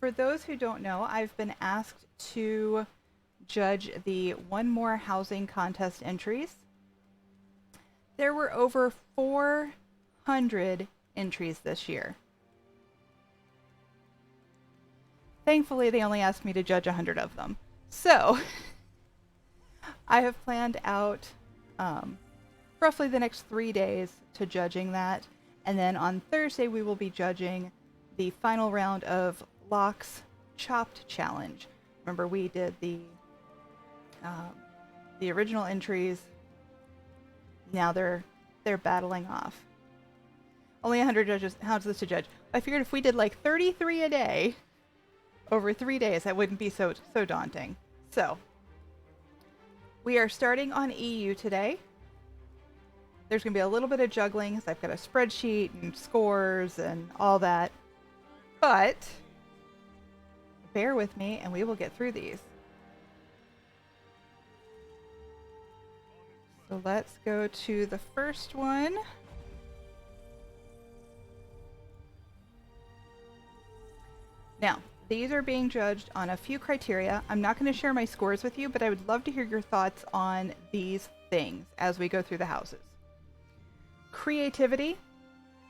for those who don't know, I've been asked to judge the One More Housing contest entries. There were over 400 entries this year. Thankfully, they only asked me to judge 100 of them. So, I have planned out roughly the next 3 days to judging that. And then on Thursday, we will be judging the final round of Locke's Chopped Challenge. Remember, we did the original entries. Now they're battling off. Only 100 houses to judge. I figured if we did like 33 a day over 3 days, that wouldn't be so daunting. So, we are starting on EU today. There's going to be a little bit of juggling because I've got a spreadsheet and scores and all that. But bear with me and we will get through these. So let's go to the first one. Now, these are being judged on a few criteria. I'm not going to share my scores with you, but I would love to hear your thoughts on these things as we go through the houses. Creativity,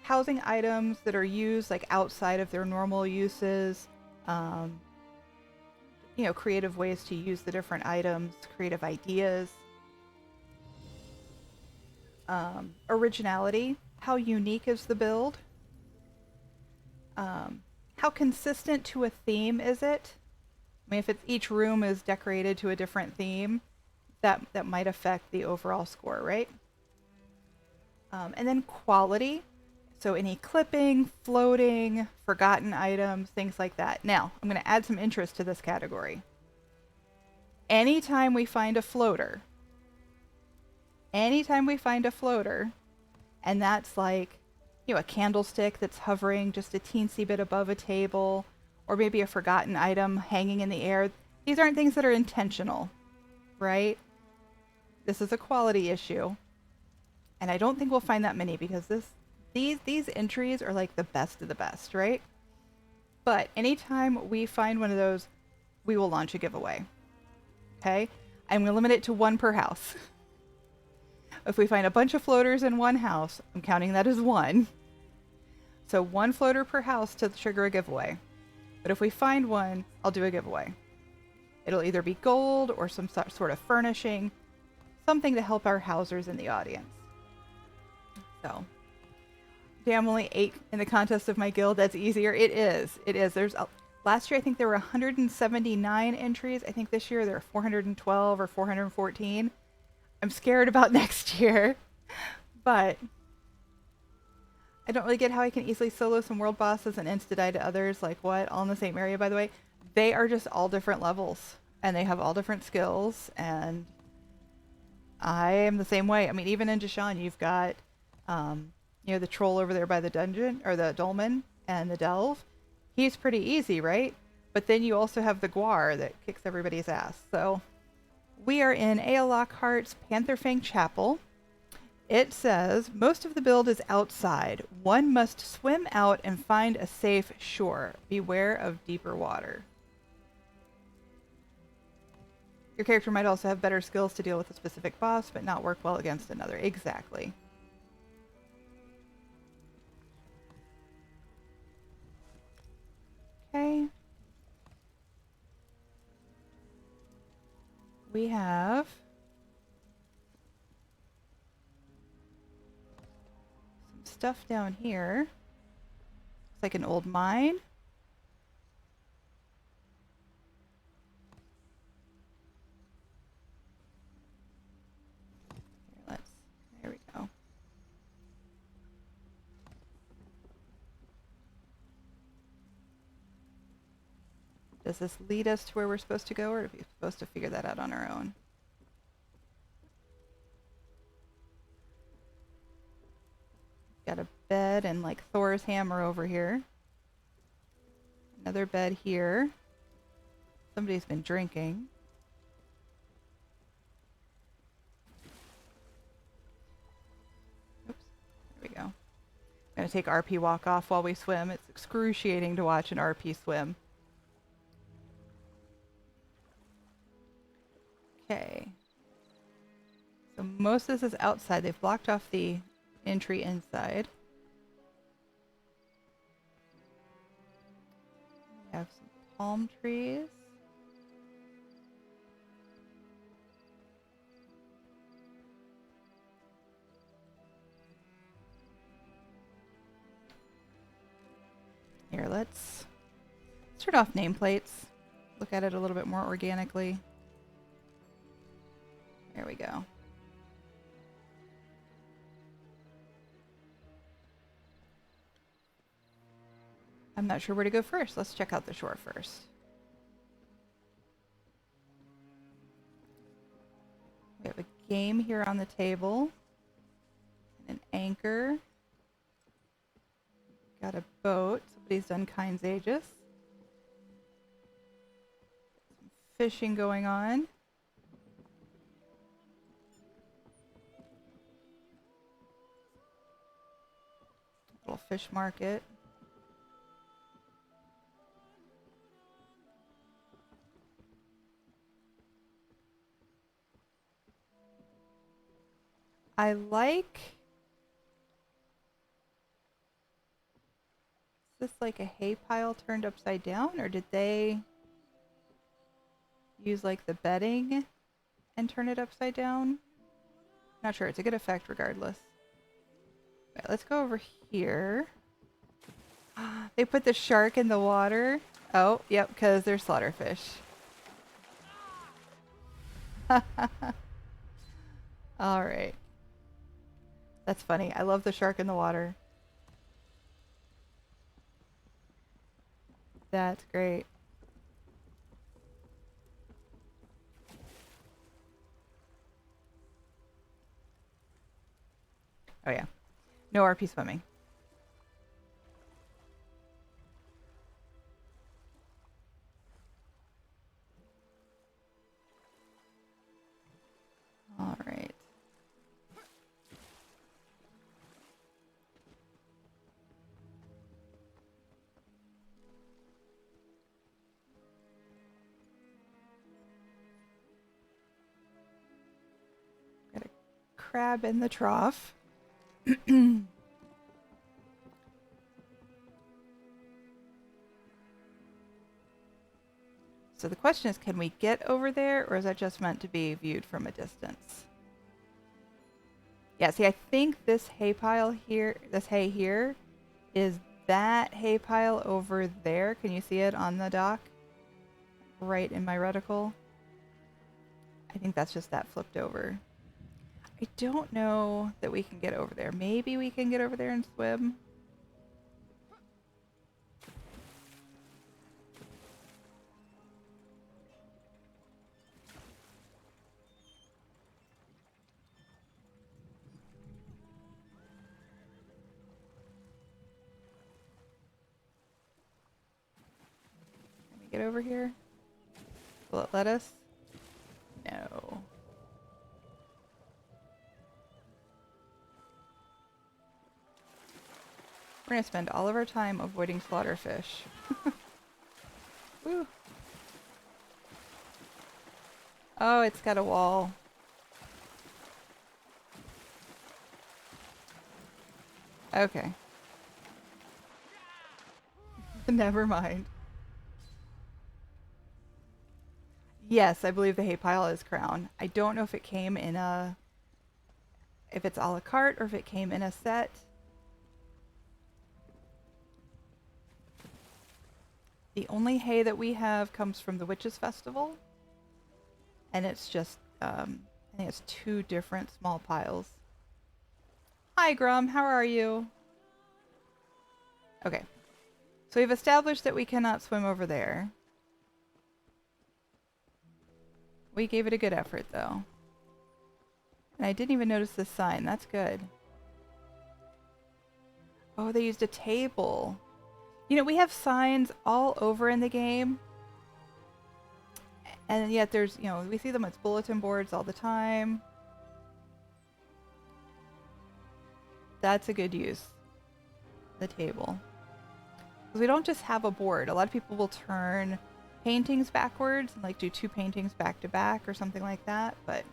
housing items that are used like outside of their normal uses, creative ways to use the different items, creative ideas. Originality, how unique is the build? How consistent to a theme is it? I mean, if each room is decorated to a different theme, that might affect the overall score, right? And then quality. So any clipping, floating, forgotten items, things like that. Now, I'm going to add some interest to this category. Anytime we find a floater, and that's like, a candlestick that's hovering just a teensy bit above a table, or maybe a forgotten item hanging in the air. These aren't things that are intentional, right? This is a quality issue. And I don't think we'll find that many because these entries are like the best of the best, right? But anytime we find one of those, we will launch a giveaway. Okay? I'm going to limit it to one per house. If we find a bunch of floaters in one house, I'm counting that as one. So one floater per house to trigger a giveaway. But if we find one, I'll do a giveaway. It'll either be gold or some sort of furnishing, something to help our housers in the audience. So, damn, only 8 in the contest of my guild. That's easier. It is. Last year, I think there were 179 entries. I think this year there are 412 or 414. I'm scared about next year, but I don't really get how I can easily solo some world bosses and insta-die to others. Like what? All in the same area, by the way. They are just all different levels, and they have all different skills, and I am the same way. I mean, even in Jashan, you've got the troll over there by the dungeon, or the dolmen, and the delve. He's pretty easy, right? But then you also have the Guar that kicks everybody's ass. So we are in Ayalokheart's Pantherfang Chapel. It says, most of the build is outside. One must swim out and find a safe shore. Beware of deeper water. Your character might also have better skills to deal with a specific boss, but not work well against another. Exactly. Okay. We have some stuff down here. It's like an old mine. There we go. Does this lead us to where we're supposed to go, or are we supposed to figure that out on our own? Got a bed and like Thor's hammer over here. Another bed here. Somebody's been drinking. Oops, there we go. I'm gonna take RP walk off while we swim. It's excruciating to watch an RP swim. most of this is outside. They've blocked off the entry inside. We have some palm trees. Here, let's turn off nameplates. Look at it a little bit more organically. There we go. I'm not sure where to go first. Let's check out the shore first. We have a game here on the table. And an anchor. Got a boat. Somebody's done Kind's Aegis. Some fishing going on. Little fish market. I like... Is this like a hay pile turned upside down, or did they use like the bedding and turn it upside down? Not sure. It's a good effect regardless. Okay, let's go over here. They put the shark in the water. Oh, yep, because they're slaughterfish. All right. That's funny. I love the shark in the water. That's great. Oh yeah. No RP swimming. All right. Got a crab in the trough. So the question is, can we get over there, or is that just meant to be viewed from a distance? Yeah, see, I think this hay pile here, this hay here, is that hay pile over there. Can you see it on the dock? Right in my reticle. I think that's just that flipped over. I don't know that we can get over there. Maybe we can get over there and swim. Can we get over here? Will it let us? No. We're going to spend all of our time avoiding slaughterfish. Woo. Oh, it's got a wall. Okay. Never mind. Yes, I believe the hay pile is crown. I don't know if it came in a... if it's a la carte or if it came in a set. The only hay that we have comes from the Witches' Festival. And it's just, I think it's 2 different small piles. Hi, Grum. How are you? Okay. So we've established that we cannot swim over there. We gave it a good effort, though. And I didn't even notice this sign. That's good. Oh, they used a table. You know, we have signs all over in the game. And yet there's, you know, we see them as bulletin boards all the time. That's a good use. The table. Because we don't just have a board. A lot of people will turn paintings backwards and like do 2 paintings back to back or something like that, but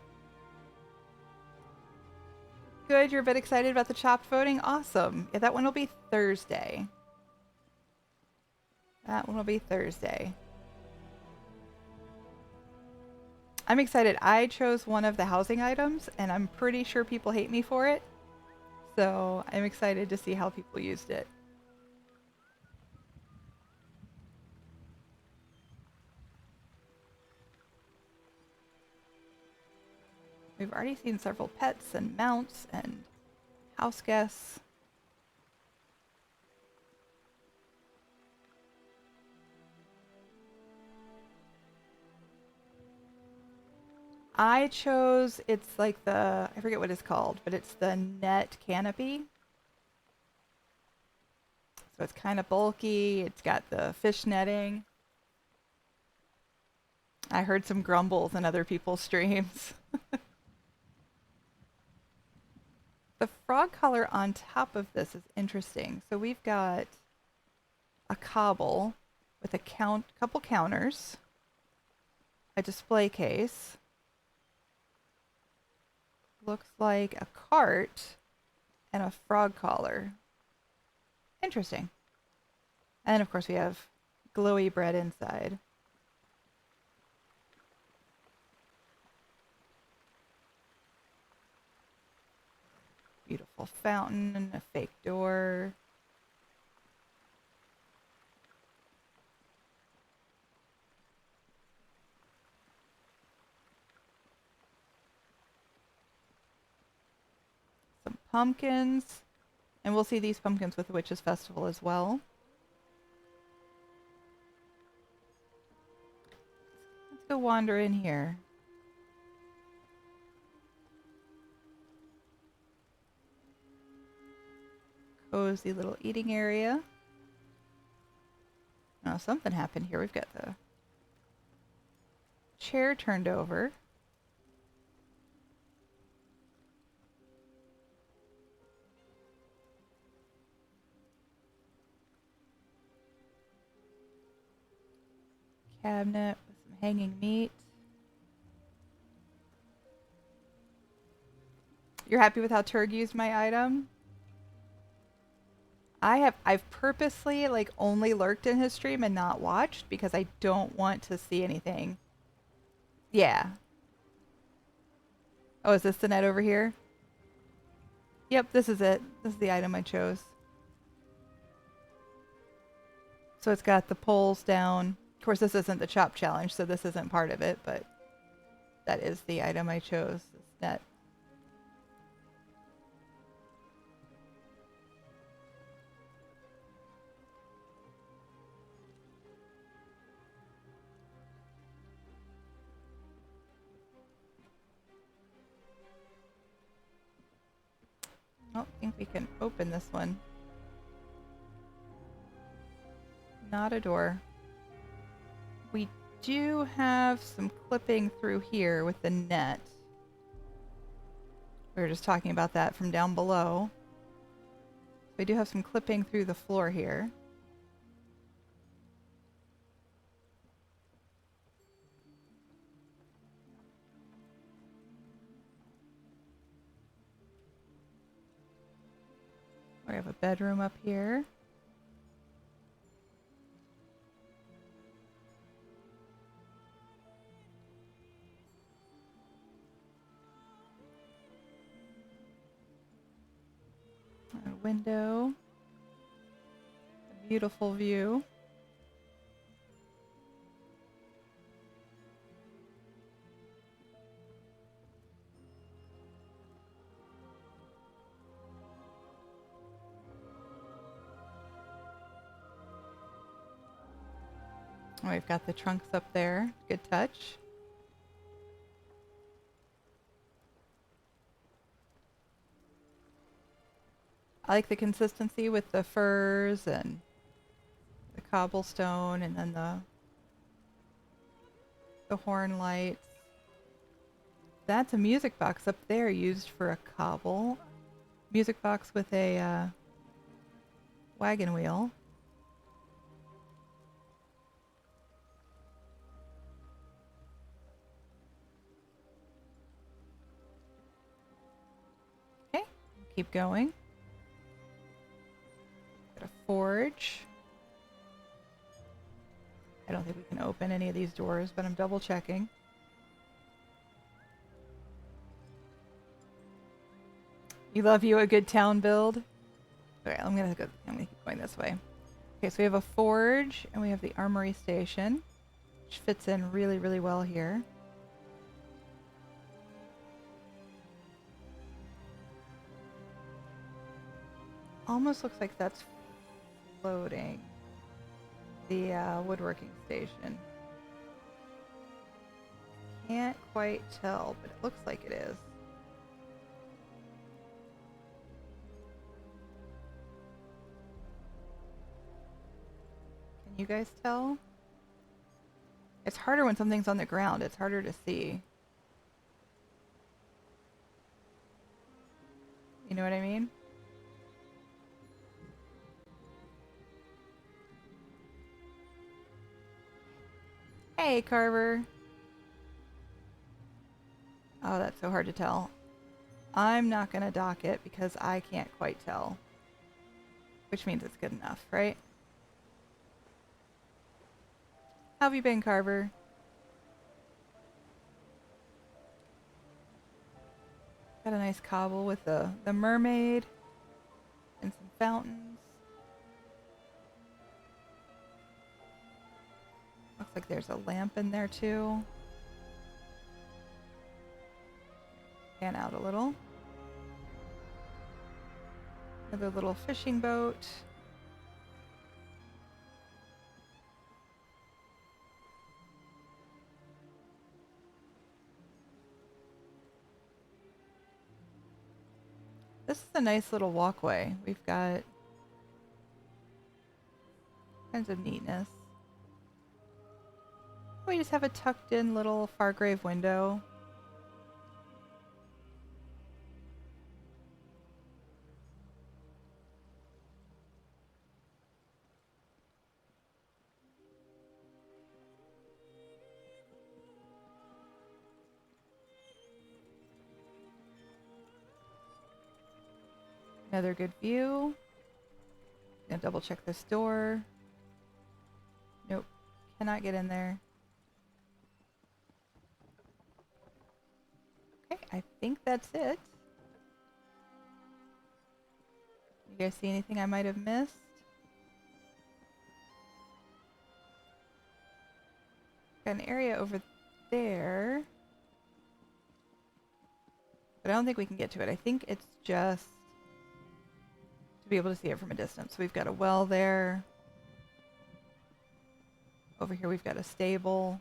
Good, you're a bit excited about the chopped voting? Awesome. Yeah, that one will be Thursday. That one will be Thursday. I'm excited. I chose one of the housing items, and I'm pretty sure people hate me for it. So I'm excited to see how people used it. We've already seen several pets and mounts and house guests. I chose, it's like the, I forget what it's called, but it's the net canopy. So it's kind of bulky. It's got the fish netting. I heard some grumbles in other people's streams. The frog collar on top of this is interesting. So we've got a cobble with a couple counters, a display case, looks like a cart, and a frog collar. Interesting. And of course we have glowy bread inside. Beautiful fountain and a fake door. Some pumpkins. And we'll see these pumpkins with the Witches' Festival as well. Let's go wander in here. Cozy little eating area. Oh, something happened here. We've got the chair turned over. Cabinet with some hanging meat. You're happy with how Turg used my item? I've purposely like only lurked in his stream and not watched because I don't want to see anything. Yeah. Oh, is this the net over here? Yep, this is it. This is the item I chose. So it's got the poles down. Of course, this isn't the chop challenge, so this isn't part of it, but that is the item I chose, this net. I don't think we can open this one. Not a door. We do have some clipping through here with the net. We were just talking about that from down below. We do have some clipping through the floor here. We have a bedroom up here. A window. A beautiful view. Oh, we've got the trunks up there. Good touch. I like the consistency with the furs and the cobblestone and then the horn lights. That's a music box up there used for a cobble. Music box with a wagon wheel. Okay, Keep going. Got a forge. I don't think we can open any of these doors, but I'm double checking. You love you a good town build. Okay, I'm gonna keep going this way. Okay, so we have a forge and we have the armory station, which fits in really, really well here. Almost looks like that's floating. The woodworking station. Can't quite tell, but it looks like it is. Can you guys tell? It's harder when something's on the ground. It's harder to see. You know what I mean? Hey, Carver. Oh, that's so hard to tell. I'm not going to dock it because I can't quite tell. Which means it's good enough, right? How have you been, Carver? Got a nice cobble with the mermaid and some fountains. Looks like there's a lamp in there too. Pan out a little. Another little fishing boat. This is a nice little walkway. We've got kinds of neatness. We just have a tucked in little Fargrave window. Another good view. Gonna double check this door. Nope, cannot get in there. Okay, I think that's it. You guys see anything I might have missed? Got an area over there. But I don't think we can get to it. I think it's just to be able to see it from a distance. So we've got a well there. Over here we've got a stable.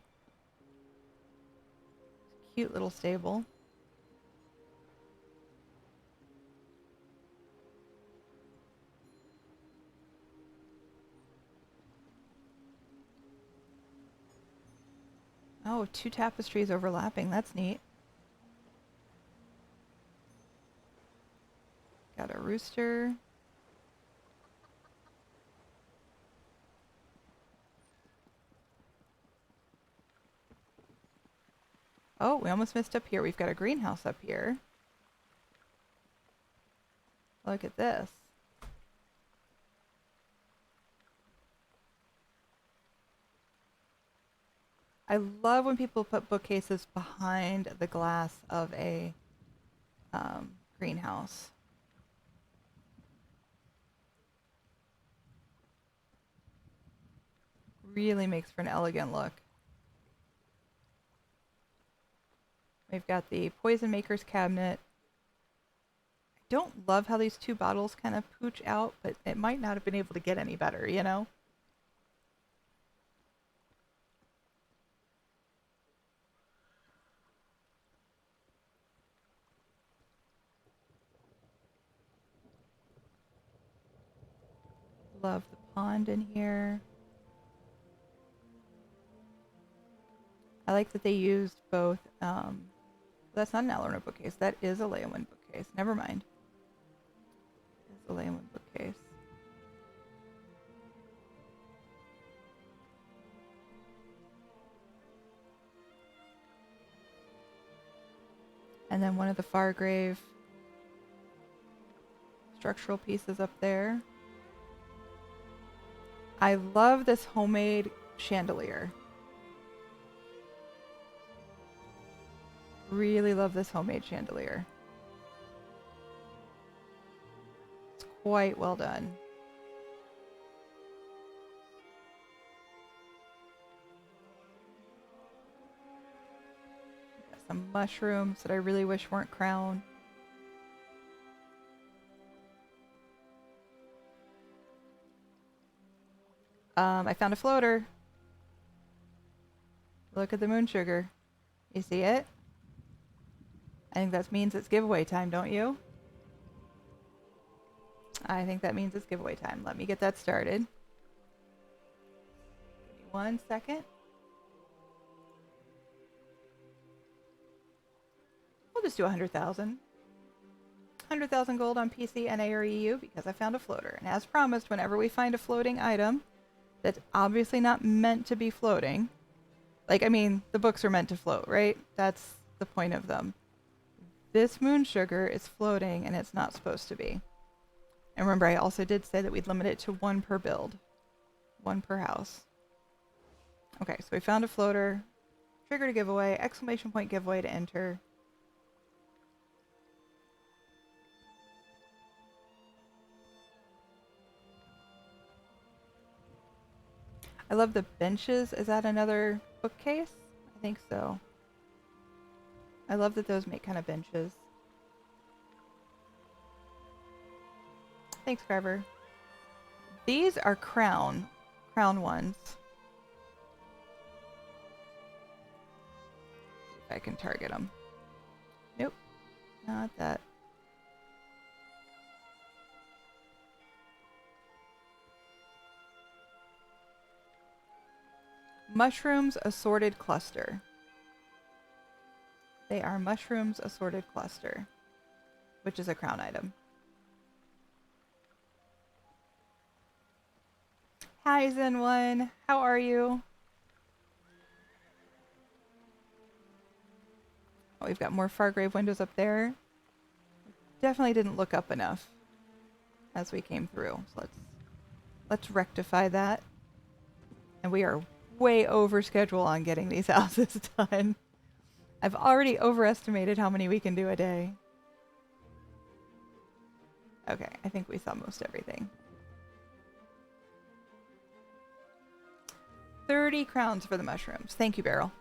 Cute little stable. Oh, 2 tapestries overlapping. That's neat. Got a rooster. Oh, we almost missed up here. We've got a greenhouse up here. Look at this. I love when people put bookcases behind the glass of a greenhouse. Really makes for an elegant look. We've got the Poison Maker's cabinet. I don't love how these 2 bottles kind of pooch out, but it might not have been able to get any better, you know? Love the pond in here. I like that they used both, that's not an Eleanor bookcase, that is a Leomund bookcase, never mind. It's a Leomund bookcase. And then one of the Fargrave structural pieces up there. I love this homemade chandelier. Really love this homemade chandelier. It's quite well done. Got some mushrooms that I really wish weren't crowned. I found a floater. Look at the Moon-Sugar. You see it? I think that means it's giveaway time, don't you? I think that means it's giveaway time. Let me get that started. Give me 1 second. We'll just do 100,000. 100,000 gold on PC, NA, or EU because I found a floater. And as promised, whenever we find a floating item that's obviously not meant to be floating, like, I mean, the books are meant to float, right? That's the point of them. This Moon-Sugar is floating and it's not supposed to be. And remember, I also did say that we'd limit it to 1 per build. 1 per house. Okay, so we found a floater. Trigger to giveaway. Exclamation point giveaway to enter. I love the benches. Is that another bookcase? I think so. I love that those make kind of benches. Thanks, Carver. These are crown ones. See if I can target them. Nope, not that. Mushrooms Assorted Cluster. They are Mushrooms Assorted Cluster, which is a crown item. Hi, Zen1. How are you? Oh, we've got more Fargrave windows up there. Definitely didn't look up enough as we came through. So let's rectify that. And we are way over schedule on getting these houses done. I've already overestimated how many we can do a day. Okay, I think we saw most everything. 30 crowns for the mushrooms. Thank you, Beryl.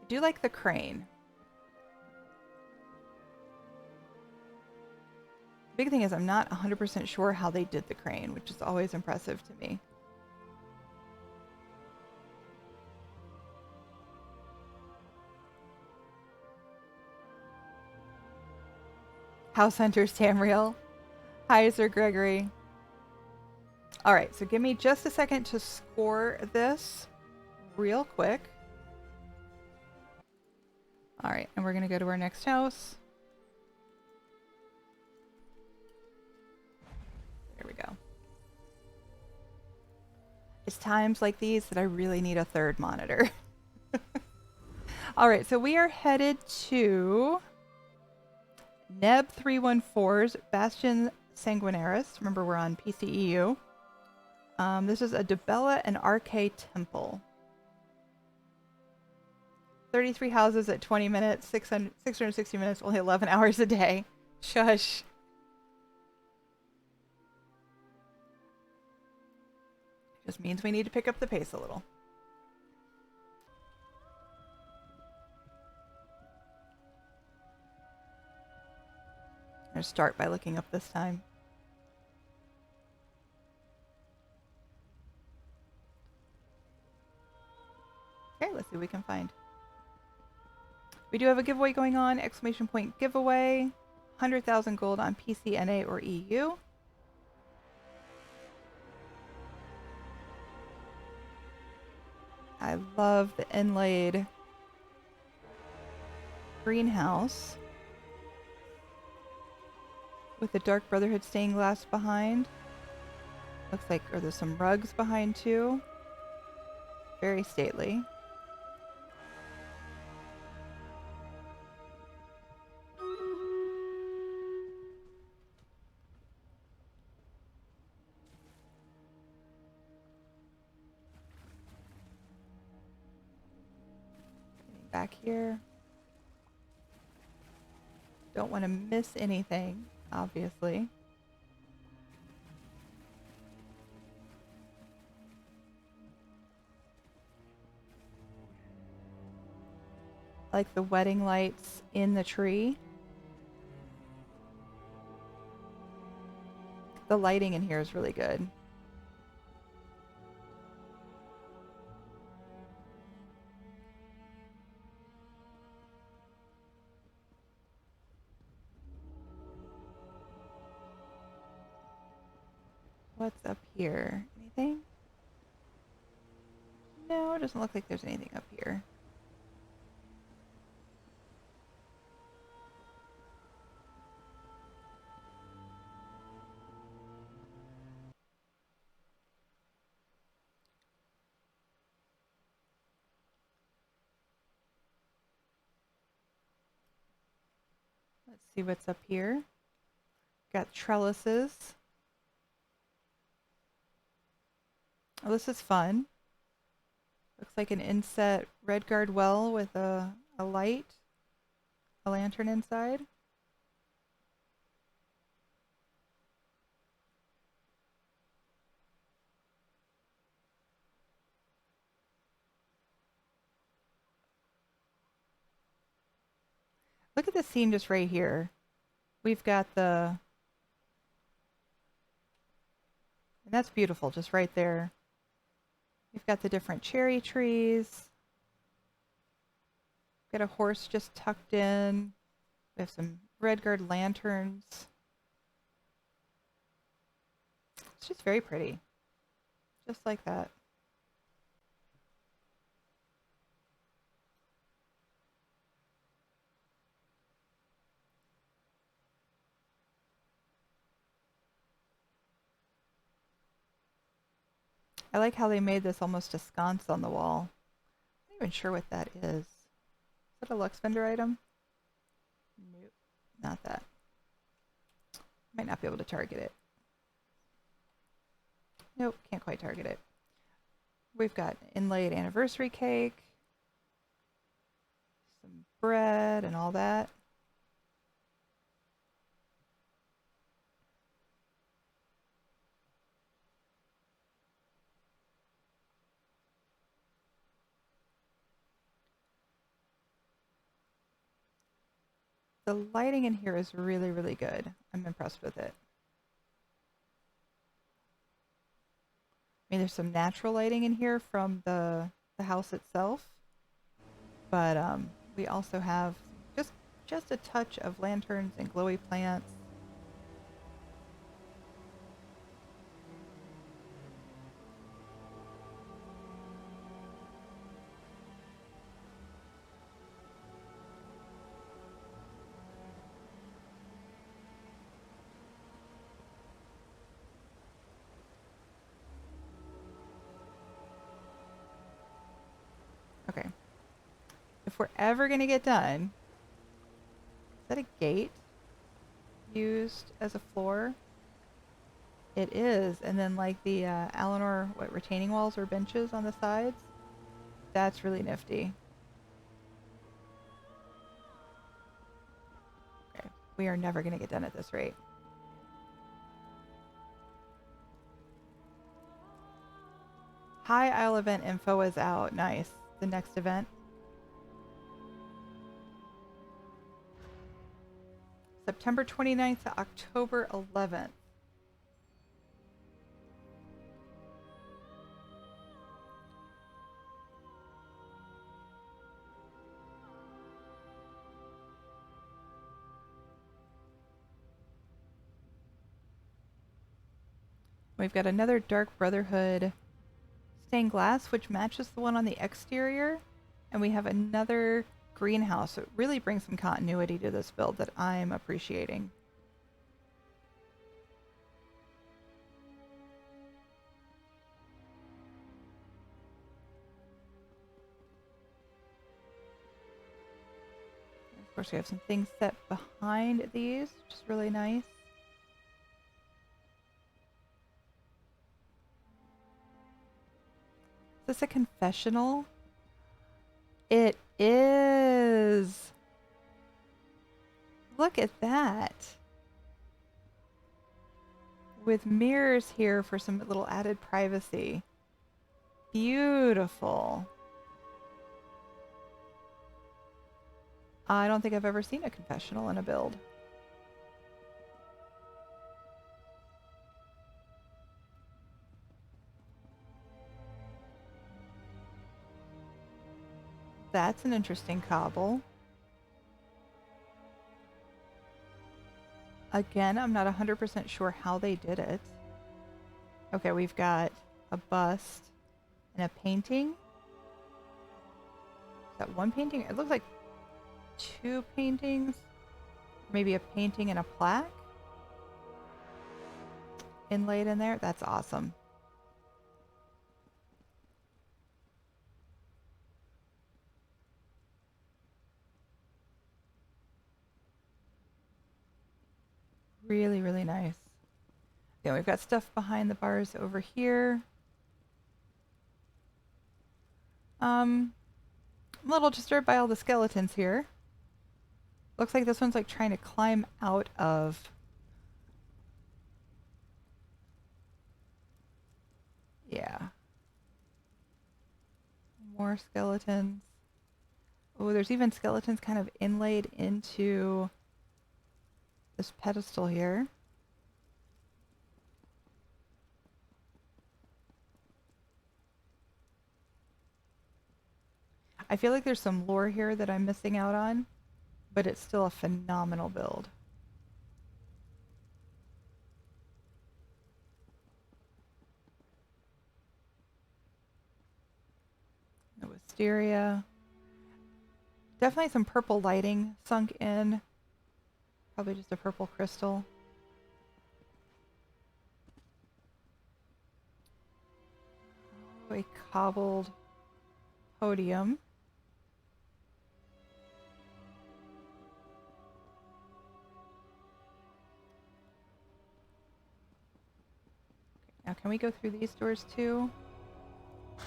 I do like the crane. The big thing is I'm not 100% sure how they did the crane, which is always impressive to me. House Hunters Tamriel. Hi, Sir Gregory. Alright, so give me just a second to score this real quick. Alright, and we're going to go to our next house. There we go. It's times like these that I really need a third monitor. Alright, so we are headed to Neb 314's Bastion Sanguinaris. Remember, we're on PCEU. This is a Debella and RK temple. 33 houses at 20 minutes, 660 minutes, only 11 hours a day. Shush. Just means we need to pick up the pace a little. I'm going to start by looking up this time. Okay, let's see what we can find. We do have a giveaway going on. Exclamation point giveaway. 100,000 gold on PC, NA, or EU. I love the inlaid greenhouse with the Dark Brotherhood stained glass behind. Looks like, or there's some rugs behind too. Very stately. back here. Don't want to miss anything, obviously. I like the wedding lights in the tree. The lighting in here is really good. What's up here? Anything? No, it doesn't look like there's anything up here. Let's see what's up here. Got trellises. Oh, this is fun. Looks like an inset Redguard well with a light, a lantern inside. Look at the scene just right here. We've got and that's beautiful, just right there. We've got the different cherry trees. We've got a horse just tucked in. We have some Redguard lanterns. It's just very pretty. Just like that. I like how they made this almost a sconce on the wall. I'm not even sure what that is. Is that a Lux Vendor item? Nope, not that. Might not be able to target it. Nope, can't quite target it. We've got inlaid anniversary cake, some bread and all that. The lighting in here is really, really good. I'm impressed with it. I mean, there's some natural lighting in here from the house itself, but we also have just a touch of lanterns and glowy plants. Okay. If we're ever going to get done, is that a gate used as a floor? It is. And then like the Alinor, retaining walls or benches on the sides? That's really nifty. Okay. We are never going to get done at this rate. Hi, Isle event info is out. Nice. The next event. September 29th to October 11th. We've got another Dark Brotherhood stained glass, which matches the one on the exterior. And we have another greenhouse. So it really brings some continuity to this build that I'm appreciating. And of course, we have some things set behind these, which is really nice. Is this a confessional? It is. Look at that. With mirrors here for some little added privacy. Beautiful. I don't think I've ever seen a confessional in a build. That's an interesting cobble. Again, I'm not 100% sure how they did it. Okay, we've got a bust and a painting. Is that one painting? It looks like two paintings. Maybe a painting and a plaque inlaid in there. That's awesome. Really, really nice. Yeah, we've got stuff behind the bars over here. I'm a little disturbed by all the skeletons here. Looks like this one's like trying to climb out of. Yeah. More skeletons. Oh, there's even skeletons kind of inlaid into this pedestal here. I feel like there's some lore here that I'm missing out on, but it's still a phenomenal build. The wisteria. Definitely some purple lighting sunk in. Probably just a purple crystal. Oh, a cobbled podium. Now, can we go through these doors too?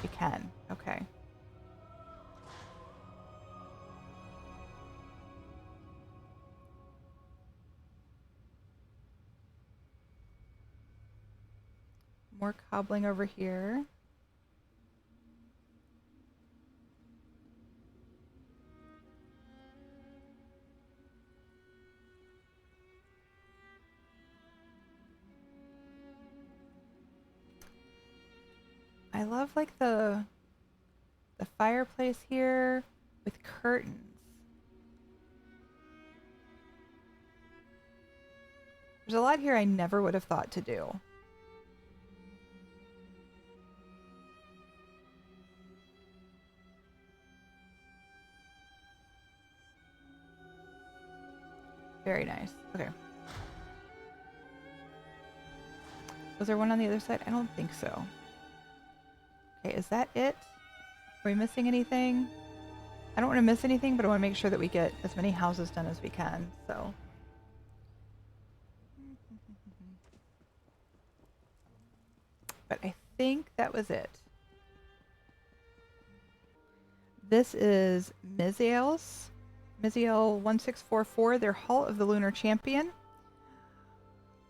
We can. Okay. More cobbling over here. I love like the fireplace here with curtains. There's a lot here I never would have thought to do. Very nice. Okay. Was there one on the other side? I don't think so. Okay, is that it? Are we missing anything? I don't want to miss anything, but I want to make sure that we get as many houses done as we can, so. But I think that was it. This is Seaveil 1644, their Hall of the Lunar Champion.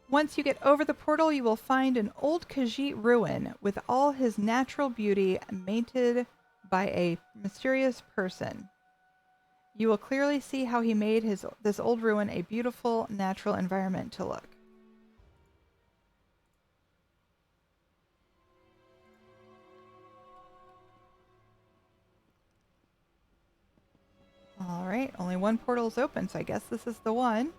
Once you get over the portal, you will find an old Khajiit ruin with all his natural beauty maintained by a mysterious person. You will clearly see how he made this old ruin a beautiful natural environment to look. Alright, only one portal is open, so I guess this is the one.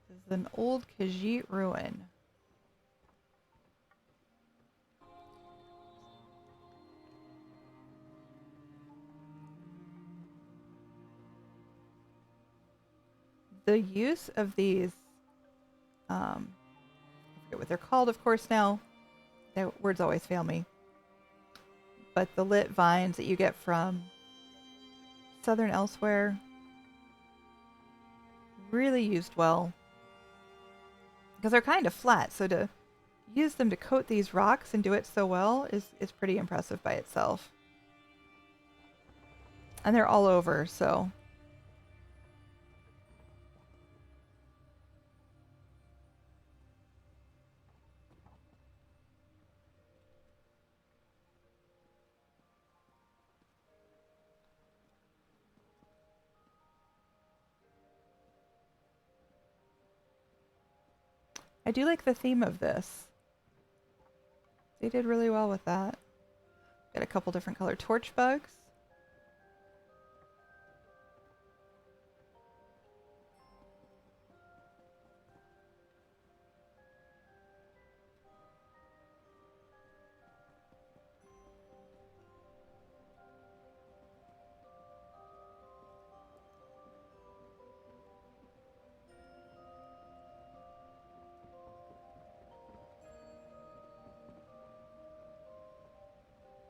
This is an old Khajiit ruin. The use of these, I forget what they're called, of course, now. The words always fail me. but the lit vines that you get from Southern Elsewhere really used well. Because they're kind of flat, so to use them to coat these rocks and do it so well is pretty impressive by itself. And they're all over, so... I do like the theme of this. They did really well with that. Got a couple different color torch bugs.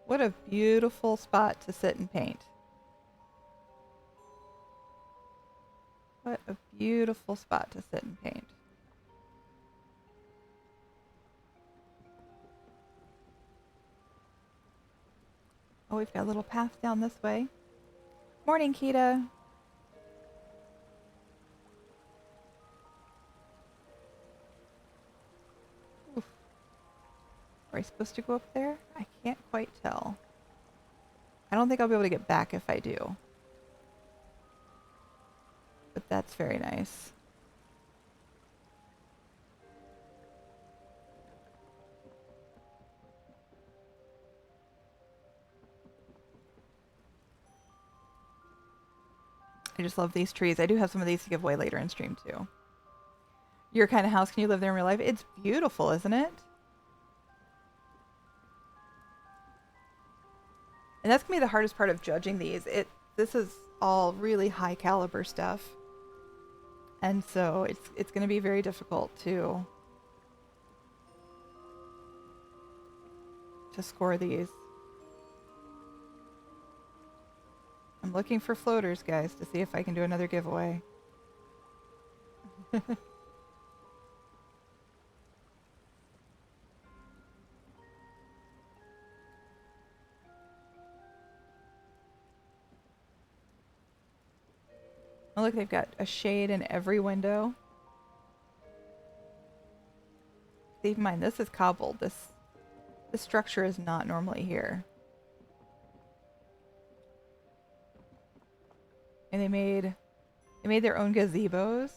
What a beautiful spot to sit and paint. What a beautiful spot to sit and paint. Oh, we've got a little path down this way. Morning, Kita. Oof. Are we supposed to go up there? I can't quite tell. I don't think I'll be able to get back if I do. But that's very nice. I just love these trees. I do have some of these to give away later in stream too. Your kind of house, can you live there in real life? It's beautiful, isn't it? And that's gonna be the hardest part of judging these. This is all really high caliber stuff. And so it's gonna be very difficult to score these. I'm looking for floaters, guys, to see if I can do another giveaway. Oh, look, they've got a shade in every window. Keep in mind, this is cobbled. This structure is not normally here. And they made their own gazebos.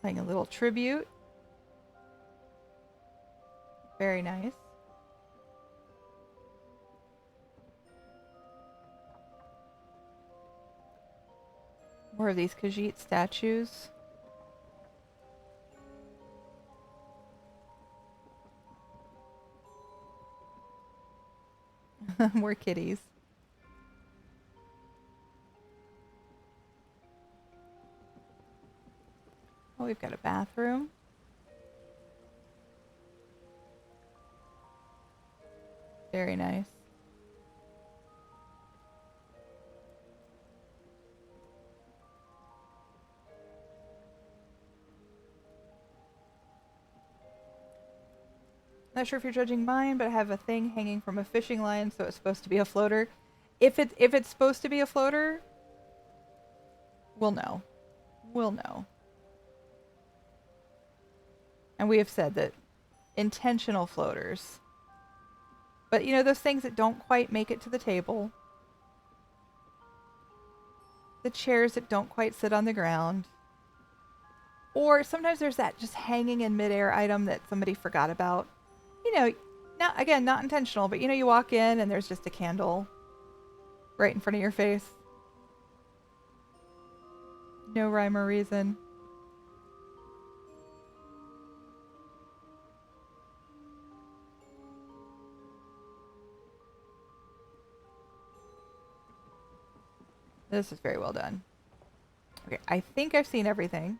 Playing a little tribute. Very nice. More of these Khajiit statues. More kitties. Oh, we've got a bathroom. Very nice. Not sure if you're judging mine, but I have a thing hanging from a fishing line, so it's supposed to be a floater. If it's supposed to be a floater, we'll know. We'll know. And we have said that intentional floaters. But you know, those things that don't quite make it to the table. The chairs that don't quite sit on the ground. Or sometimes there's that just hanging in midair item that somebody forgot about. You know, not intentional, but you know, you walk in and there's just a candle right in front of your face. No rhyme or reason. This is very well done. Okay, I think I've seen everything.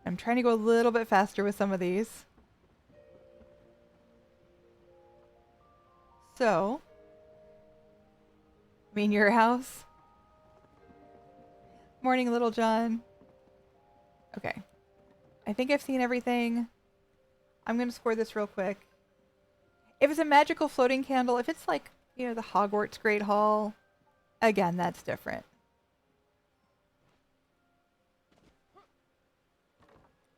I'm trying to go a little bit faster with some of these. So, your house. Morning, Little John. Okay. I think I've seen everything. I'm going to score this real quick. If it's a magical floating candle, if it's like, the Hogwarts Great Hall, again, that's different.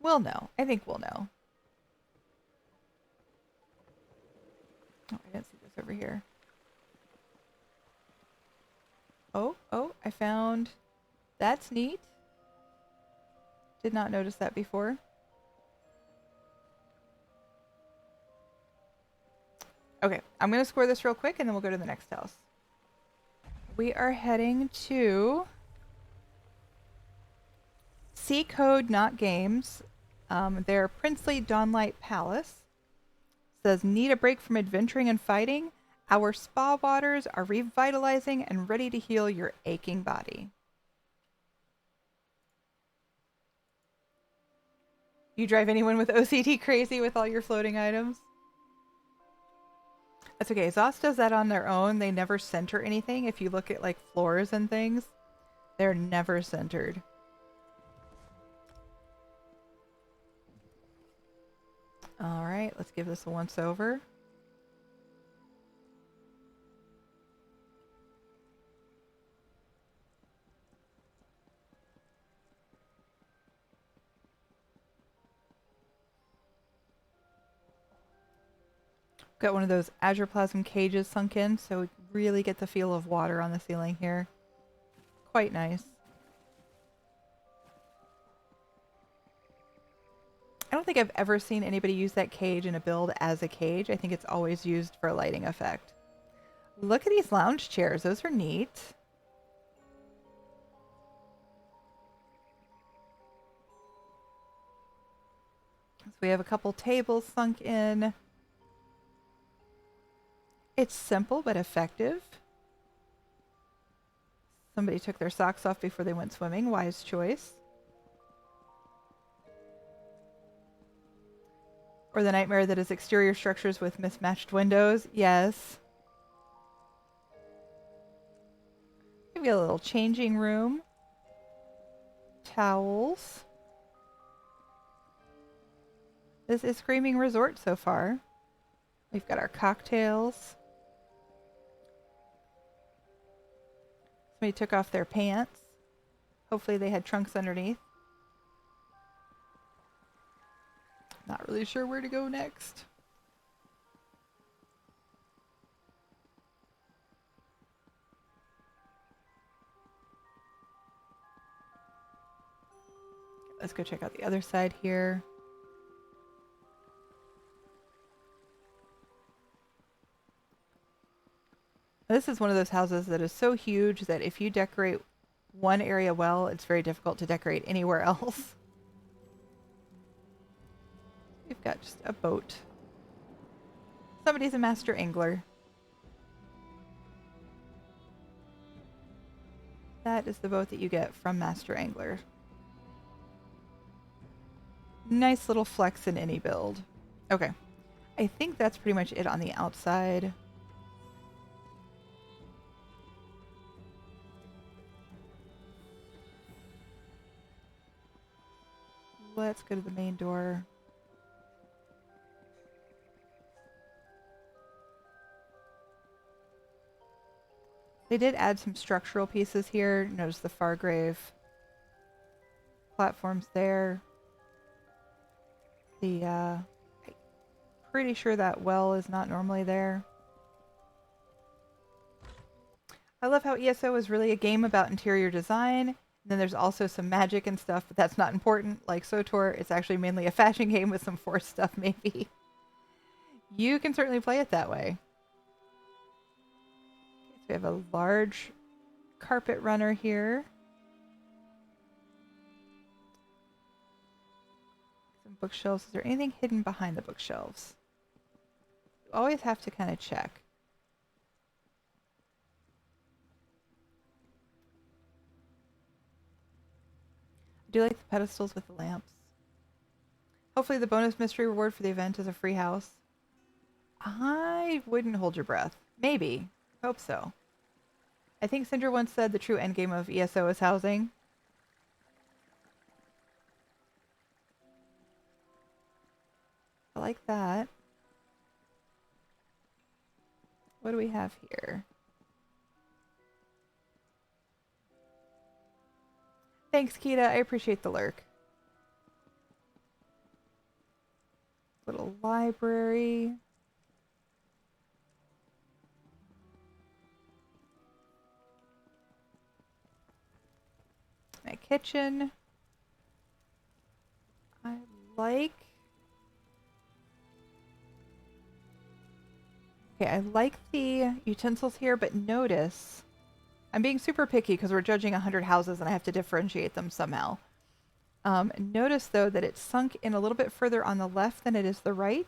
We'll know. I think we'll know. Oh, I didn't see this over here. Oh, I found... That's neat. Did not notice that before. Okay, I'm going to score this real quick and then we'll go to the next house. We are heading to seecodenotgames. Their Princely Dawnlight Palace. Says, need a break from adventuring and fighting? Our spa waters are revitalizing and ready to heal your aching body. You drive anyone with OCD crazy with all your floating items? That's okay. Zos does that on their own. They never center anything. If you look at like floors and things, they're never centered. All right, let's give this a once over. Got one of those Azure Plasm cages sunk in, so we really get the feel of water on the ceiling here. Quite nice. I don't think I've ever seen anybody use that cage in a build as a cage. I think it's always used for a lighting effect. Look at these lounge chairs. Those are neat. So we have a couple tables sunk in. It's simple but effective. Somebody took their socks off before they went swimming. Wise choice. Or the nightmare that is exterior structures with mismatched windows. Yes. We've got a little changing room. Towels. This is Screaming Resort so far. We've got our cocktails. Somebody took off their pants. Hopefully they had trunks underneath. Not really sure where to go next. Let's go check out the other side here. This is one of those houses that is so huge that if you decorate one area well, it's very difficult to decorate anywhere else. We've got just a boat. Somebody's a master angler. That is the boat that you get from Master Angler. Nice little flex in any build. Okay. I think that's pretty much it on the outside. Let's go to the main door. They did add some structural pieces here. Notice the Fargrave platforms there. I'm pretty sure that well is not normally there. I love how ESO is really a game about interior design. And then there's also some magic and stuff, but that's not important. Like SWTOR, it's actually mainly a fashion game with some Force stuff, maybe. You can certainly play it that way. So we have a large carpet runner here. Some bookshelves. Is there anything hidden behind the bookshelves? You always have to kind of check. do like the pedestals with the lamps. Hopefully the bonus mystery reward for the event is a free house. I wouldn't hold your breath. Maybe. Hope so. I think Cinder once said the true endgame of ESO is housing. I like that. What do we have here? Thanks, Kita. I appreciate the lurk. Little library. My kitchen. I like... Okay, I like the utensils here, but notice... I'm being super picky because we're judging 100 houses and I have to differentiate them somehow. Notice, though, that it's sunk in a little bit further on the left than it is the right.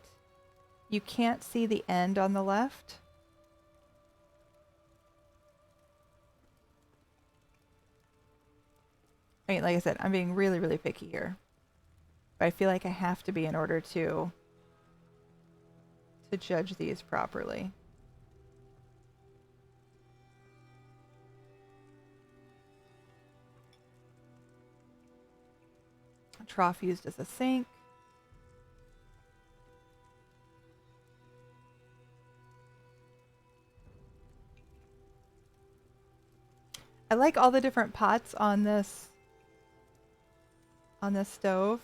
You can't see the end on the left. I mean, like I said, I'm being really, really picky here. But I feel like I have to be in order to judge these properly. A trough used as a sink. I like all the different pots on this stove.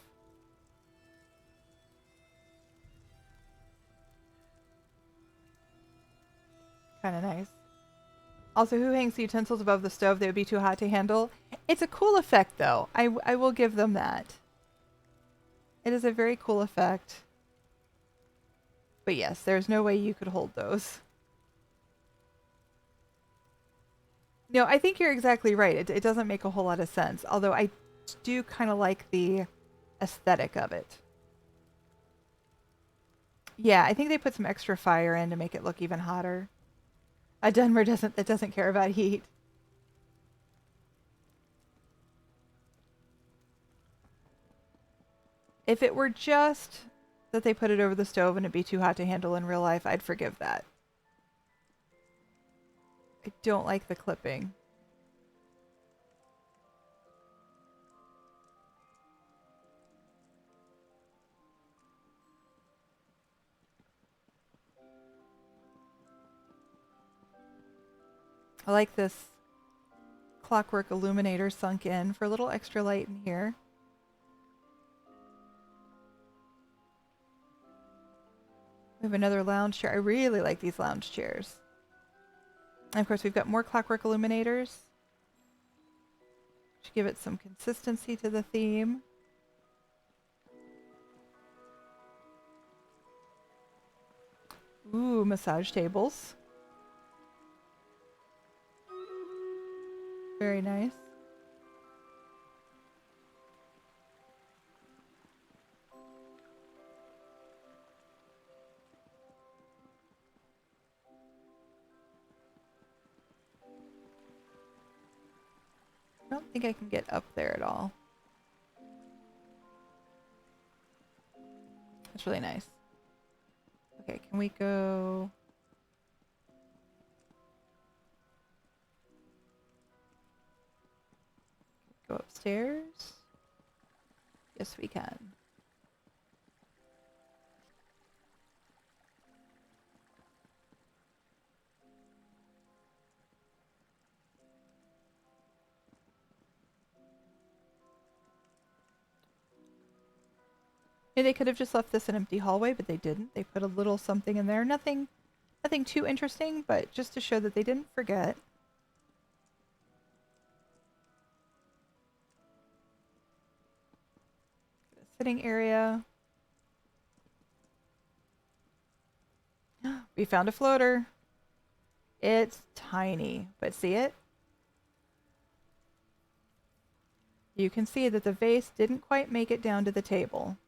Kind of nice. Also, who hangs the utensils above the stove? They would be too hot to handle. It's a cool effect, though. I will give them that. It is a very cool effect. But yes, there's no way you could hold those. No, I think you're exactly right. It doesn't make a whole lot of sense. Although I do kind of like the aesthetic of it. Yeah, I think they put some extra fire in to make it look even hotter. A Dunmer doesn't care about heat. If it were just that they put it over the stove and it'd be too hot to handle in real life, I'd forgive that. I don't like the clipping. I like this clockwork illuminator sunk in for a little extra light in here. We have another lounge chair. I really like these lounge chairs. And of course, we've got more clockwork illuminators to give it some consistency to the theme. Ooh, massage tables. Very nice. I don't think I can get up there at all. That's really nice. Okay, can we go... Go upstairs? Yes, we can. Maybe they could have just left this an empty hallway, but they didn't. They put a little something in there. Nothing too interesting, but just to show that they didn't forget. Sitting area. We found a floater. It's tiny, but see it? You can see that the vase didn't quite make it down to the table.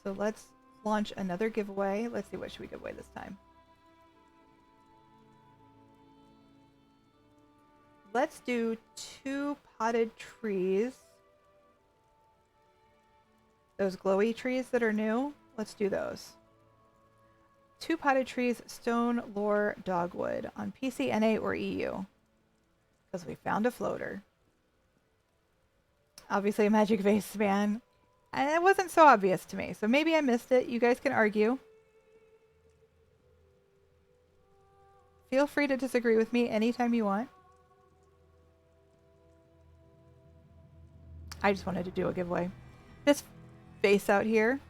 So let's launch another giveaway. Let's see, what should we give away this time? Let's do 2 potted trees. Those glowy trees that are new, let's do those. 2 potted trees, stone, lore, dogwood on PC, NA, or EU. Because we found a floater. Obviously a magic vase man. And it wasn't so obvious to me, so maybe I missed it. You guys can argue. Feel free to disagree with me anytime you want. I just wanted to do a giveaway. This vase out here,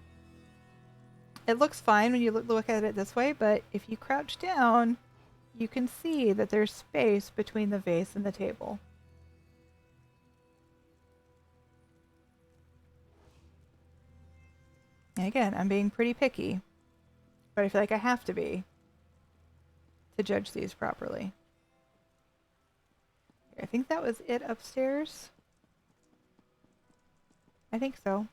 it looks fine when you look at it this way, but if you crouch down, you can see that there's space between the vase and the table. And again, I'm being pretty picky, but I feel like I have to be to judge these properly. I think that was it upstairs. I think so.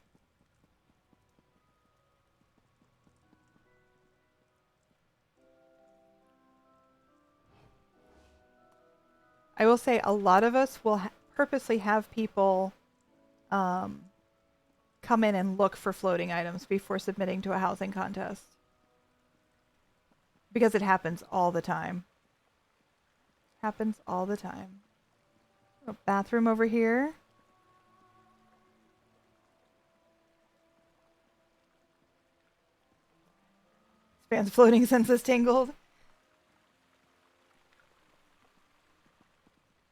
I will say a lot of us will purposely have people come in and look for floating items before submitting to a housing contest. Because it happens all the time. Happens all the time. A bathroom over here. Span's floating senses tingled.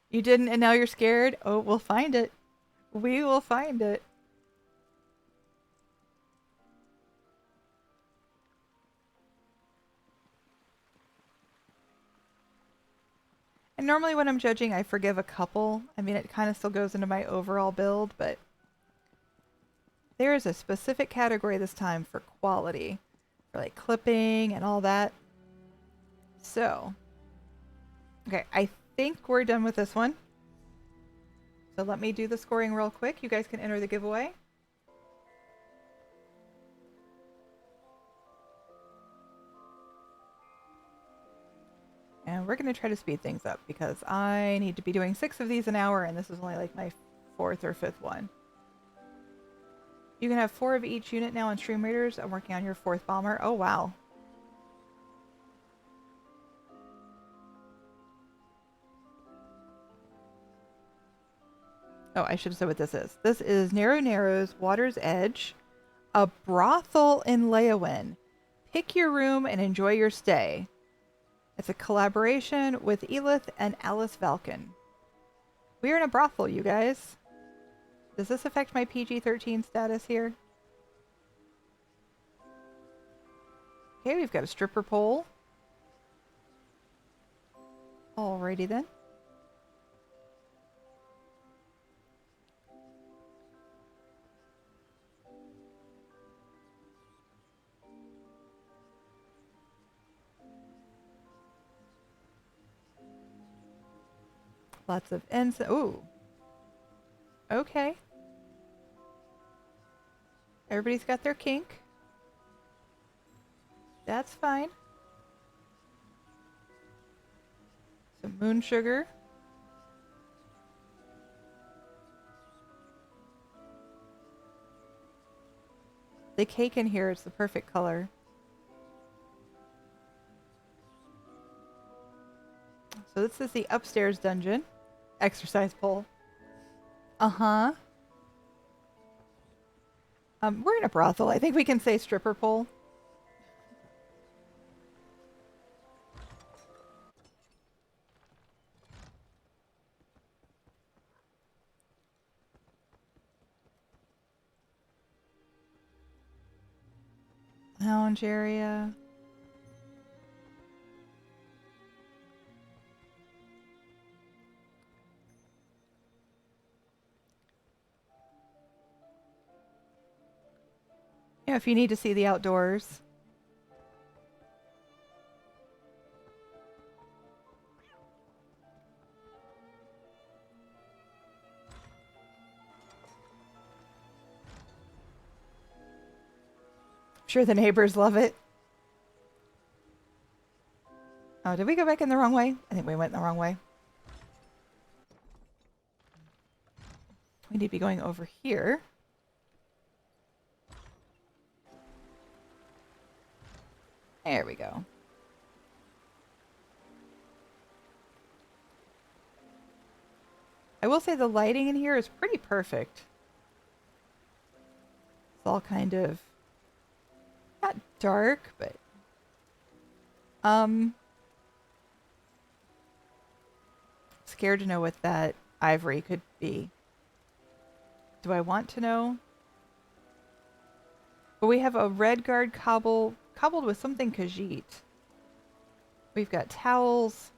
You didn't and now you're scared? Oh, we'll find it. We will find it. And normally when I'm judging, I forgive a couple. I mean, it kind of still goes into my overall build, but there is a specific category this time for quality. For like clipping and all that. So, okay, I think we're done with this one. So let me do the scoring real quick. You guys can enter the giveaway. And we're going to try to speed things up because I need to be doing 6 of these an hour and this is only like my 4th or 5th one. You can have 4 of each unit now on Stream Raiders. I'm working on your 4th bomber. Oh, wow. Oh, I should have said what this is. This is NeruNeru's Water's Edge, a brothel in Leyawen. Pick your room and enjoy your stay. It's a collaboration with Elith and Alice Valken. We're in a brothel, you guys. Does this affect my PG-13 status here? Okay, we've got a stripper pole. Alrighty then. Lots of incense. Ooh. Okay. Everybody's got their kink. That's fine. Some Moon-Sugar. The cake in here is the perfect color. So this is the upstairs dungeon. Exercise pole. Uh-huh. We're in a brothel. I think we can say stripper pole. Lounge area. Yeah, if you need to see the outdoors. I'm sure the neighbors love it. Oh, did we go back in the wrong way? I think we went in the wrong way. We need to be going over here. There we go. I will say the lighting in here is pretty perfect. It's all kind of not dark, but scared to know what that ivory could be. Do I want to know? But we have a red guard cobbled with something Khajiit. We've got towels.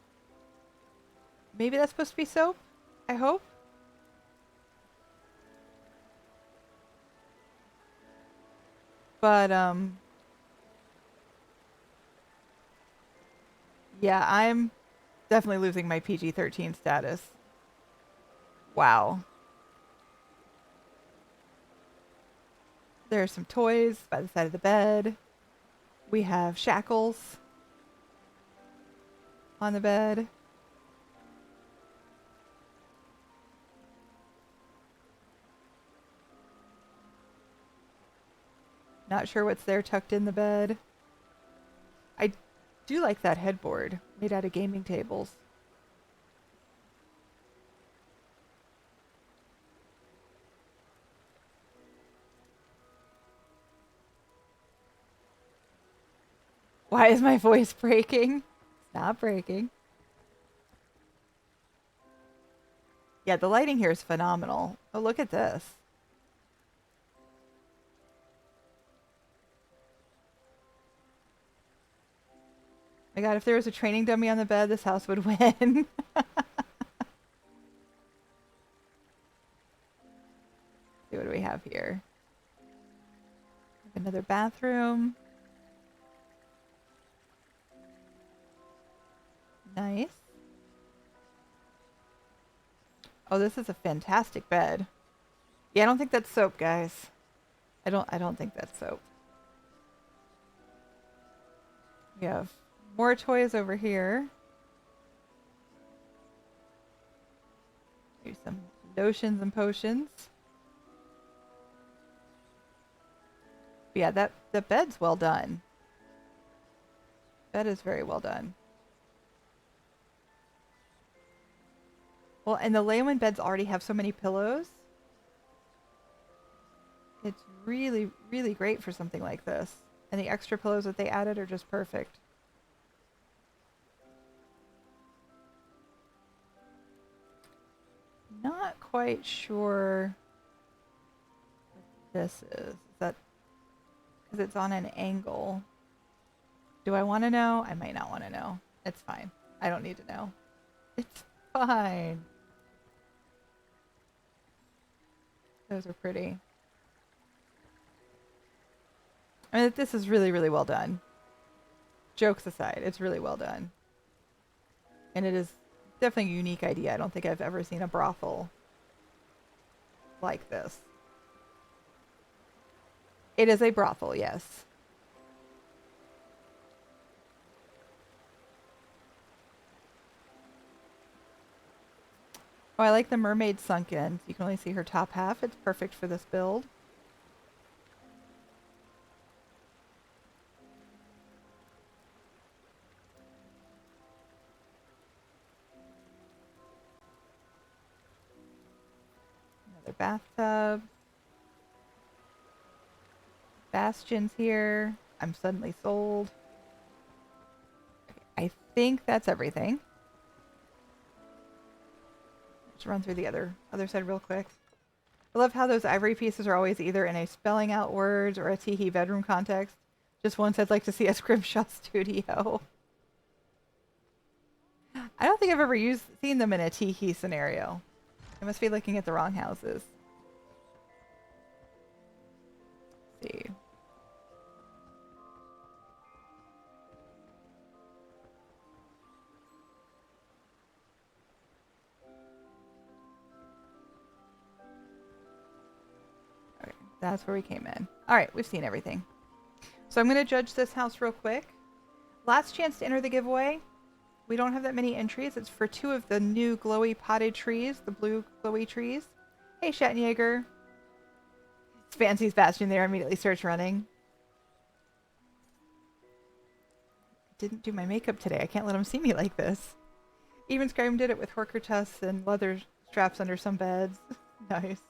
Maybe that's supposed to be soap? I hope. But, yeah, I'm definitely losing my PG-13 status. Wow. There are some toys by the side of the bed. We have shackles on the bed. Not sure what's there tucked in the bed. I do like that headboard made out of gaming tables. Why is my voice breaking? It's not breaking. Yeah, the lighting here is phenomenal. Oh, look at this. My God, if there was a training dummy on the bed, this house would win. See, what do we have here? Another bathroom. Nice. Oh, this is a fantastic bed. Yeah, I don't think that's soap, guys. I don't think that's soap. We have more toys over here. Maybe some lotions and potions. But yeah, the bed's well done. Bed is very well done. Well, and the lay-in beds already have so many pillows. It's really, really great for something like this. And the extra pillows that they added are just perfect. Not quite sure what this is. Is that because it's on an angle? Do I want to know? I might not want to know. It's fine. I don't need to know. It's fine. Those are pretty. I mean, this is really, really well done. Jokes aside, it's really well done. And it is definitely a unique idea. I don't think I've ever seen a brothel like this. It is a brothel, yes. Oh, I like the mermaid sunken. You can only see her top half. It's perfect for this build. Another bathtub. Bastion's here. I'm suddenly sold. Okay, I think that's everything. Let's run through the other side real quick. I love how those ivory pieces are always either in a spelling out words or a teehee bedroom context. Just once I'd like to see a scrimshaw studio. I don't think I've ever seen them in a teehee scenario. I must be looking at the wrong houses. Let's see. That's where we came in. All right, we've seen everything. So I'm going to judge this house real quick. Last chance to enter the giveaway. We don't have that many entries. It's for 2 of the new glowy potted trees, the blue glowy trees. Hey, Schattenjaeger. Fancy's Bastion there, immediately starts running. Didn't do my makeup today. I can't let him see me like this. Even Skyrim did it with horker tusks and leather straps under some beds. Nice.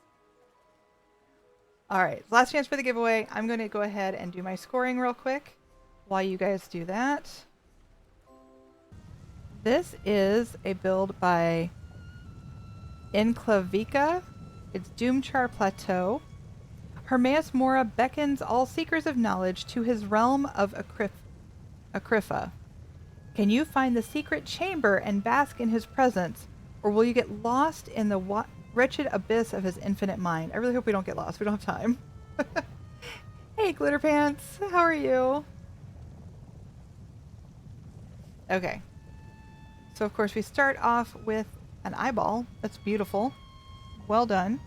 Alright, last chance for the giveaway. I'm going to go ahead and do my scoring real quick while you guys do that. This is a build by Enclaveca. It's Doomchar Plateau. Hermaeus Mora beckons all seekers of knowledge to his realm of Acrifa. Can you find the secret chamber and bask in his presence, or will you get lost in the wretched abyss of his infinite mind? I really hope we don't get lost. We don't have time. Hey, Glitter Pants. How are you? Okay. So, of course, we start off with an eyeball. That's beautiful. Well done.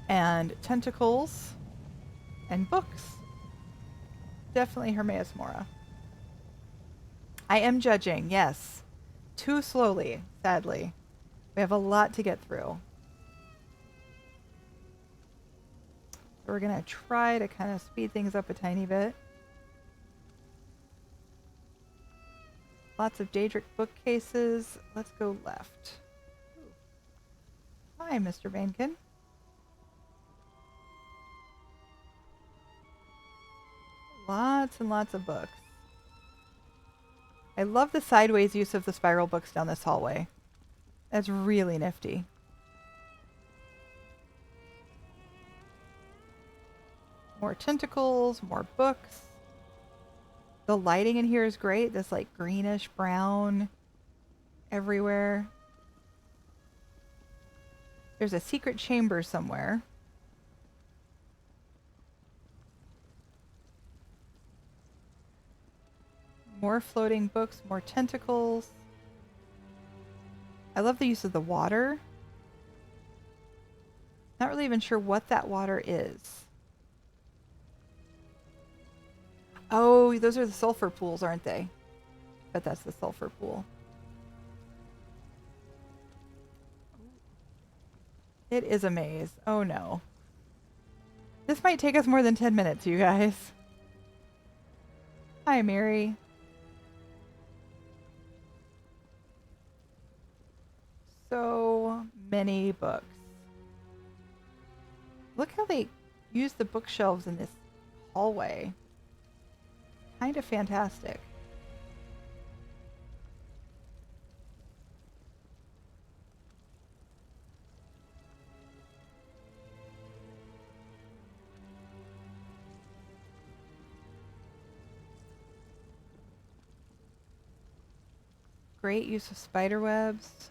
And tentacles and books. Definitely Hermaeus Mora. I am judging, yes. Too slowly, sadly. We have a lot to get through. So we're going to try to kind of speed things up a tiny bit. Lots of Daedric bookcases. Let's go left. Ooh. Hi, Mr. Bankin. Lots and lots of books. I love the sideways use of the spiral books down this hallway. That's really nifty. More tentacles, more books. The lighting in here is great. This like greenish brown everywhere. There's a secret chamber somewhere. More floating books, more tentacles. I love the use of the water. Not really even sure what that water is. Oh, those are the sulfur pools, aren't they? But that's the sulfur pool. It is a maze. Oh no. This might take us more than 10 minutes, you guys. Hi, Mary. So many books. Look how they use the bookshelves in this hallway. Kind of fantastic. Great use of spider webs.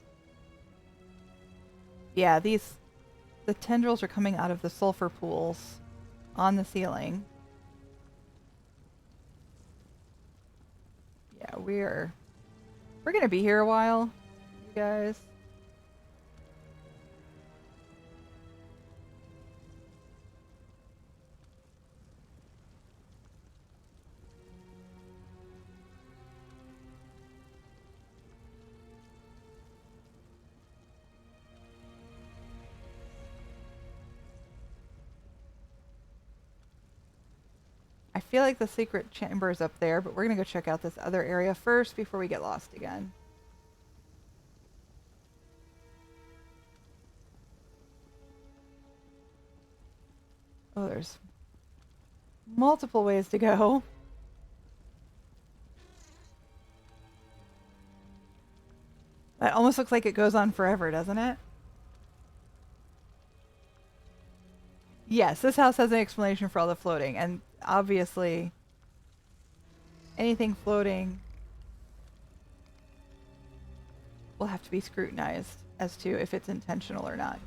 Yeah, the tendrils are coming out of the sulfur pools on the ceiling. Yeah, we're gonna be here a while, you guys. I feel like the secret chamber is up there, but we're gonna go check out this other area first before we get lost again. Oh, there's multiple ways to go. That almost looks like it goes on forever, doesn't it? Yes, this house has an explanation for all the floating, and obviously anything floating will have to be scrutinized as to if it's intentional or not.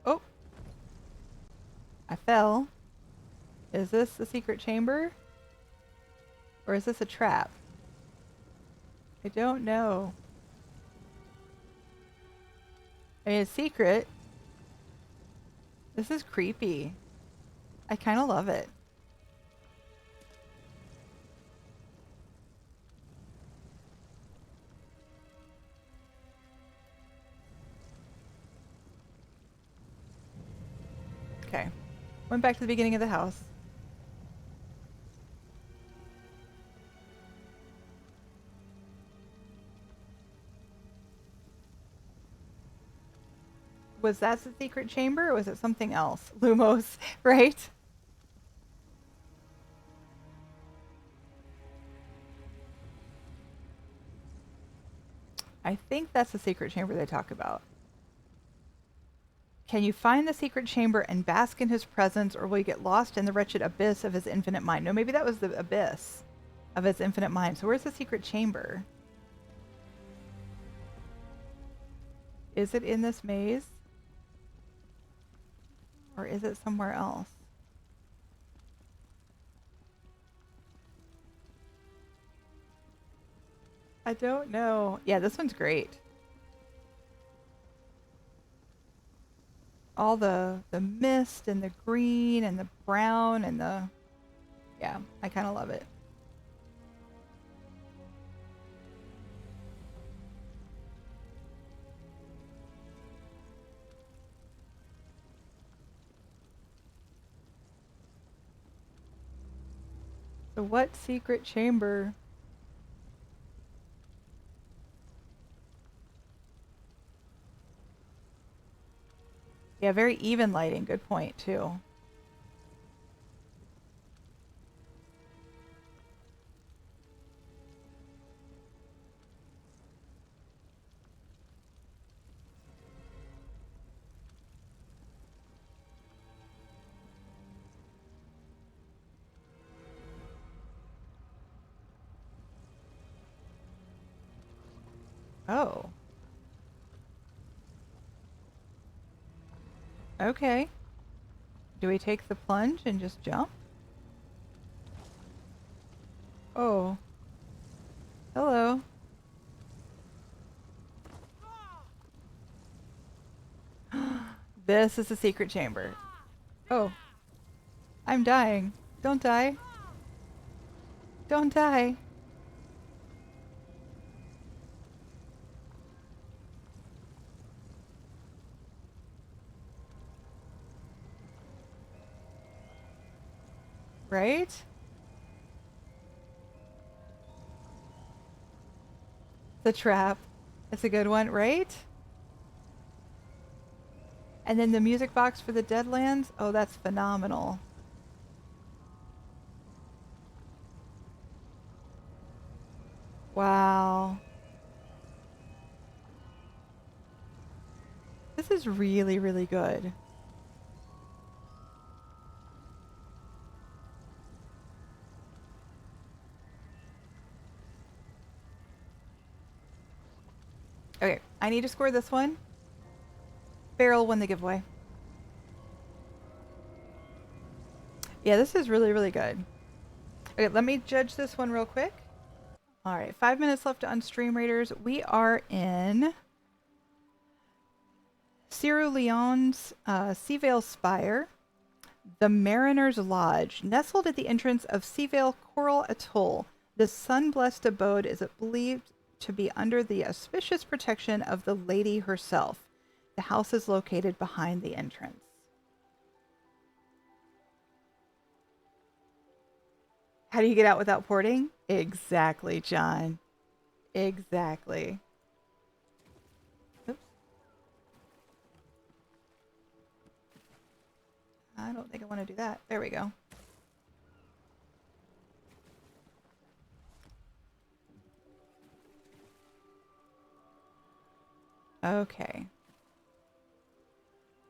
Oh! I fell. Is this the secret chamber? Or is this a trap? I don't know. I mean, it's secret. This is creepy. I kind of love it. Okay. Went back to the beginning of the house. Was that the secret chamber or was it something else? Lumos, right? I think that's the secret chamber they talk about. Can you find the secret chamber and bask in his presence, or will you get lost in the wretched abyss of his infinite mind? No, maybe that was the abyss of his infinite mind. So where's the secret chamber? Is it in this maze? Or is it somewhere else? I don't know. Yeah, this one's great. All the mist and the green and the brown and the... Yeah, I kind of love it. So what secret chamber? Yeah, very even lighting. Good point, too. Oh. Okay. Do we take the plunge and just jump? Oh. Hello. This is a secret chamber. Oh. I'm dying. Don't die. Don't die. Right? The trap. It's a good one, right? And then the music box for the Deadlands. Oh, that's phenomenal. Wow. This is really, really good. Okay, I need to score this one. Barrel won the giveaway. Yeah, this is really, really good. Okay, let me judge this one real quick. All right, 5 minutes left on Stream Raiders. We are in Cerulione's Seaveil Spire, the Mariner's Lodge. Nestled at the entrance of Seaveil Coral Atoll, this sun-blessed abode is believed to be under the auspicious protection of the lady herself. The house is located behind the entrance. How do you get out without porting? Exactly, John. Exactly. Oops. I don't think I want to do that. There we go. Okay.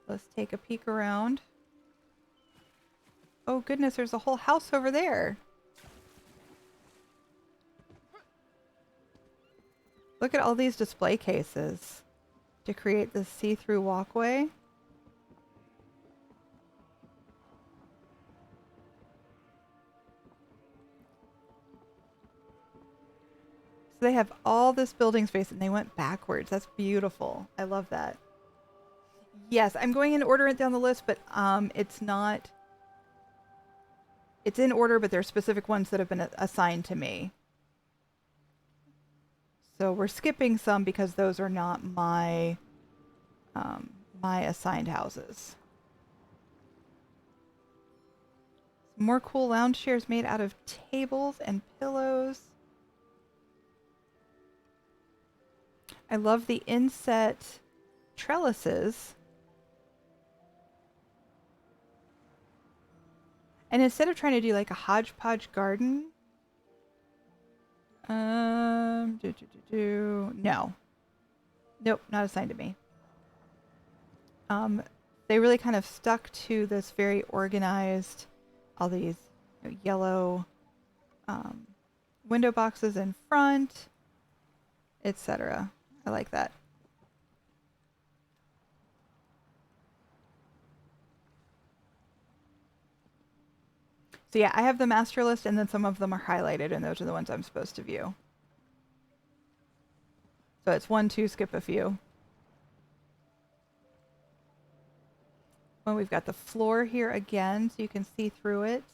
Let's take a peek around. Oh goodness, there's a whole house over there. Look at all these display cases to create this see-through walkway. So they have all this building space and they went backwards. That's beautiful. I love that. Yes, I'm going in order down the list, but it's not... It's in order, but there are specific ones that have been assigned to me. So we're skipping some because those are not my my assigned houses. More cool lounge chairs made out of tables and pillows. I love the inset trellises. And instead of trying to do like a hodgepodge garden, no. Nope, not assigned to me. They really kind of stuck to this very organized, all these yellow window boxes in front, etc. I like that. So yeah, I have the master list, and then some of them are highlighted, and those are the ones I'm supposed to view. So it's 1, 2, skip a few. Well, we've got the floor here again, so you can see through it.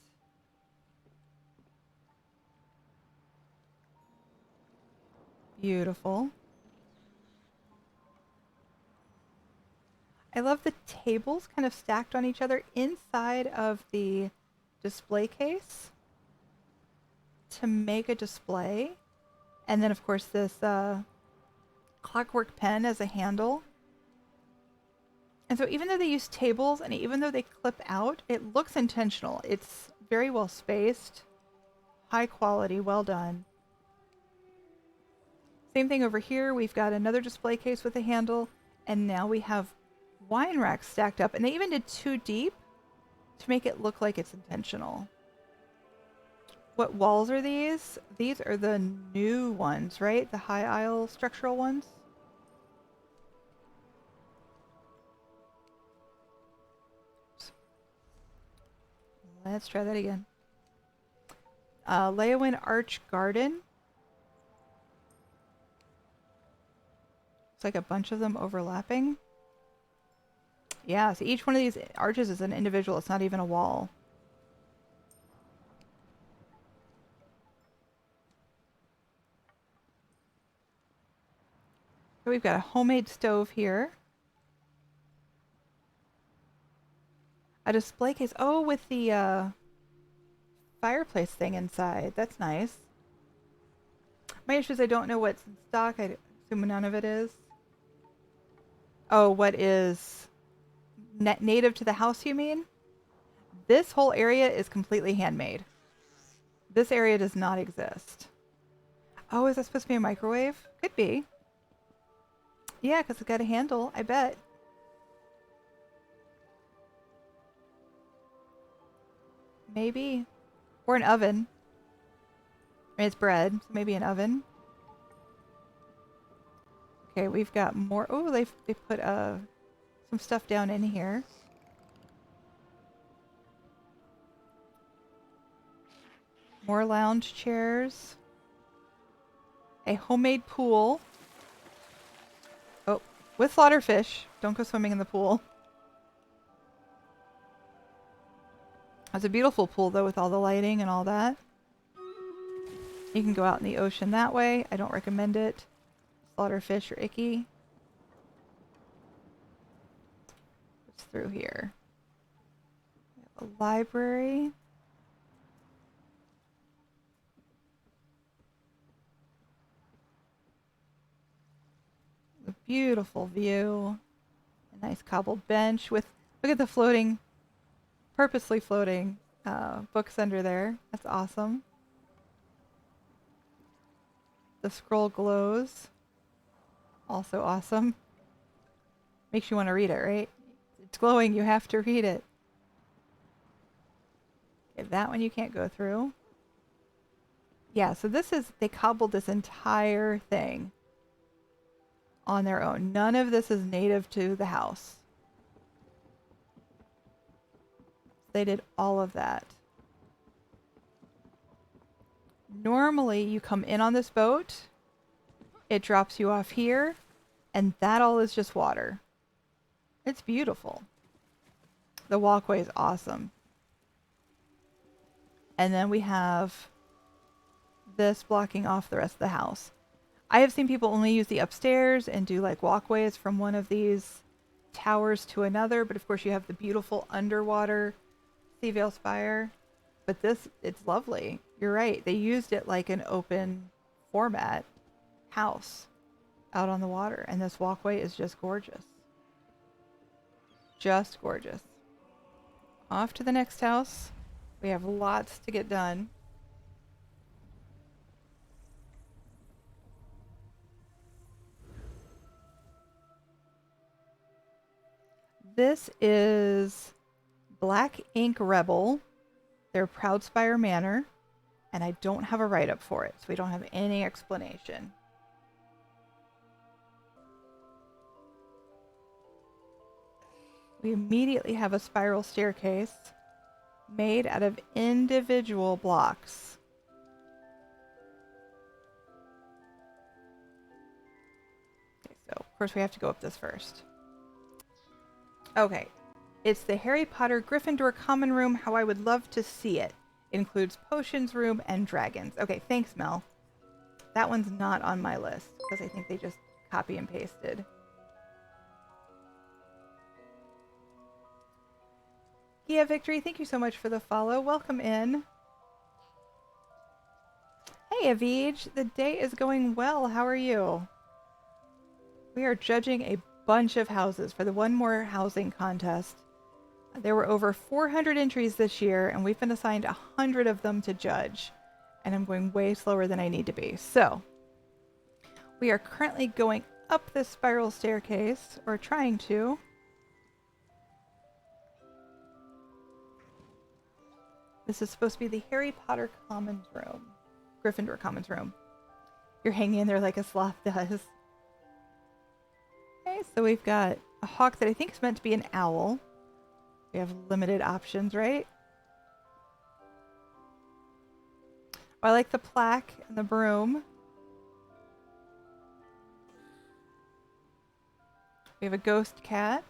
Beautiful. I love the tables kind of stacked on each other inside of the display case to make a display. And then, of course, this clockwork pen as a handle. And so even though they use tables and even though they clip out, it looks intentional. It's very well spaced, high quality, well done. Same thing over here. We've got another display case with a handle, and now we have wine racks stacked up. And they even did 2 deep to make it look like it's intentional. What walls are these? These are the new ones, right? The high aisle structural ones. Let's try that again. Leyawind Arch Garden. It's like a bunch of them overlapping. Yeah, so each one of these arches is an individual. It's not even a wall. So we've got a homemade stove here. A display case. Oh, with the fireplace thing inside. That's nice. My issue is I don't know what's in stock. I assume none of it is. Oh, what is native to the house, you mean? This whole area is completely handmade. This area does not exist. Oh, is that supposed to be a microwave? Could be. Yeah, because it's got a handle, I bet. Maybe. Or an oven. I mean, it's bread, so maybe an oven. Okay, we've got more. Oh, they put some stuff down in here. More lounge chairs. A homemade pool. Oh, with slaughterfish. Don't go swimming in the pool. It's a beautiful pool, though, with all the lighting and all that. You can go out in the ocean that way. I don't recommend it. Slaughterfish are icky. What's through here? We have a library. A beautiful view. A nice cobbled bench with, look at the floating, purposely floating books under there. That's awesome. The scroll glows. Also awesome. Makes you want to read it, right? It's glowing, you have to read it. Okay, that one you can't go through. Yeah, so this is, they cobbled this entire thing on their own. None of this is native to the house. They did all of that. Normally, you come in on this boat, it drops you off here, and that all is just water. It's beautiful. The walkway is awesome. And then we have this blocking off the rest of the house. I have seen people only use the upstairs and do like walkways from one of these towers to another, but of course you have the beautiful underwater Seaveil Spire. But this, it's lovely. You're right. They used it like an open format house out on the water. And this walkway is just gorgeous. Just gorgeous. Off to the next house. We have lots to get done. This is BlackinkRebel. They're Proudspire Manor. And I don't have a write-up for it, so we don't have any explanation. We immediately have a spiral staircase made out of individual blocks. Okay, so of course we have to go up this first. Okay, it's the Harry Potter Gryffindor common room, how I would love to see it. It includes potions room and dragons. Okay, thanks, Mel. That one's not on my list because I think they just copy and pasted. Gia Victory, thank you so much for the follow. Welcome in. Hey, Avij. The day is going well. How are you? We are judging a bunch of houses for the One More Housing contest. There were over 400 entries this year, and we've been assigned 100 of them to judge. And I'm going way slower than I need to be. So, we are currently going up this spiral staircase, or trying to. This is supposed to be the Harry Potter Commons Room. Gryffindor Commons Room. You're hanging in there like a sloth does. Okay, so we've got a hawk that I think is meant to be an owl. We have limited options, right? I like the plaque and the broom. We have a ghost cat.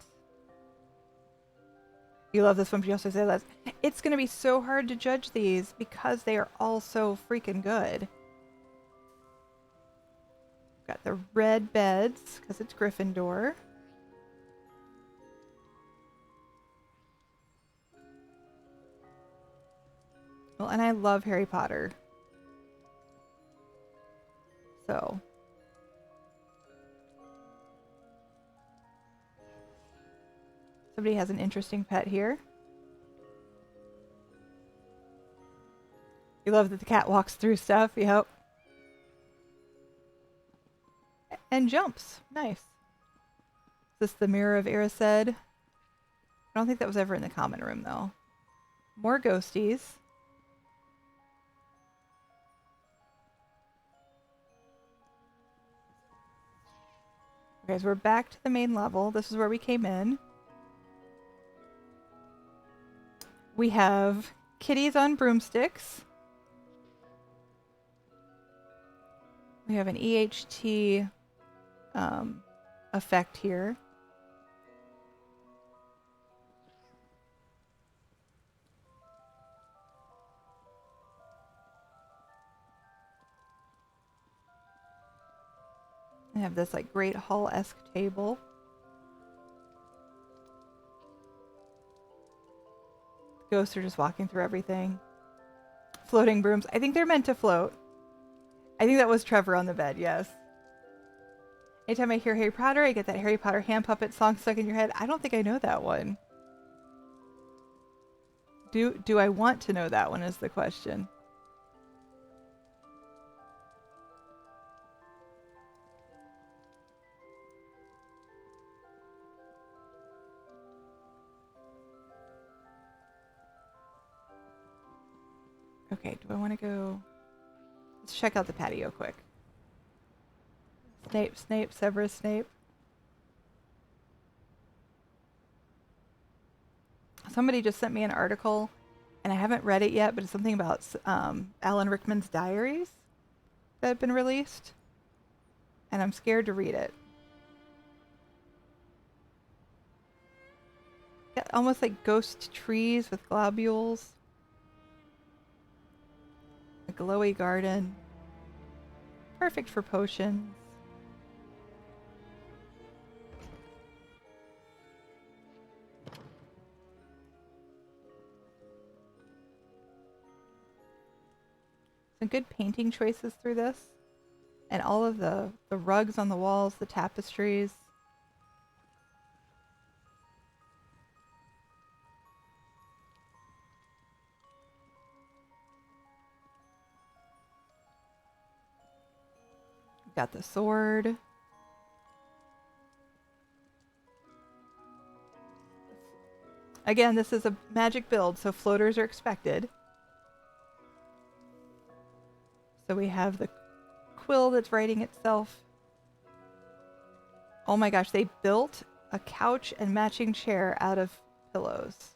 You love this one, but you also say that. It's going to be so hard to judge these because they are all so freaking good. Got the red beds because it's Gryffindor. Well, and I love Harry Potter. So. Somebody has an interesting pet here. You love that the cat walks through stuff. Yep. And jumps. Nice. Is this the Mirror of Erised? I don't think that was ever in the common room, though. More ghosties. Okay, so we're back to the main level. This is where we came in. We have kitties on broomsticks. We have an EHT effect here. I have this like Great Hall-esque table. Ghosts are just walking through everything. Floating brooms. I think they're meant to float. I think that was Trevor on the bed, yes. Anytime I hear Harry Potter, I get that Harry Potter hand puppet song stuck in your head. I don't think I know that one. Do I want to know that one is the question. Okay, do I want to go... Let's check out the patio quick. Snape, Severus Snape. Somebody just sent me an article, and I haven't read it yet, but it's something about Alan Rickman's diaries that have been released, and I'm scared to read it. Got almost like ghost trees with globules. A glowy garden. Perfect for potions. Some good painting choices through this. And all of the rugs on the walls, the tapestries. Got the sword. Again, this is a magic build, so floaters are expected. So we have the quill that's writing itself. Oh my gosh, they built a couch and matching chair out of pillows.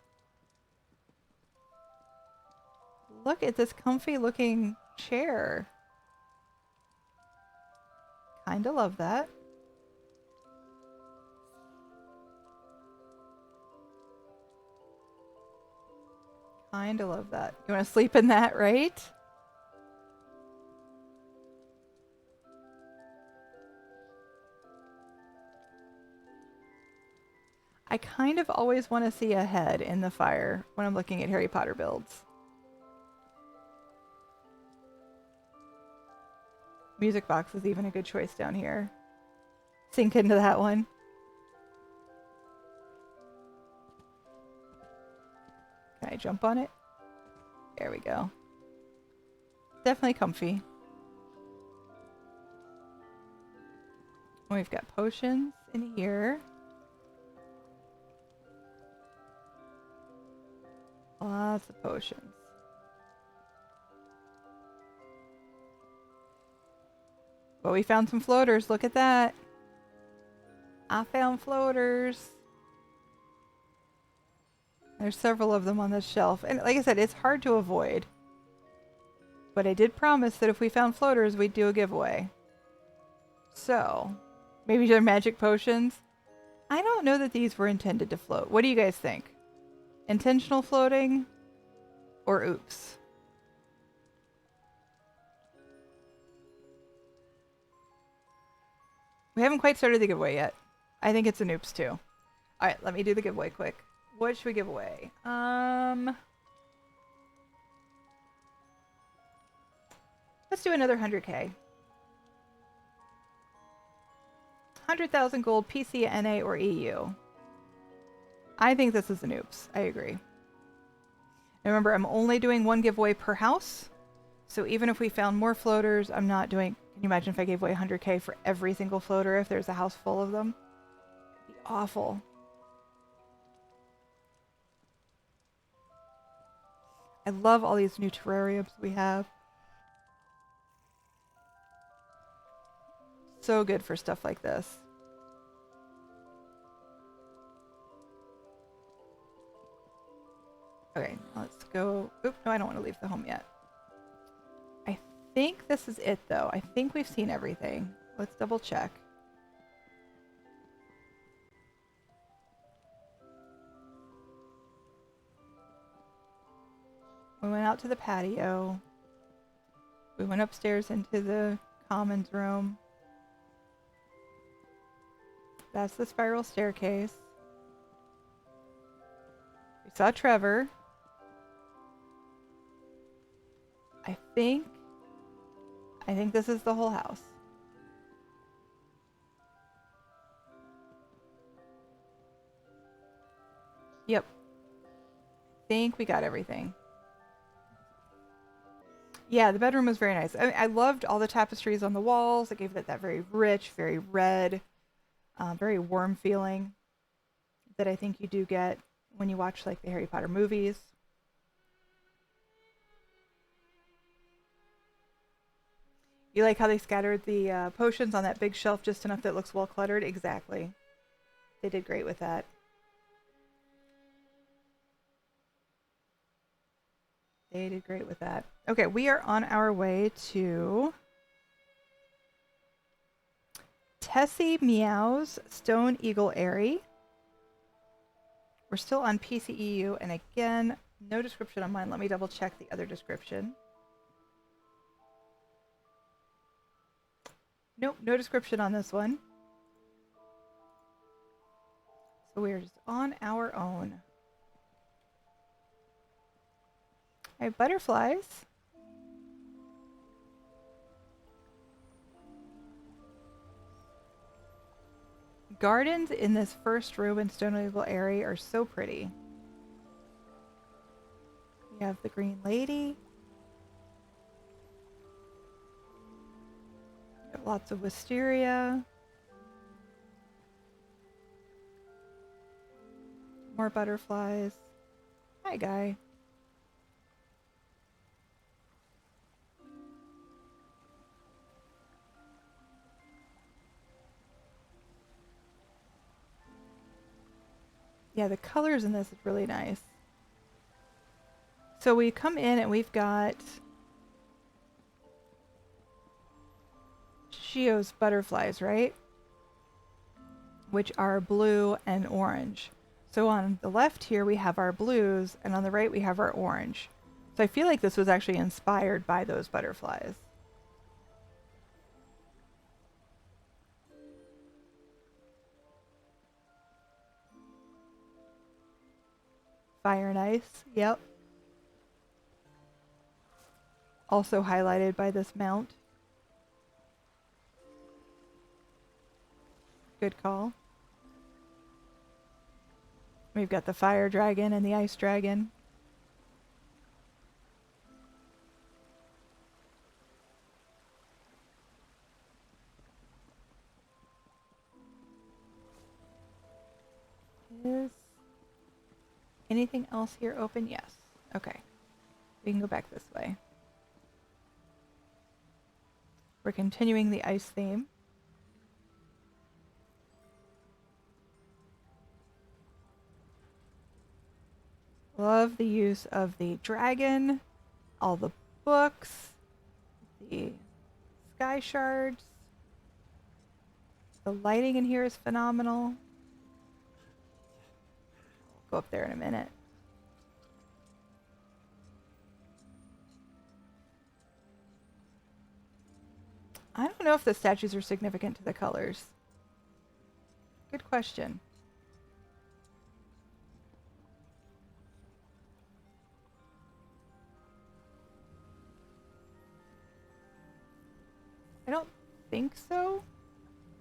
Look at this comfy looking chair. Kinda love that. Kinda love that. You want to sleep in that, right? I kind of always want to see a head in the fire when I'm looking at Harry Potter builds. Music box is even a good choice down here. Sink into that one. Can I jump on it? There we go. Definitely comfy. We've got potions in here. Lots of potions. But we found some floaters. Look at that. I found floaters. There's several of them on this shelf. And like I said, it's hard to avoid. But I did promise that if we found floaters, we'd do a giveaway. So, maybe they're magic potions. I don't know that these were intended to float. What do you guys think? Intentional floating or oops? We haven't quite started the giveaway yet. I think it's an oops too. Alright, let me do the giveaway quick. What should we give away? Let's do another 100k. 100,000 gold, PC, NA, or EU. I think this is an oops. I agree. Now remember, I'm only doing one giveaway per house. So even if we found more floaters, I'm not doing... Can you imagine if I gave away 100k for every single floater if there's a house full of them? It'd be awful. I love all these new terrariums we have. So good for stuff like this. Okay, let's go. Oop, no, I don't want to leave the home yet. I think this is it, though. I think we've seen everything. Let's double check. We went out to the patio. We went upstairs into the commons room. That's the spiral staircase. We saw Trevor. I think this is the whole house. Yep. I think we got everything. Yeah, the bedroom was very nice. I loved all the tapestries on the walls. It gave it that very rich, very red, very warm feeling that I think you do get when you watch like the Harry Potter movies. You like how they scattered the potions on that big shelf just enough that it looks well cluttered? Exactly. They did great with that. They did great with that. Okay, we are on our way to TessieMeow's Stone Eagle Aerie. We're still on PCEU, and again, no description on mine. Let me double check the other description. Nope, no description on this one. So we're just on our own. I have butterflies. gardens in this first room in Stone Eagle Aerie are so pretty. We have the Green Lady. We have lots of wisteria. More butterflies. Hi, guy. Yeah, the colors in this is really nice. So we come in and we've got Shio's butterflies, right? Which are blue and orange. So on the left here we have our blues, and on the right we have our orange. So I feel like this was actually inspired by those butterflies. Fire and ice, yep. Also highlighted by this mount. Good call. We've got the fire dragon and the ice dragon. Is anything else here open? Yes. Okay. We can go back this way. We're continuing the ice theme. Love the use of the dragon, all the books, the sky shards. The lighting in here is phenomenal. I'll go up there in a minute. I don't know if the statues are significant to the colors. Good question. I don't think so,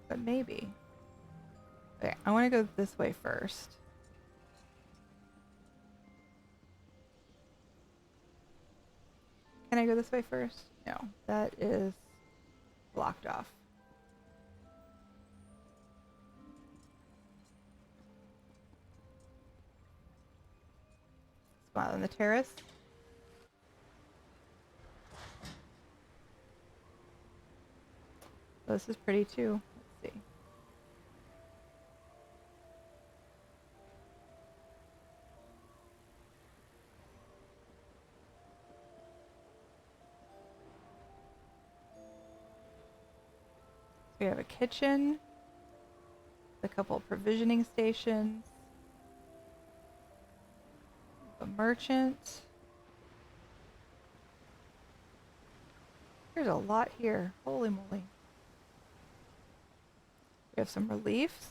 but maybe. Okay, I want to go this way first. Can I go this way first? No, that is blocked off. Smile on the terrace. Oh, this is pretty too. Let's see. We have a kitchen, a couple of provisioning stations, a merchant. There's a lot here. Holy moly. We have some reliefs.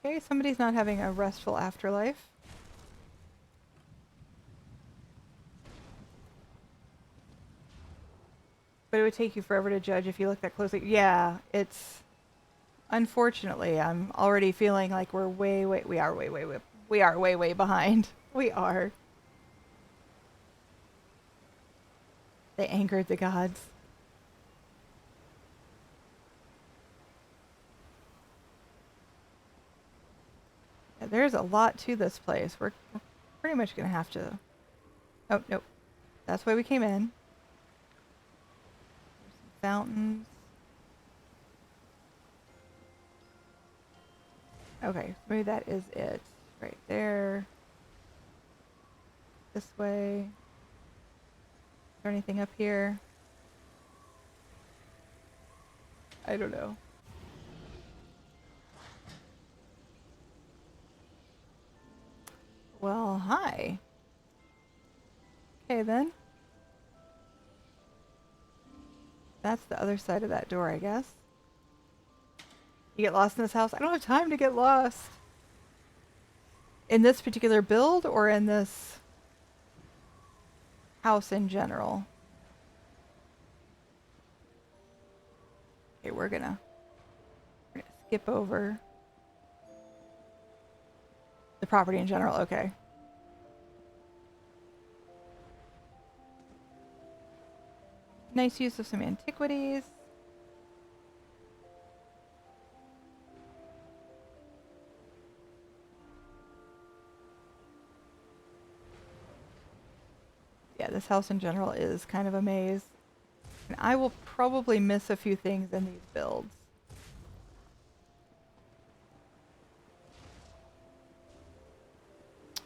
Okay, somebody's not having a restful afterlife. But it would take you forever to judge if you look that closely. Yeah, it's... Unfortunately, I'm already feeling like we're way behind. We are. They angered the gods. Yeah, there's a lot to this place. We're pretty much going to have to... Oh, nope. That's why we came in. There's some fountains. Okay, maybe that is it. Right there. This way. Is there anything up here? I don't know. Well, hi. Okay, then. That's the other side of that door, I guess. You get lost in this house? I don't have time to get lost. In this particular build or in this house in general? Okay, we're gonna skip over the property in general. Okay. Nice use of some antiquities. Yeah, this house in general is kind of a maze. And I will probably miss a few things in these builds.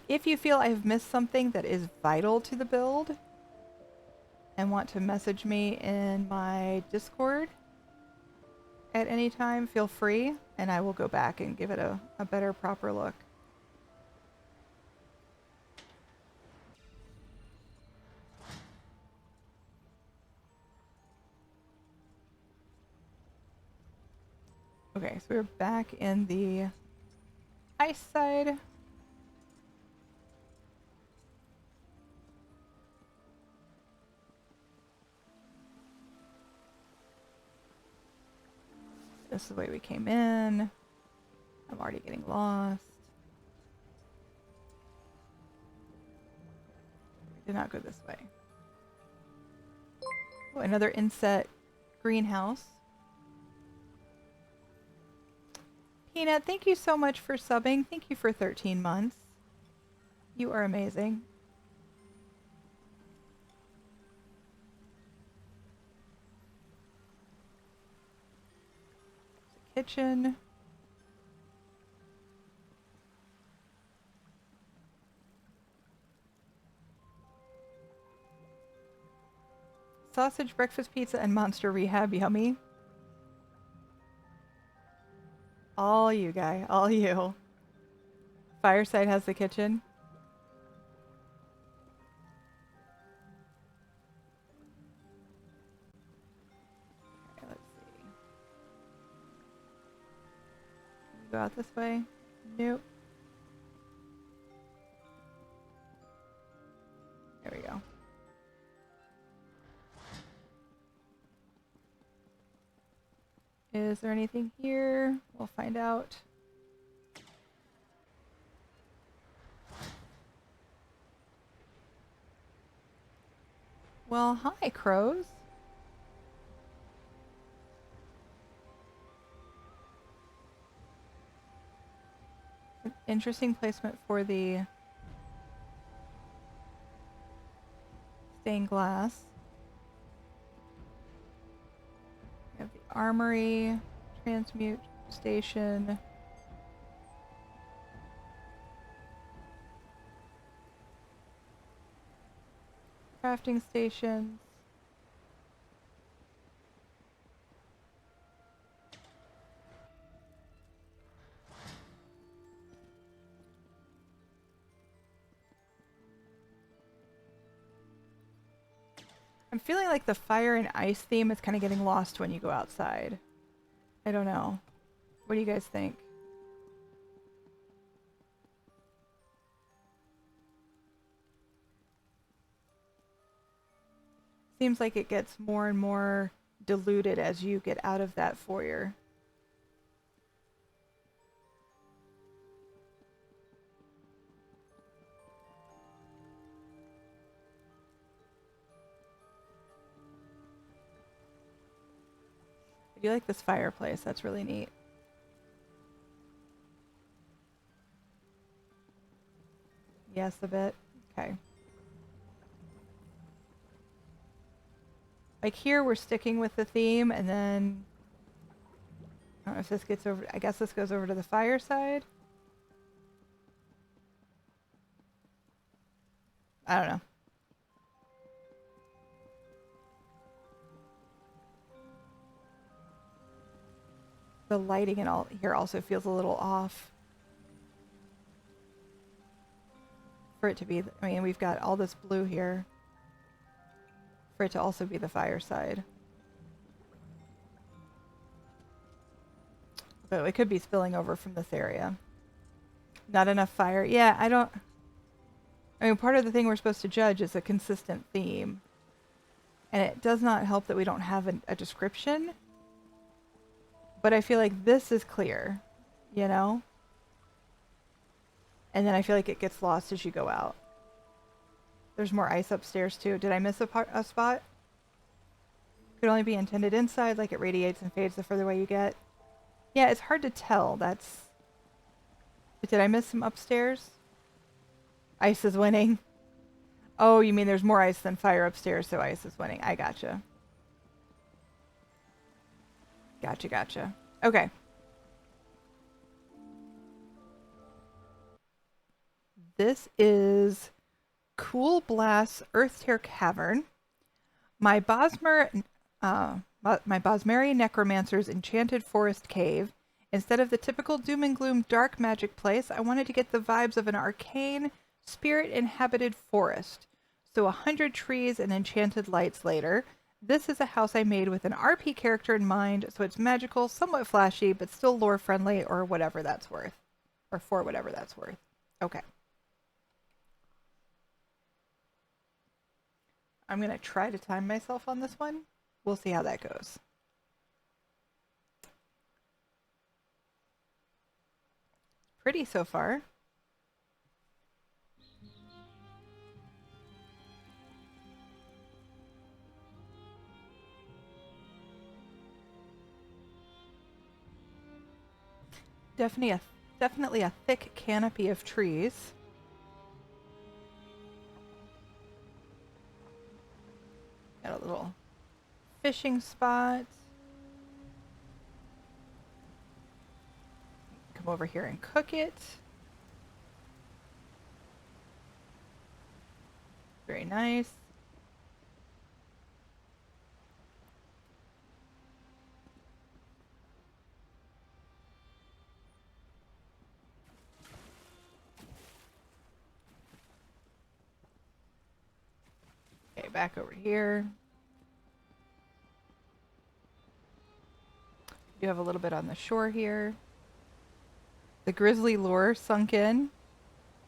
If you feel I've missed something that is vital to the build and want to message me in my Discord at any time, feel free, and I will go back and give it a better, proper look. Okay, so we're back in the ice side. This is the way we came in. I'm already getting lost. We did not go this way. Oh, another inset greenhouse. Peanut, thank you so much for subbing. Thank you for 13 months. You are amazing. Kitchen. Sausage, breakfast pizza, and monster rehab. Yummy. All you, guy. All you. Fireside has the kitchen. Okay, let's see. Can we go out this way? Nope. There we go. Is there anything here? We'll find out. Well, hi, crows. An interesting placement for the stained glass. We have the armory, transmute station. Crafting stations. I'm feeling like the fire and ice theme is kind of getting lost when you go outside. I don't know. What do you guys think? Seems like it gets more and more diluted as you get out of that foyer. I do like this fireplace. That's really neat. Yes, a bit. Okay. Like here, we're sticking with the theme, and then I don't know if this gets over. I guess this goes over to the fireside. I don't know. The lighting and all here also feels a little off. For it to be, I mean, we've got all this blue here. For it to also be the fireside. But it could be spilling over from this area. Not enough fire. Yeah, I mean, part of the thing we're supposed to judge is a consistent theme. And it does not help that we don't have a description. But I feel like this is clear, you know? And then I feel like it gets lost as you go out. There's more ice upstairs too. Did I miss a spot? Could only be intended inside, like it radiates and fades the further away you get. Yeah, it's hard to tell. But did I miss some upstairs? Ice is winning. Oh, you mean there's more ice than fire upstairs, so ice is winning. I gotcha. Gotcha. Okay. This is Cool Blast Earthtear Cavern. My Bosmeri Necromancer's Enchanted Forest Cave. Instead of the typical doom and gloom dark magic place, I wanted to get the vibes of an arcane, spirit-inhabited forest. So 100 trees and enchanted lights later. This is a house I made with an RP character in mind, so it's magical, somewhat flashy, but still lore-friendly, or whatever that's worth. Or for whatever that's worth. Okay. I'm going to try to time myself on this one. We'll see how that goes. Pretty so far. Definitely a thick canopy of trees. Got a little fishing spot. Come over here and cook it. Very nice. Okay, back over here. You have a little bit on the shore here. The grizzly lure sunk in.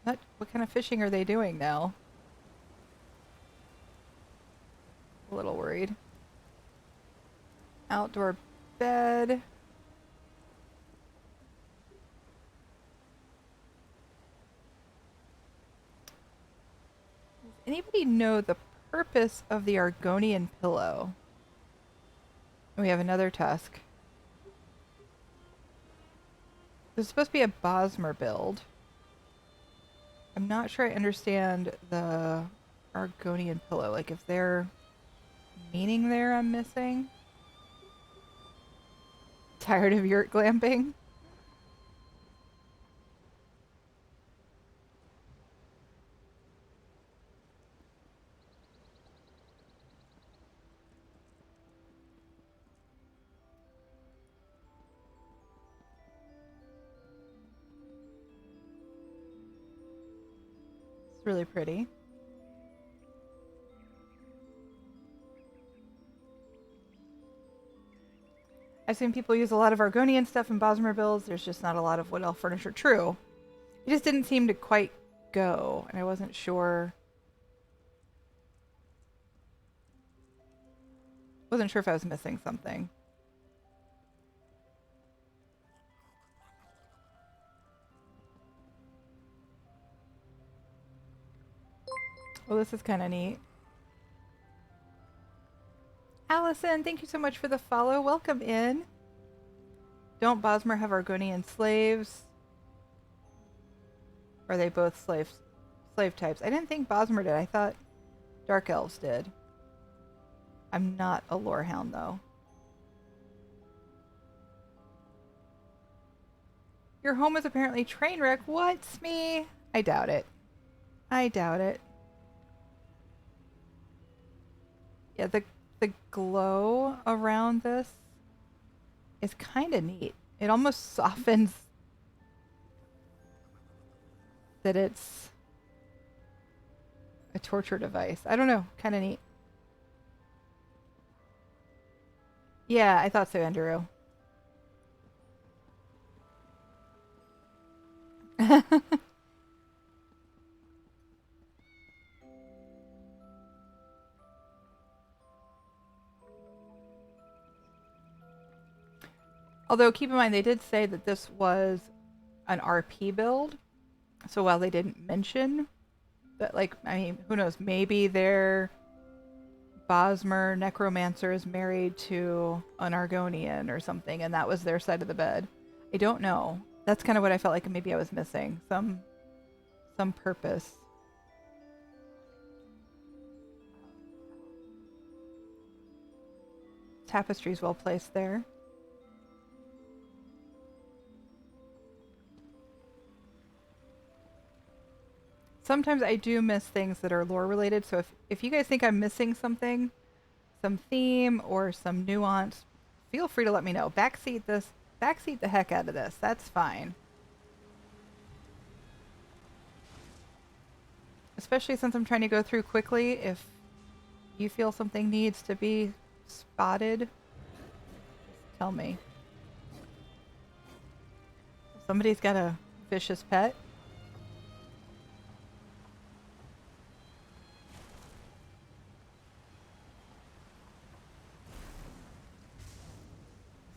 What kind of fishing are they doing now? A little worried. Outdoor bed. Does anybody know the purpose of the Argonian pillow? And we have another tusk. This is supposed to be a Bosmer build. I'm not sure I understand the Argonian pillow. Like if their meaning there I'm missing. Tired of yurt glamping? Really pretty. I've seen people use a lot of Argonian stuff in Bosmer builds. There's just not a lot of wood elf furniture. True. It just didn't seem to quite go, and I wasn't sure. Wasn't sure if I was missing something. Well, this is kind of neat. Allison, thank you so much for the follow. Welcome in. Don't Bosmer have Argonian slaves? Or are they both slave types? I didn't think Bosmer did. I thought Dark Elves did. I'm not a lorehound, though. Your home is apparently train wreck. What, Smee? I doubt it. I doubt it. Yeah, the glow around this is kind of neat. It almost softens that it's a torture device. I don't know. Kind of neat. Yeah, I thought so, Andrew. Although, keep in mind, they did say that this was an RP build. So while they didn't mention that, like, I mean, who knows? Maybe their Bosmer necromancer is married to an Argonian or something, and that was their side of the bed. I don't know. That's kind of what I felt like maybe I was missing. Some purpose. Tapestry's well placed there. Sometimes I do miss things that are lore related, so if you guys think I'm missing something, some theme or some nuance, feel free to let me know. Backseat the heck out of this. That's fine. Especially since I'm trying to go through quickly, if you feel something needs to be spotted, just tell me. Somebody's got a vicious pet.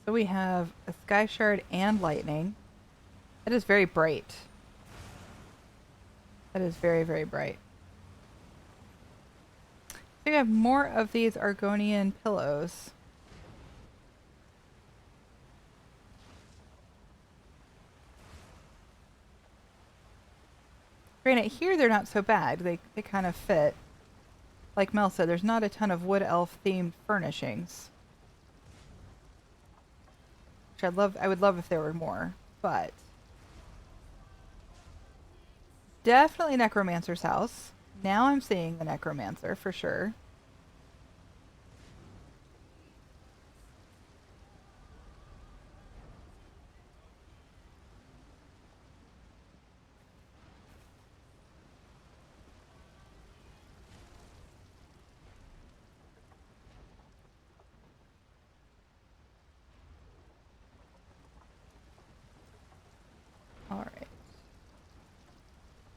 So we have a Sky Shard and Lightning. That is very bright. That is very, very bright. So we have more of these Argonian pillows. Granted, here they're not so bad. They kind of fit. Like Mel said, there's not a ton of wood elf themed furnishings. Which I would love if there were more, but definitely Necromancer's house. Now I'm seeing the Necromancer for sure. All right.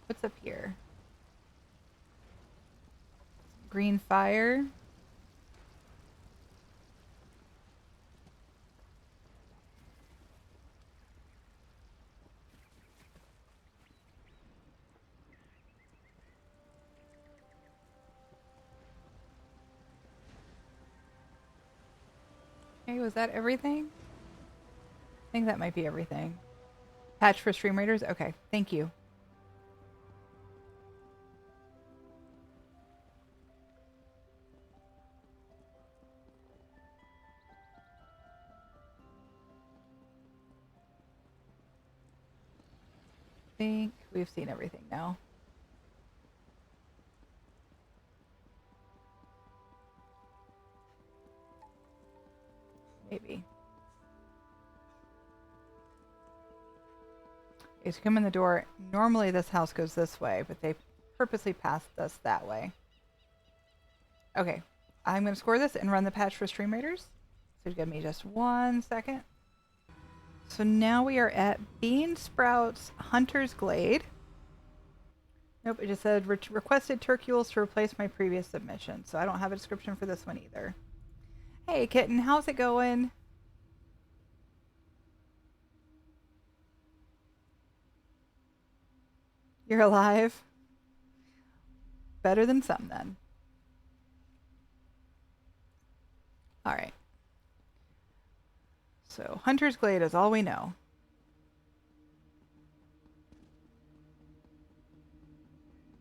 What's up here? Green fire. Okay, was that everything? I think that might be everything. Patch for stream raiders? Okay, thank you. I think we've seen everything now. Maybe. As you come in the door, normally this house goes this way, but they purposely passed us that way. Okay, I'm going to score this and run the patch for stream raiders. So give me just 1 second. So now we are at Bean Sprout's Hunter's Glade. Nope, it just said requested turcules to replace my previous submission. So I don't have a description for this one either. Hey kitten, how's it going? You're alive? Better than some then. Alright. So Hunter's Glade is all we know.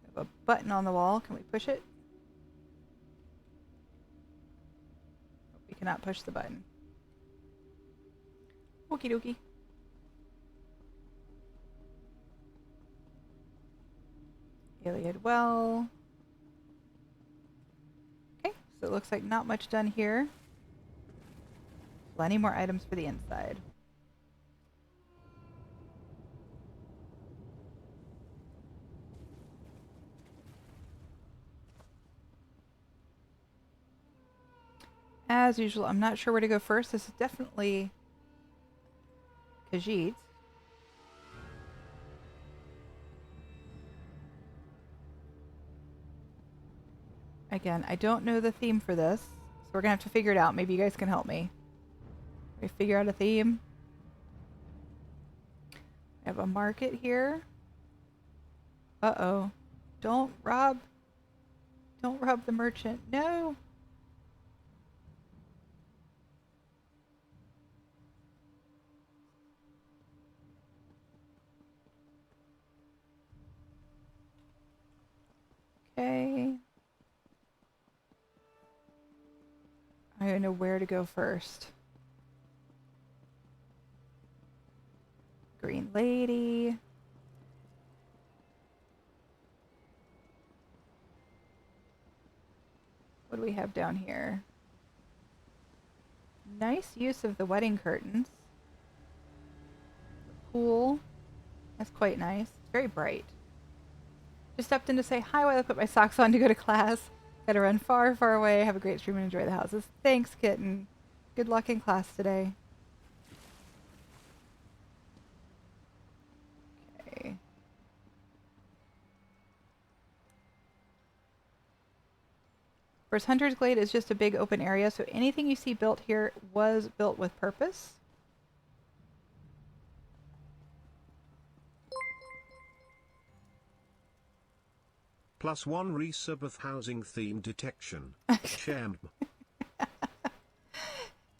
We have a button on the wall. Can we push it? We cannot push the button. Okie dokie. Iliad Well. Okay, so it looks like not much done here. Plenty more items for the inside. As usual, I'm not sure where to go first. This is definitely Khajiit. Again, I don't know the theme for this, so we're gonna have to figure it out. Maybe you guys can help me. We figure out a theme. I have a market here. Uh-oh. Don't rob the merchant. No! Okay. I don't know where to go first. Green Lady. What do we have down here? Nice use of the wedding curtains. The pool. That's quite nice. It's very bright. Just stepped in to say hi while I put my socks on to go to class. Gotta run far, far away. Have a great stream and enjoy the houses. Thanks, kitten. Good luck in class today. Okay. First, Hunter's Glade is just a big open area, so anything you see built here was built with purpose. +1 resub of housing theme detection. Shem.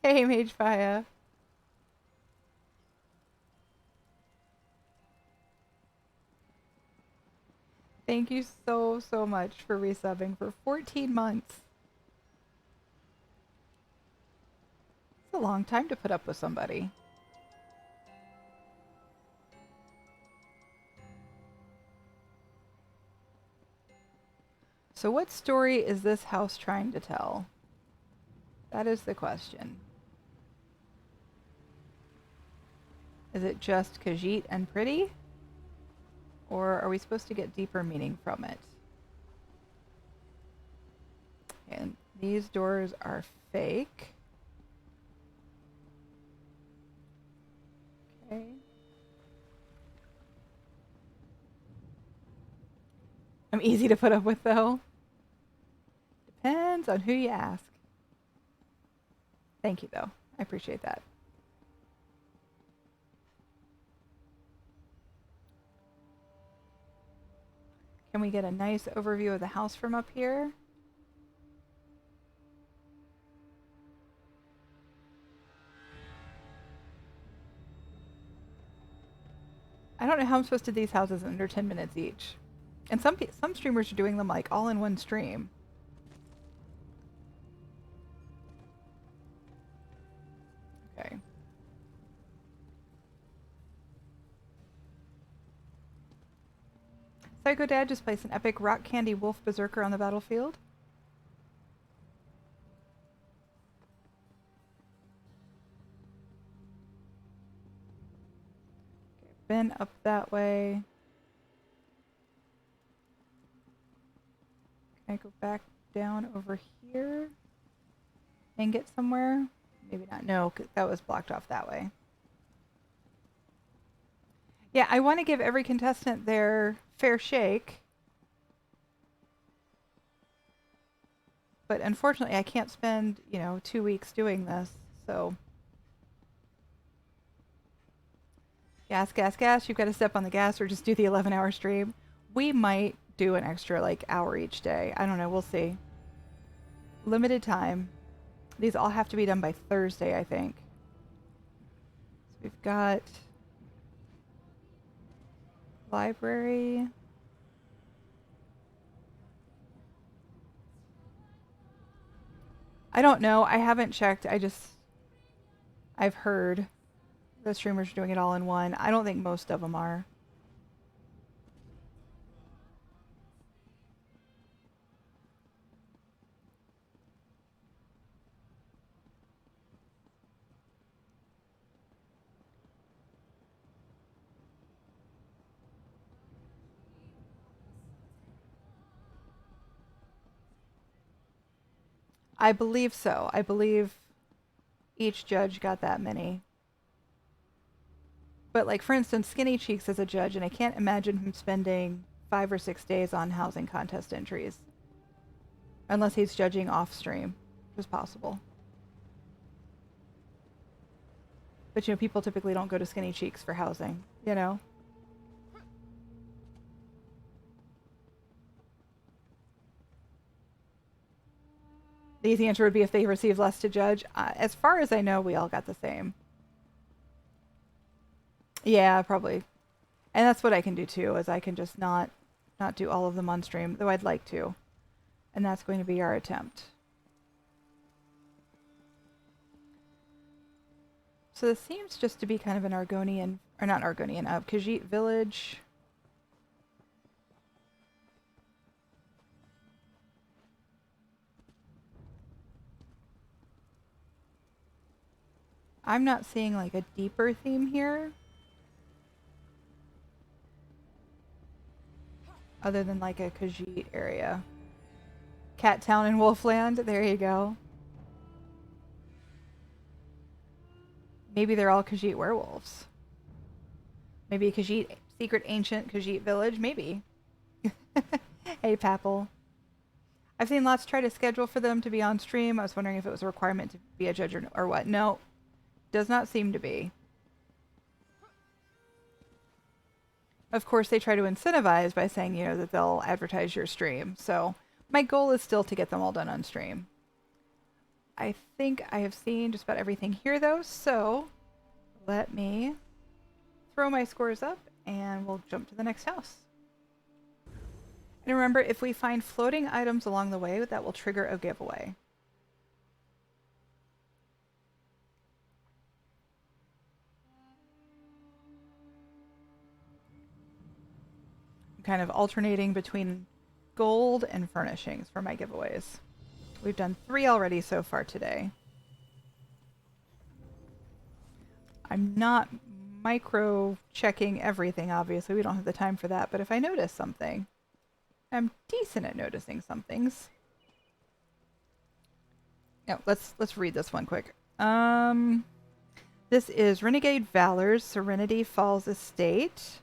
Hey, Mage Fire. Thank you so, so much for resubbing for 14 months. It's a long time to put up with somebody. So what story is this house trying to tell? That is the question. Is it just Khajiit and pretty? Or are we supposed to get deeper meaning from it? And these doors are fake. Okay. I'm easy to put up with, though. Depends on who you ask. Thank you, though. I appreciate that. Can we get a nice overview of the house from up here? I don't know how I'm supposed to do these houses in under 10 minutes each. And some streamers are doing them like all in one stream. Okay. Psycho Dad just placed an epic rock candy wolf berserker on the battlefield. Okay, been up that way. Can I go back down over here and get somewhere? Maybe not. No, 'cause that was blocked off that way. Yeah, I want to give every contestant their fair shake. But unfortunately, I can't spend, 2 weeks doing this, so. Gas, gas, gas. You've got to step on the gas or just do the 11-hour stream. We might do an extra, hour each day. I don't know. We'll see. Limited time. These all have to be done by Thursday, I think. So we've got library. I don't know. I haven't checked. I've heard the streamers are doing it all in one. I don't think most of them are. I believe so. I believe each judge got that many. But for instance, Skinny Cheeks is a judge, and I can't imagine him spending 5 or 6 days on housing contest entries. Unless he's judging off stream, which is possible. But, you know, people typically don't go to Skinny Cheeks for housing, you know? The easy answer would be if they receive less to judge. As far as I know, we all got the same. Yeah, probably. And that's what I can do too, is I can just not do all of them on stream, though I'd like to. And that's going to be our attempt. So this seems just to be kind of an Argonian, or not Argonian, Khajiit village. I'm not seeing like a deeper theme here. Other than like a Khajiit area. Cat Town and Wolfland, there you go. Maybe they're all Khajiit werewolves. Maybe a Khajiit, secret ancient Khajiit village, maybe. Hey, Papple. I've seen lots try to schedule for them to be on stream. I was wondering if it was a requirement to be a judge or what. No, does not seem to be. Of course, they try to incentivize by saying, you know, that they'll advertise your stream. So my goal is still to get them all done on stream. I think I have seen just about everything here, though, so let me throw my scores up, and we'll jump to the next house. And remember, if we find floating items along the way, that will trigger a giveaway. I'm kind of alternating between gold and furnishings for my giveaways. We've done 3 already so far today. I'm not micro-checking everything, obviously. We don't have the time for that. But if I notice something, I'm decent at noticing some things. No, let's read this one quick. This is Renegade Valor's Serenity Falls Estate.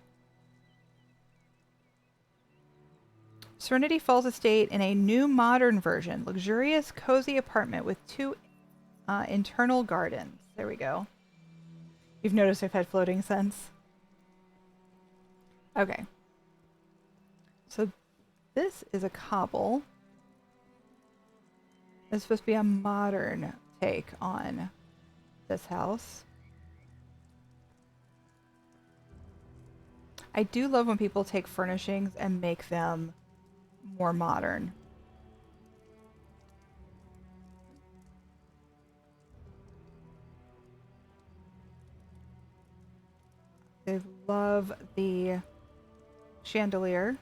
Serenity Falls Estate in a new modern version. Luxurious, cozy apartment with 2 internal gardens. There we go. You've noticed I've had floating since. Okay. So this is a cobble. It's supposed to be a modern take on this house. I do love when people take furnishings and make them more modern. I love the chandelier.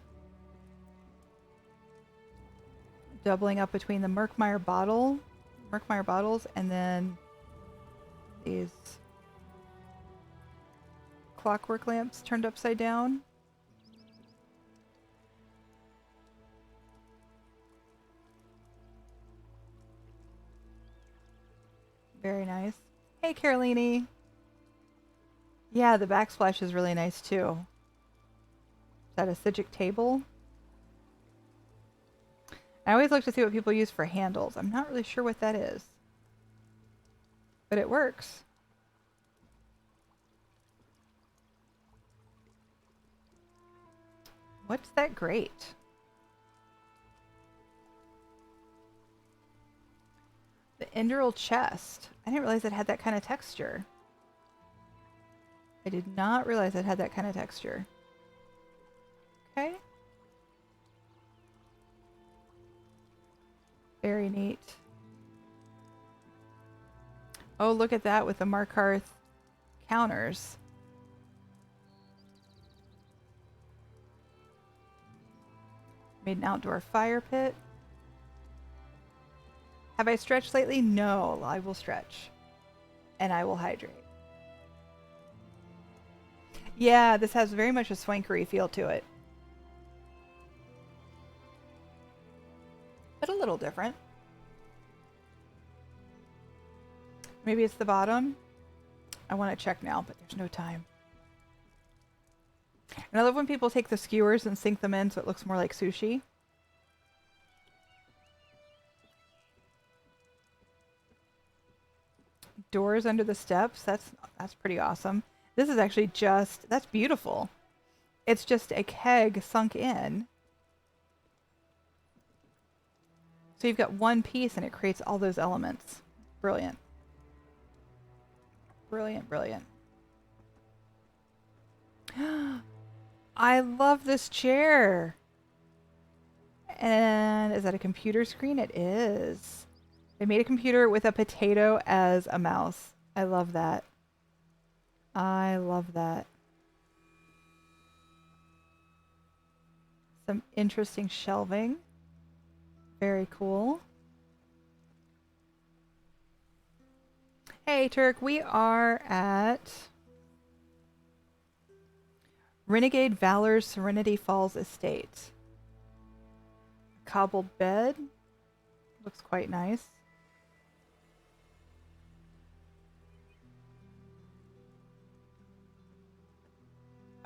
Doubling up between the Murkmire bottles, and then these clockwork lamps turned upside down. Very nice. Hey, Carolini. Yeah, the backsplash is really nice too. Is that a Psijic table? I always look to see what people use for handles. I'm not really sure what that is. But it works. What's that grate? The Enderal chest. I didn't realize it had that kind of texture. I did not realize it had that kind of texture. Okay. Very neat. Oh, look at that with the Markarth counters. Made an outdoor fire pit. Have I stretched lately? No, I will stretch. And I will hydrate. Yeah, this has very much a swankery feel to it. But a little different. Maybe it's the bottom. I want to check now, but there's no time. And I love when people take the skewers and sink them in so it looks more like sushi. doors under the steps. That's pretty awesome. This is actually just, that's beautiful. It's just a keg sunk in. So you've got one piece and it creates all those elements. Brilliant. Brilliant, brilliant. I love this chair. And is that a computer screen? It is. They made a computer with a potato as a mouse. I love that. I love that. Some interesting shelving. Very cool. Hey, Turk, we are at Renegade Valor's Serenity Falls Estate. Cobbled bed. Looks quite nice.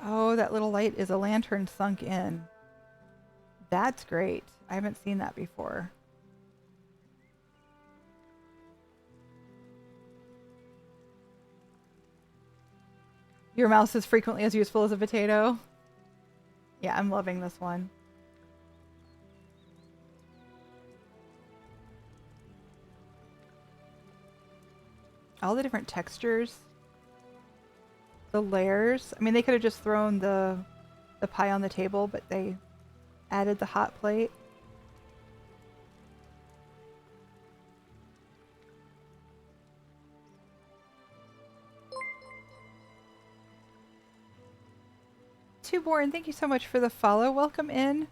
Oh, that little light is a lantern sunk in. That's great. I haven't seen that before. Your mouse is frequently as useful as a potato. Yeah, I'm loving this one. All the different textures. The layers. I mean, they could have just thrown the pie on the table, but they added the hot plate. Twoborn, thank you so much for the follow. Welcome in.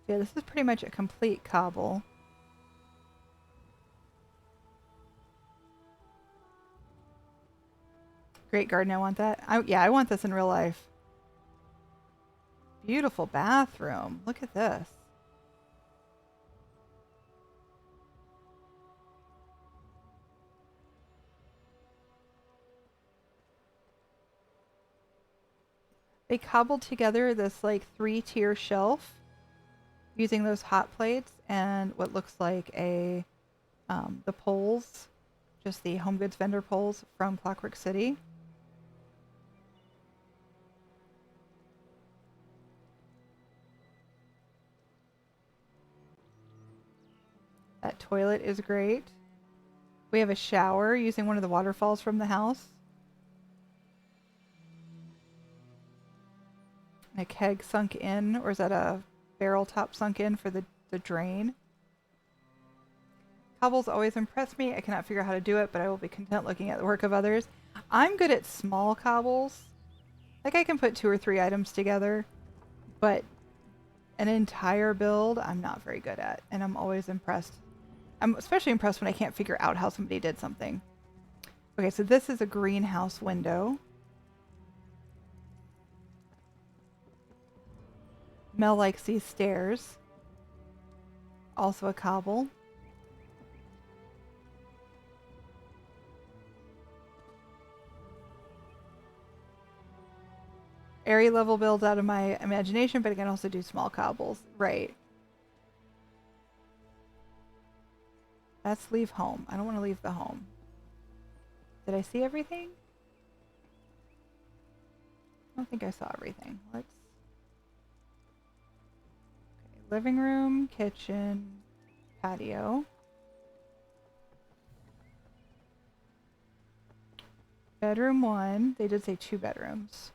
Yeah, this is pretty much a complete cobble. Great garden, I want that. Yeah, I want this in real life. Beautiful bathroom. Look at this. They cobbled together this like 3-tier shelf using those hot plates and what looks like a the poles, just the home goods vendor poles from Clockwork City. That toilet is great. We have a shower using one of the waterfalls from the house. And a keg sunk in, or is that a barrel top sunk in for the drain? Cobbles always impress me. I cannot figure out how to do it, but I will be content looking at the work of others. I'm good at small cobbles. Like I can put 2 or 3 items together, but an entire build I'm not very good at, and I'm always impressed. I'm especially impressed when I can't figure out how somebody did something. Okay, so this is a greenhouse window. Mel likes these stairs. Also a cobble. Aerie level builds out of my imagination, but I can also do small cobbles. Right. Let's leave home. I don't want to leave the home. Did I see everything? I don't think I saw everything. Let's... Okay, living room, kitchen, patio. Bedroom 1. They did say 2 bedrooms.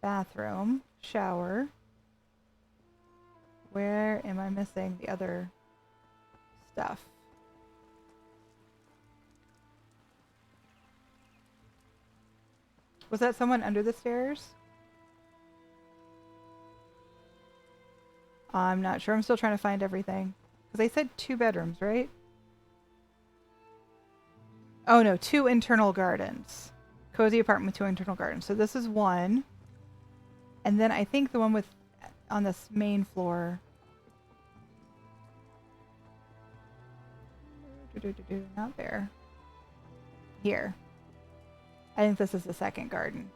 Bathroom, shower. Where am I missing the other stuff? Was that someone under the stairs? I'm not sure. I'm still trying to find everything. Because they said 2 bedrooms, right? Oh no, 2 internal gardens. Cozy apartment with 2 internal gardens. So this is 1. And then I think the one with on this main floor. Not there. Here. I think this is the second garden.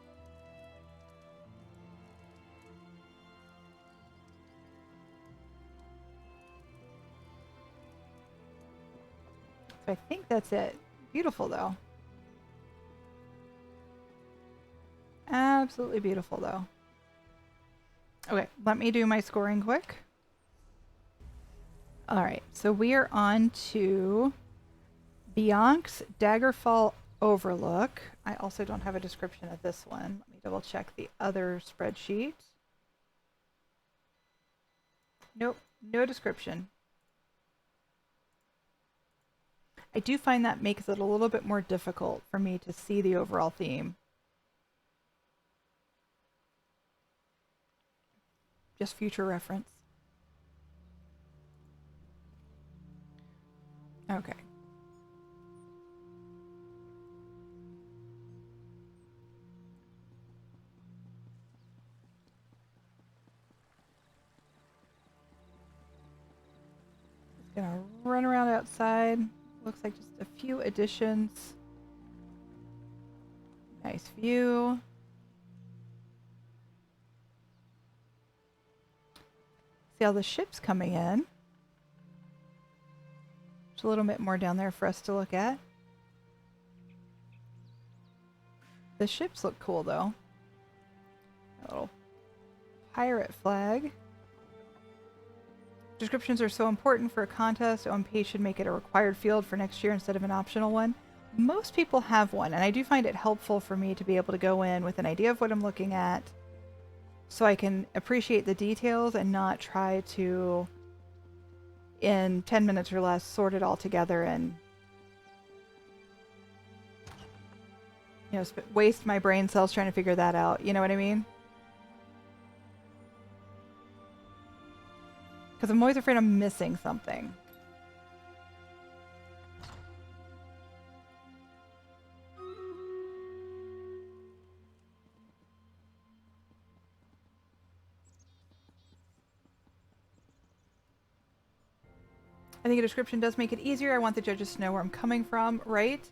So I think that's it. Beautiful, though. Absolutely beautiful, though. Okay, let me do my scoring quick. All right, so we are on to Bianque's Daggerfall Overlook. I also don't have a description of this one. Let me double check the other spreadsheet. Nope, no description. I do find that makes it a little bit more difficult for me to see the overall theme. Just future reference. Okay. Just gonna run around outside. Looks like just a few additions. Nice view. See all the ships coming in. There's a little bit more down there for us to look at. The ships look cool though. A little pirate flag. Descriptions are so important for a contest. OMP should make it a required field for next year instead of an optional one. Most people have one, and I do find it helpful for me to be able to go in with an idea of what I'm looking at so I can appreciate the details and not try to, in 10 minutes or less, sort it all together and, you know, waste my brain cells trying to figure that out. You know what I mean? Because I'm always afraid I'm missing something. I think a description does make it easier. I want the judges to know where I'm coming from, right? If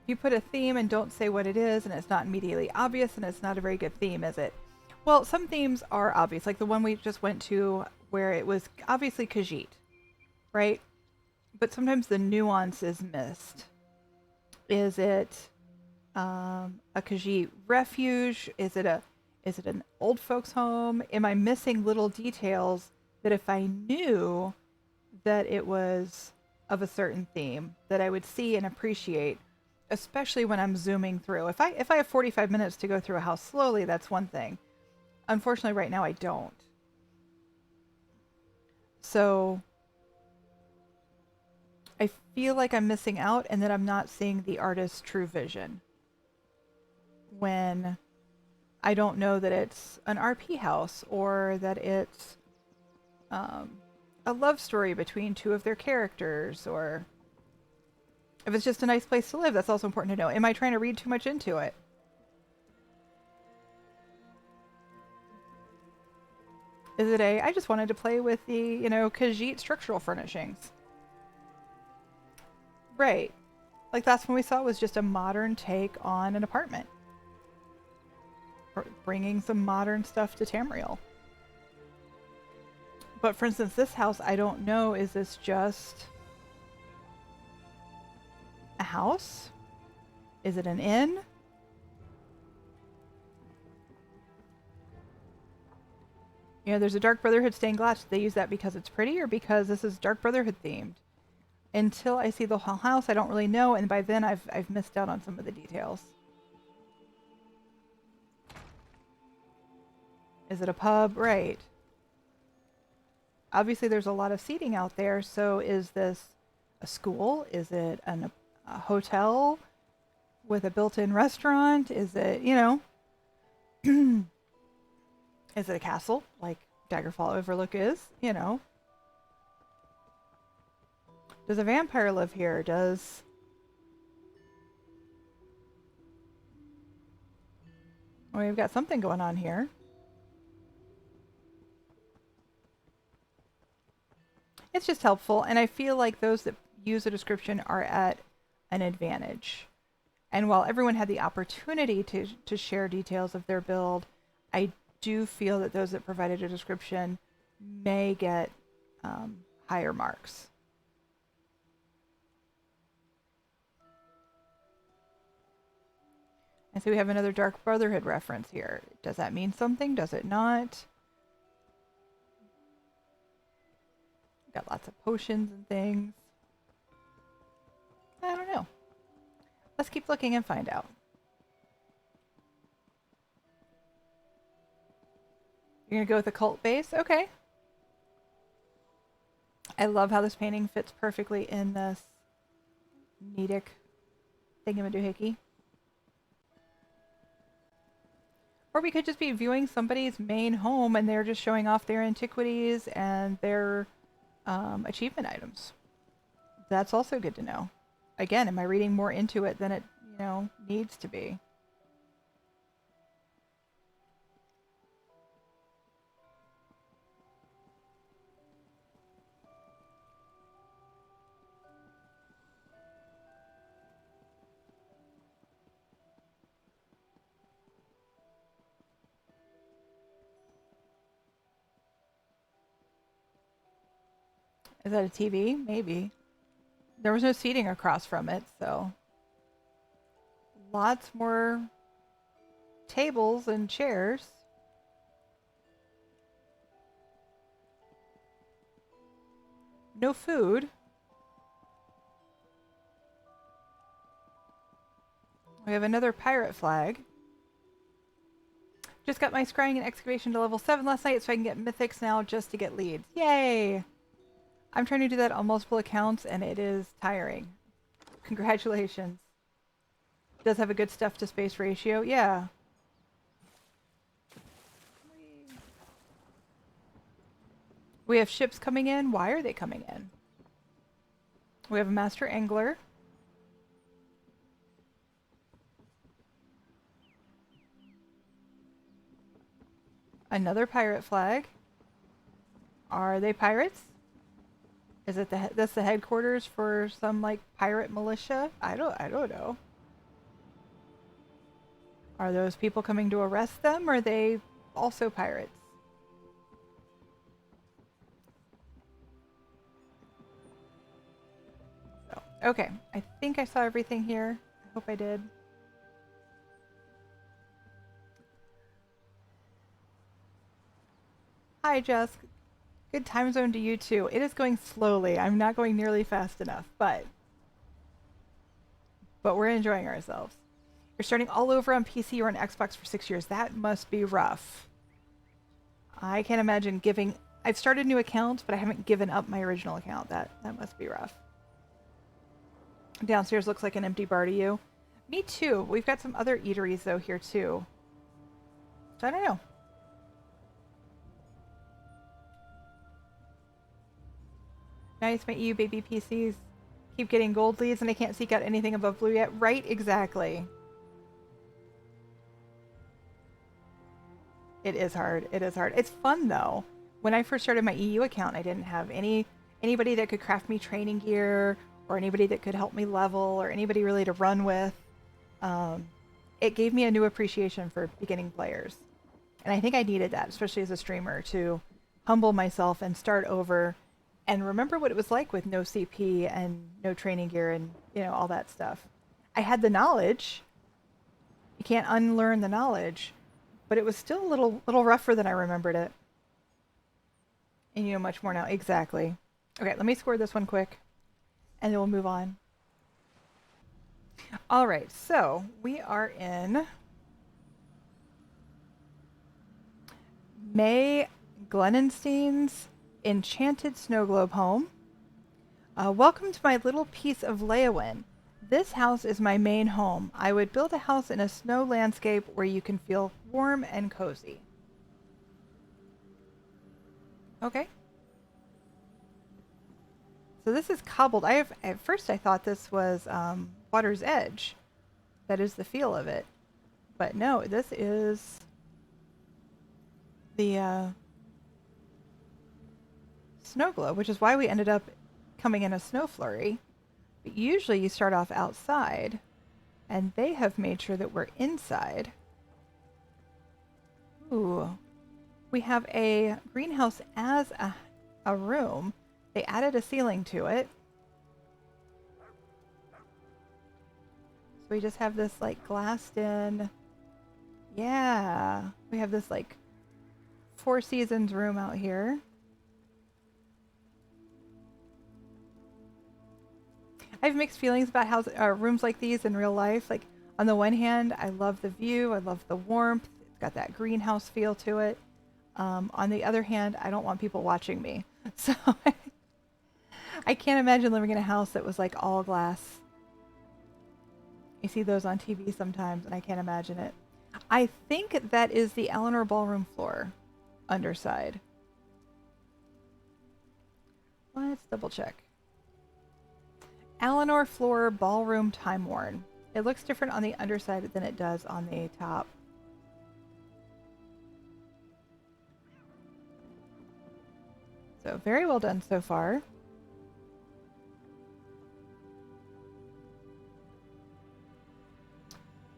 you put a theme and don't say what it is and it's not immediately obvious, and it's not a very good theme, is it? Well, some themes are obvious, like the one we just went to where it was obviously Khajiit, right? But sometimes the nuance is missed. Is it a Khajiit refuge? Is it an old folks home? Am I missing little details that if I knew that it was of a certain theme that I would see and appreciate, especially when I'm zooming through? If I have 45 minutes to go through a house slowly, that's one thing. Unfortunately, right now I don't. So I feel like I'm missing out and that I'm not seeing the artist's true vision when I don't know that it's an RP house or that it's a love story between two of their characters, or if it's just a nice place to live. That's also important to know. Am I trying to read too much into it? Is it I just wanted to play with the, you know, Khajiit structural furnishings. Right. Like that's when we saw it was just a modern take on an apartment. Or bringing some modern stuff to Tamriel. But for instance, this house, I don't know, is this just a house? Is it an inn? You know, there's a Dark Brotherhood stained glass. Did they use that because it's pretty or because this is Dark Brotherhood themed? Until I see the whole house, I don't really know, and by then I've missed out on some of the details. Is it a pub? Right. Obviously there's a lot of seating out there, so is this a school? Is it a hotel with a built-in restaurant? Is it, you know, is it a castle like Daggerfall Overlook is? You know. Does a vampire live here? Does... Well, we've got something going on here. It's just helpful, and I feel like those that use a description are at an advantage. And while everyone had the opportunity to share details of their build, I do feel that those that provided a description may get higher marks. And so we have another Dark Brotherhood reference here. Does that mean something? Does it not? Got lots of potions and things. I don't know. Let's keep looking and find out. You're going to go with the cult base? Okay. I love how this painting fits perfectly in this Nedic thingamadoohickey. Or we could just be viewing somebody's main home and they're just showing off their antiquities and their achievement items. That's also good to know. Again, am I reading more into it than it, needs to be? Is that a TV? Maybe. There was no seating across from it, so lots more tables and chairs. No food. We have another pirate flag. Just got my scrying and excavation to level 7 last night, so I can get mythics now just to get leads. Yay! I'm trying to do that on multiple accounts, and it is tiring. Congratulations. Does have a good stuff to space ratio. Yeah. We have ships coming in. Why are they coming in? We have a master angler. Another pirate flag. Are they pirates? Is it that's the headquarters for some like pirate militia? I don't know. Are those people coming to arrest them, or are they also pirates? So, okay, I think I saw everything here. I hope I did. Hi, Jess. Good time zone to you too. It is going slowly. I'm not going nearly fast enough, but we're enjoying ourselves. You're starting all over on PC or on Xbox for 6 years. That must be rough. I can't imagine giving... I've started new accounts, but I haven't given up my original account. That must be rough. Downstairs looks like an empty bar to you. Me too. We've got some other eateries though here too. So I don't know. Nice, my EU baby PCs keep getting gold leads and I can't seek out anything above blue yet. Right, exactly. It is hard. It is hard. It's fun though. When I first started my EU account, I didn't have anybody that could craft me training gear or anybody that could help me level or anybody really to run with. It gave me a new appreciation for beginning players. And I think I needed that, especially as a streamer, to humble myself and start over and remember what it was like with no CP and no training gear and, all that stuff. I had the knowledge. You can't unlearn the knowledge, but it was still a little rougher than I remembered it. And you know much more now. Exactly. Okay, let me score this one quick, and then we'll move on. All right, so we are in May Glenenstein's Enchanted Snow Globe home. Welcome to my little piece of Leyawen. This house is my main home. I would build a house in a snow landscape where you can feel warm and cozy. Okay. So this is cobbled. At first I thought this was Water's Edge. That is the feel of it. But no, this is the snow globe, which is why we ended up coming in a snow flurry. But usually you start off outside, and they have made sure that we're inside. Ooh. We have a greenhouse as a room. They added a ceiling to it. we just have this like glassed in. Yeah. We have this like Four Seasons room out here. I have mixed feelings about rooms like these in real life. Like, on the one hand, I love the view, I love the warmth, it's got that greenhouse feel to it. On the other hand, I don't want people watching me. So I can't imagine living in a house that was like all glass. You see those on TV sometimes, and I can't imagine it. I think that is the Eleanor Ballroom floor, underside. Let's double check. Eleanor floor, ballroom, time worn. It looks different on the underside than it does on the top. So very well done so far.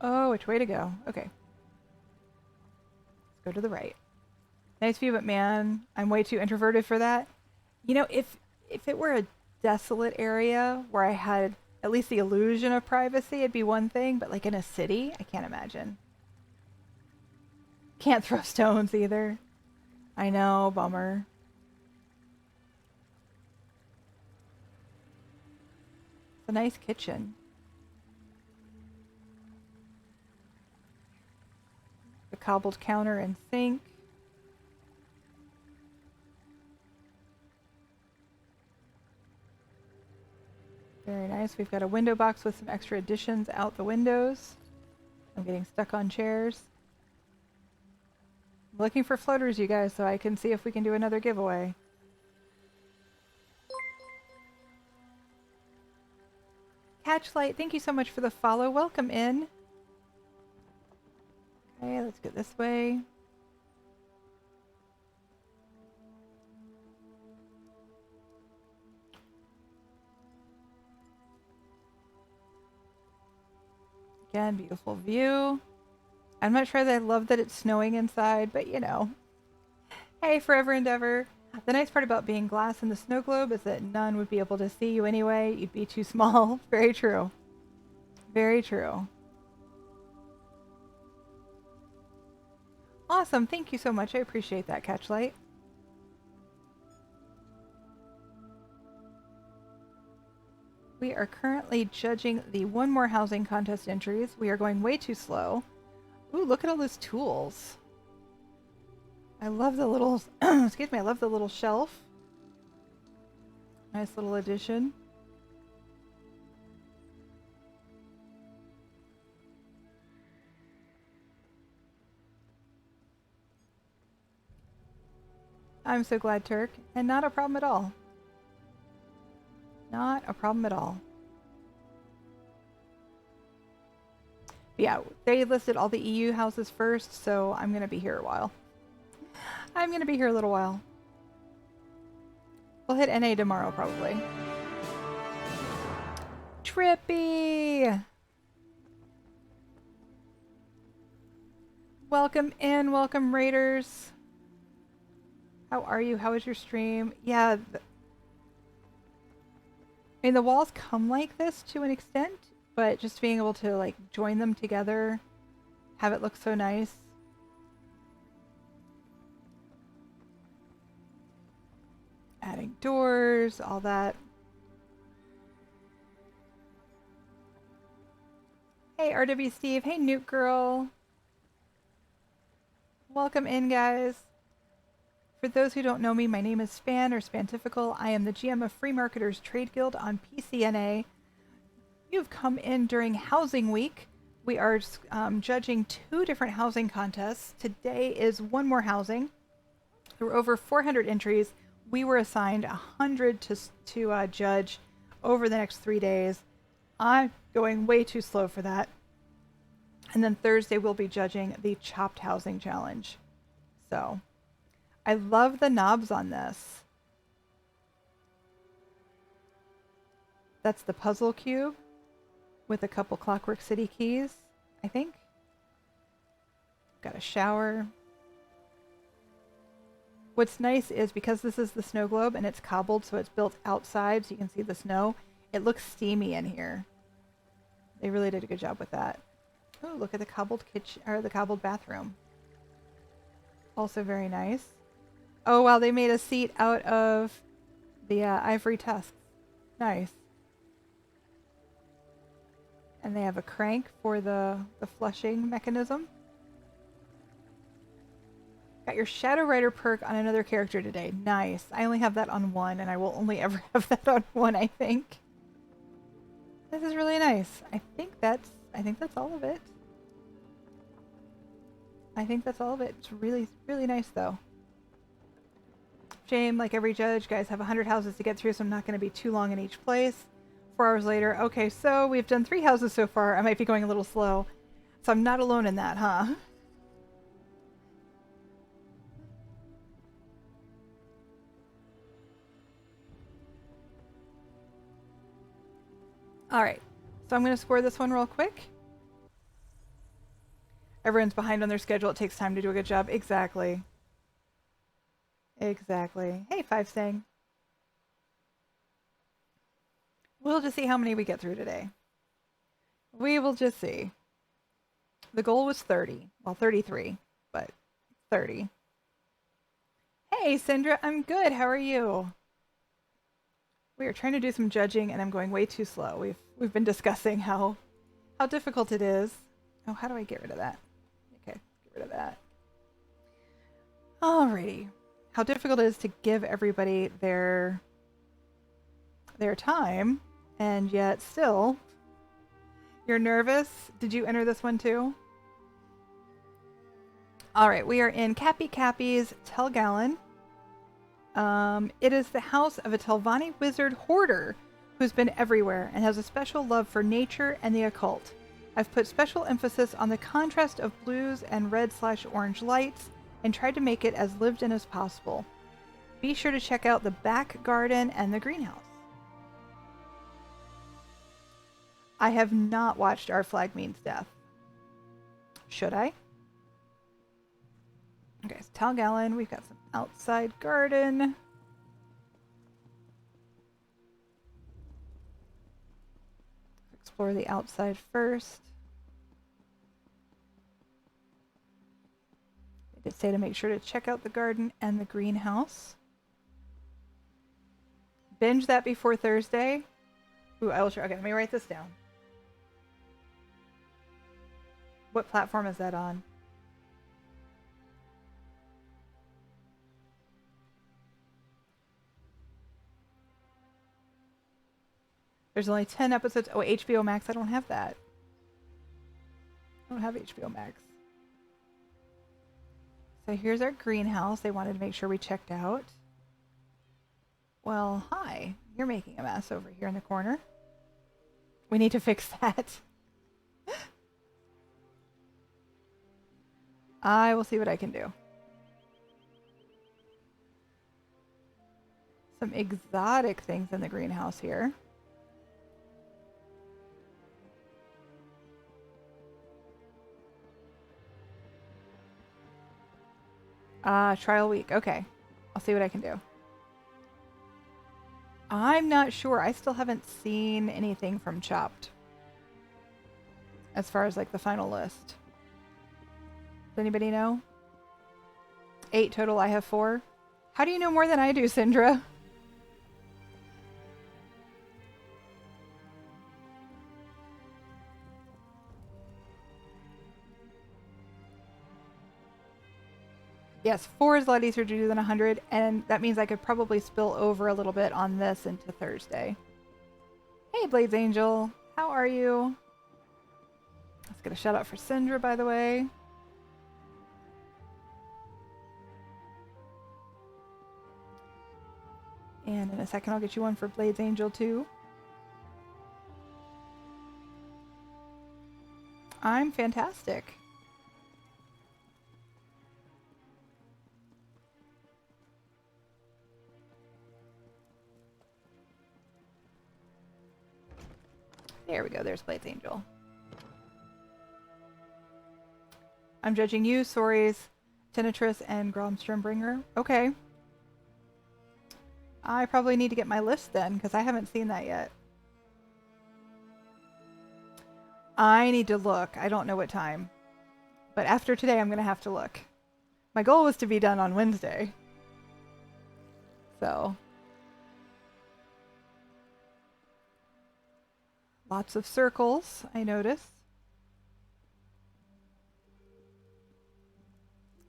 Oh, which way to go? Okay. Let's go to the right. Nice view, but man, I'm way too introverted for that. You know, if it were a desolate area where I had at least the illusion of privacy, it'd be one thing, but like in a city, I can't imagine. Can't throw stones either. I know, bummer. It's a nice kitchen. The cobbled counter and sink. Very nice. We've got a window box with some extra additions out the windows. I'm getting stuck on chairs. I'm looking for floaters, you guys, so I can see if we can do another giveaway. Catchlight, thank you so much for the follow. Welcome in. Okay, let's get this way. Again, beautiful view. I'm not sure that I love that it's snowing inside, but you know. Hey, forever and ever. The nice part about being glass in the snow globe is that none would be able to see you anyway. You'd be too small. Very true. Very true. Awesome. Thank you so much. I appreciate that, Catchlight. We are currently judging the One More Housing contest entries. We are going way too slow. Ooh, look at all those tools. I love the little, excuse me, I love the little shelf. Nice little addition. I'm so glad, Turk. And not a problem at all. Not a problem at all. But yeah, they listed all the EU houses first, so I'm going to be here a while. I'm going to be here a little while. We'll hit NA tomorrow, probably. Trippy! Welcome in, welcome Raiders. How are you? How is your stream? Yeah, I mean, the walls come like this to an extent, but just being able to like join them together, have it look so nice. Adding doors, all that. Hey, RW Steve. Hey, Nuke Girl. Welcome in, guys. For those who don't know me, my name is Span, or Spantifical. I am the GM of Free Marketers Trade Guild on PCNA. You've come in during Housing Week. We are judging 2 different housing contests. Today is One More Housing. There were over 400 entries. We were assigned 100 to judge over the next 3 days. I'm going way too slow for that. And then Thursday we'll be judging the Chopped Housing Challenge. So I love the knobs on this. That's the puzzle cube with a couple Clockwork City keys, I think. Got a shower. What's nice is because this is the snow globe and it's cobbled, so it's built outside so you can see the snow, it looks steamy in here. They really did a good job with that. Oh, look at the cobbled kitchen, or the cobbled bathroom. Also very nice. Oh, wow, they made a seat out of the ivory tusks. Nice. And they have a crank for the flushing mechanism. Got your Shadow Rider perk on another character today. Nice. I only have that on one, and I will only ever have that on one, I think. This is really nice. I think that's all of it. I think that's all of it. It's really, really nice, though. Shame, like every judge, guys have 100 houses to get through, so I'm not going to be too long in each place. 4 hours later. Okay, so we've done 3 houses so far. I might be going a little slow. So I'm not alone in that, huh? Alright, so I'm going to score this one real quick. Everyone's behind on their schedule. It takes time to do a good job. Exactly. Exactly. Hey, 5-Sang. We'll just see how many we get through today. We will just see. The goal was 30. Well, 33, but 30. Hey, Sindra, I'm good. How are you? We are trying to do some judging, and I'm going way too slow. We've been discussing how difficult it is. Oh, how do I get rid of that? Okay, get rid of that. Alrighty. How difficult it is to give everybody their time, and yet still, you're nervous. Did you enter this one too? Alright, we are in Cappy Cappy's Tel Galen. It is the house of a Telvanni wizard hoarder who's been everywhere and has a special love for nature and the occult. I've put special emphasis on the contrast of blues and red/orange lights and tried to make it as lived in as possible. Be sure to check out the back garden and the greenhouse. I have not watched Our Flag Means Death. Should I? Okay, so Tel Galen, we've got some outside garden. Explore the outside first. I did say to make sure to check out the garden and the greenhouse. Binge that before Thursday. Ooh, I will try. Okay, let me write this down. What platform is that on? There's only 10 episodes. Oh, HBO Max. I don't have that. I don't have HBO Max. So here's our greenhouse. They wanted to make sure we checked out. Well, hi. You're making a mess over here in the corner. We need to fix that. I will see what I can do. Some exotic things in the greenhouse here. Trial week. Okay. I'll see what I can do. I'm not sure. I still haven't seen anything from Chopped. As far as like the final list. Does anybody know? 8 total. I have 4. How do you know more than I do, Syndra? Yes, 4 is a lot easier to do than 100, and that means I could probably spill over a little bit on this into Thursday. Hey, Blades Angel. How are you? Let's get a shout out for Syndra, by the way. And in a second, I'll get you one for Blades Angel, too. I'm fantastic. There we go. There's Blades Angel. I'm judging you, Sories, Tinnitress, and Gromstrombringer. Okay. I probably need to get my list then, because I haven't seen that yet. I need to look. I don't know what time. But after today, I'm going to have to look. My goal was to be done on Wednesday. So. Lots of circles, I notice.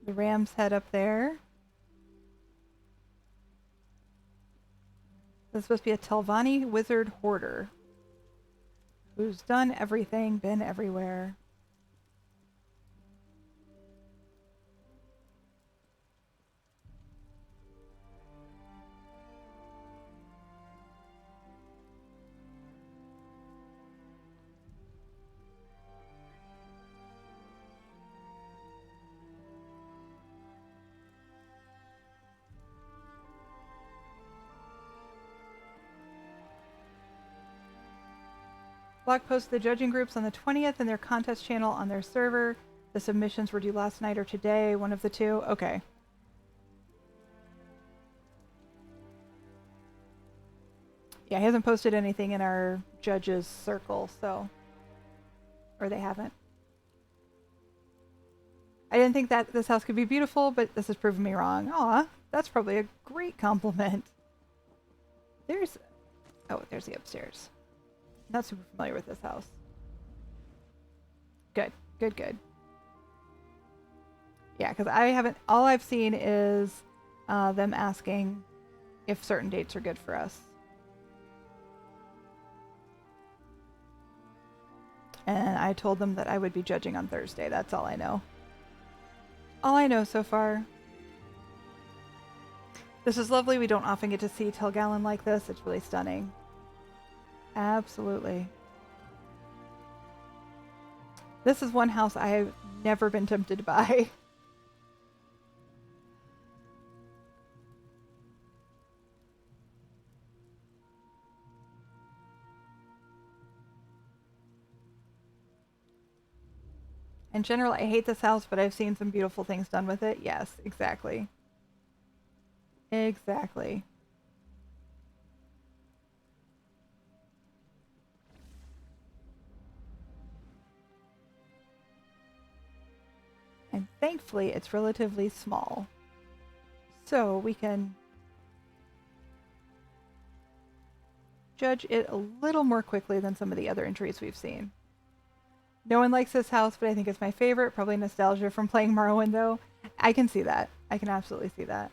The ram's head up there. This is supposed to be a Telvanni wizard hoarder. Who's done everything, been everywhere. Blog posted the judging groups on the 20th and their contest channel on their server. The submissions were due last night or today, one of the two. Okay. Yeah, he hasn't posted anything in our judges circle, so. Or they haven't. I didn't think that this house could be beautiful, but this has proven me wrong. Aw, that's probably a great compliment. There's... Oh, there's the upstairs. Not super familiar with this house. Good, good, good. Yeah, because I haven't... All I've seen is them asking if certain dates are good for us. And I told them that I would be judging on Thursday. That's all I know. All I know so far. This is lovely. We don't often get to see Tel Galen like this. It's really stunning. Absolutely. This is one house I have never been tempted to buy. In general, I hate this house, but I've seen some beautiful things done with it. Yes, exactly. Exactly. And thankfully, it's relatively small. So we can judge it a little more quickly than some of the other entries we've seen. No one likes this house, but I think it's my favorite. Probably nostalgia from playing Morrowind, though. I can see that. I can absolutely see that.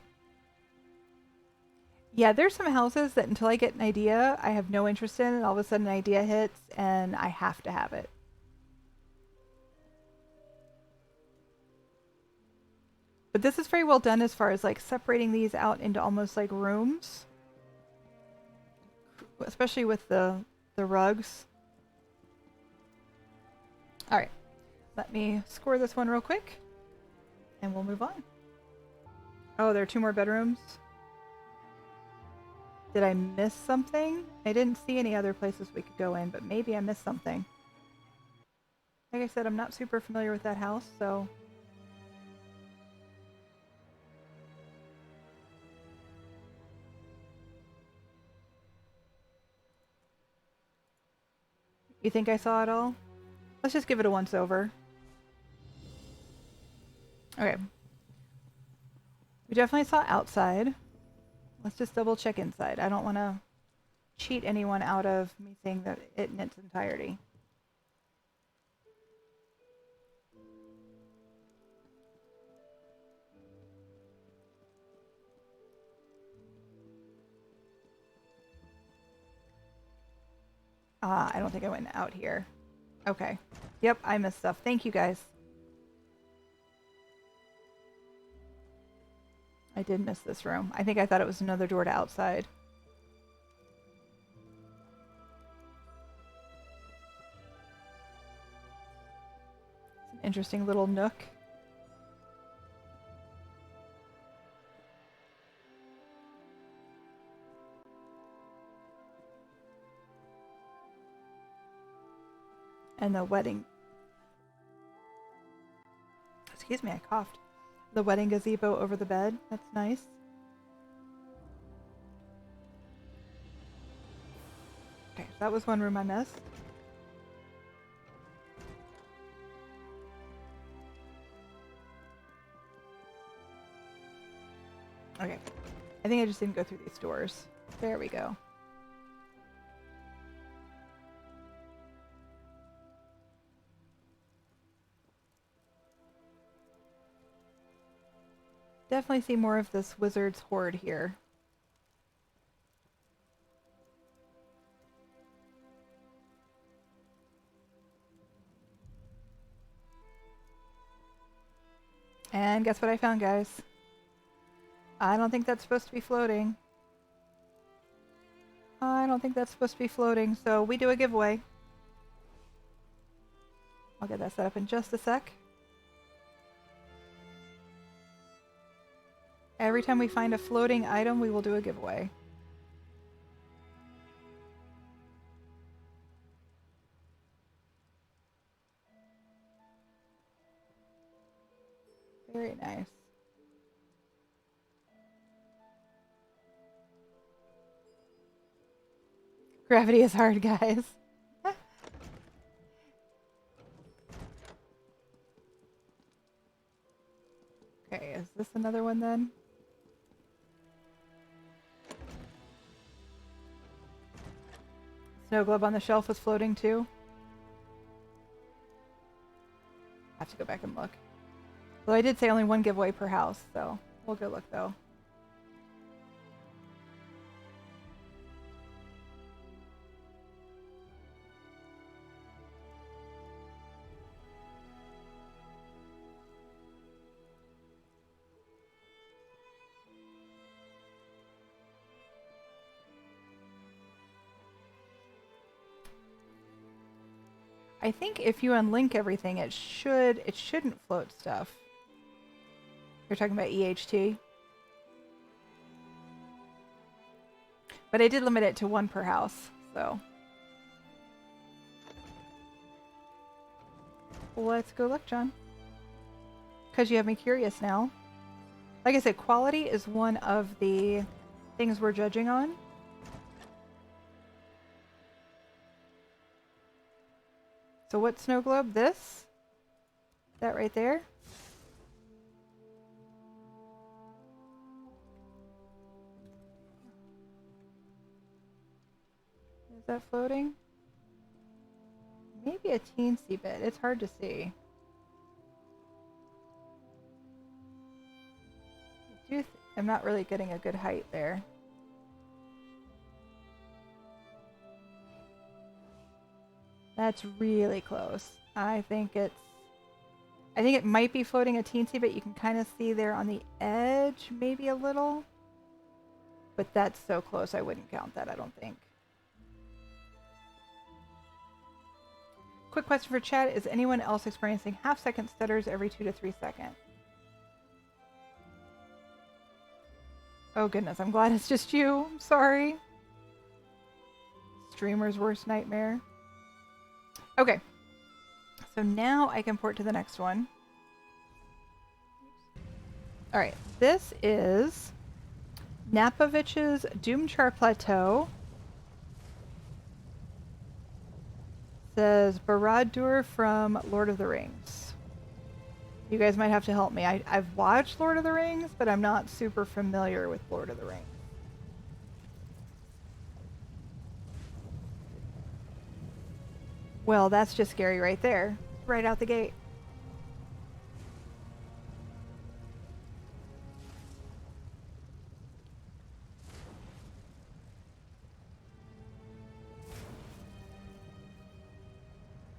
Yeah, there's some houses that until I get an idea, I have no interest in, and all of a sudden an idea hits, and I have to have it. But this is very well done as far as like separating these out into almost like rooms. Especially with the rugs. Alright, let me score this one real quick, and we'll move on. Oh, there are 2 more bedrooms. Did I miss something? I didn't see any other places we could go in, but maybe I missed something. Like I said, I'm not super familiar with that house, so... You think I saw it all? Let's just give it a once over. Okay. We definitely saw outside. Let's just double check inside. I don't want to cheat anyone out of me seeing it in its entirety. I don't think I went out here. Okay. Yep, I missed stuff. Thank you, guys. I did miss this room. I think I thought it was another door to outside. It's an interesting little nook. And the wedding... Excuse me, I coughed. The wedding gazebo over the bed. That's nice. Okay, that was one room I missed. Okay. I think I just didn't go through these doors. There we go. Definitely see more of this wizard's hoard here. And guess what I found, guys? I don't think that's supposed to be floating. I don't think that's supposed to be floating, so we do a giveaway. I'll get that set up in just a sec. Every time we find a floating item, we will do a giveaway. Very nice. Gravity is hard, guys. Okay, is this another one then? Snow globe on the shelf was floating too. I have to go back and look. Well, I did say only one giveaway per house, so we'll go look though. I think if you unlink everything, it shouldn't float stuff. You're talking about EHT? But I did limit it to one per house, so. Let's go look, John. Because you have me curious now. Like I said, quality is one of the things we're judging on. So what snow globe? This? That right there? Is that floating? Maybe a teensy bit. It's hard to see. I'm not really getting a good height there. That's really close. I think it might be floating a teensy bit. You can kind of see there on the edge, maybe a little. But that's so close, I wouldn't count that, I don't think. Quick question for chat. Is anyone else experiencing half-second stutters every 2 to 3 seconds? Oh goodness, I'm glad it's just you. I'm sorry. Streamer's worst nightmare. Okay, so now I can port to the next one. All right, this is Napovich's Doomchar Plateau. Says Barad-dûr from Lord of the Rings. You guys might have to help me. I've watched Lord of the Rings, but I'm not super familiar with Lord of the Rings. Well, that's just scary right there. Right out the gate.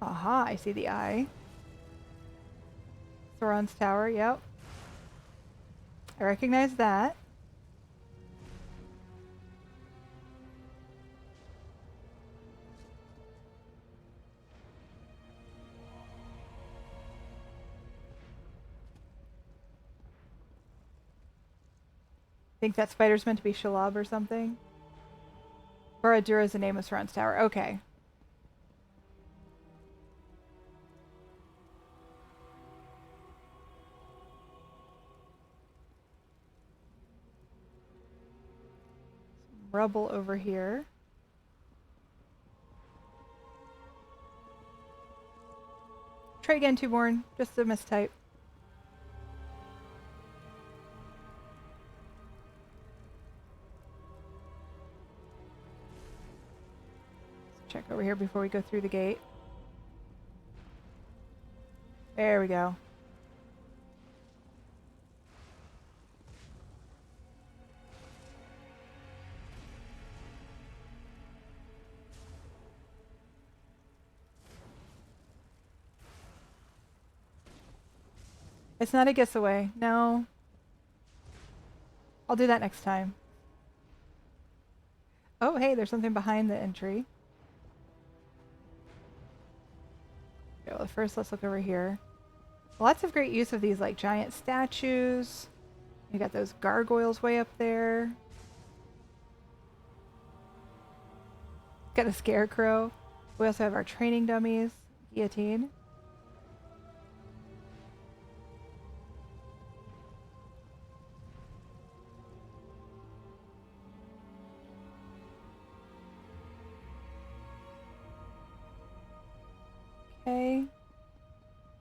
Aha, I see the eye. Sauron's Tower, yep. I recognize that. Think that spider's meant to be Shelob or something? Barad-dûr is the name of Sauron's Tower. Okay. Some rubble over here. Try again, Twoborn. Just a mistype. Check over here before we go through the gate. There we go. It's not a guess away. No. I'll do that next time. Oh, hey, there's something behind the entry. Okay, well, first let's look over here. Lots of great use of these like giant statues. You got those gargoyles way up there. Got a scarecrow. We also have our training dummies. Guillotine. Okay.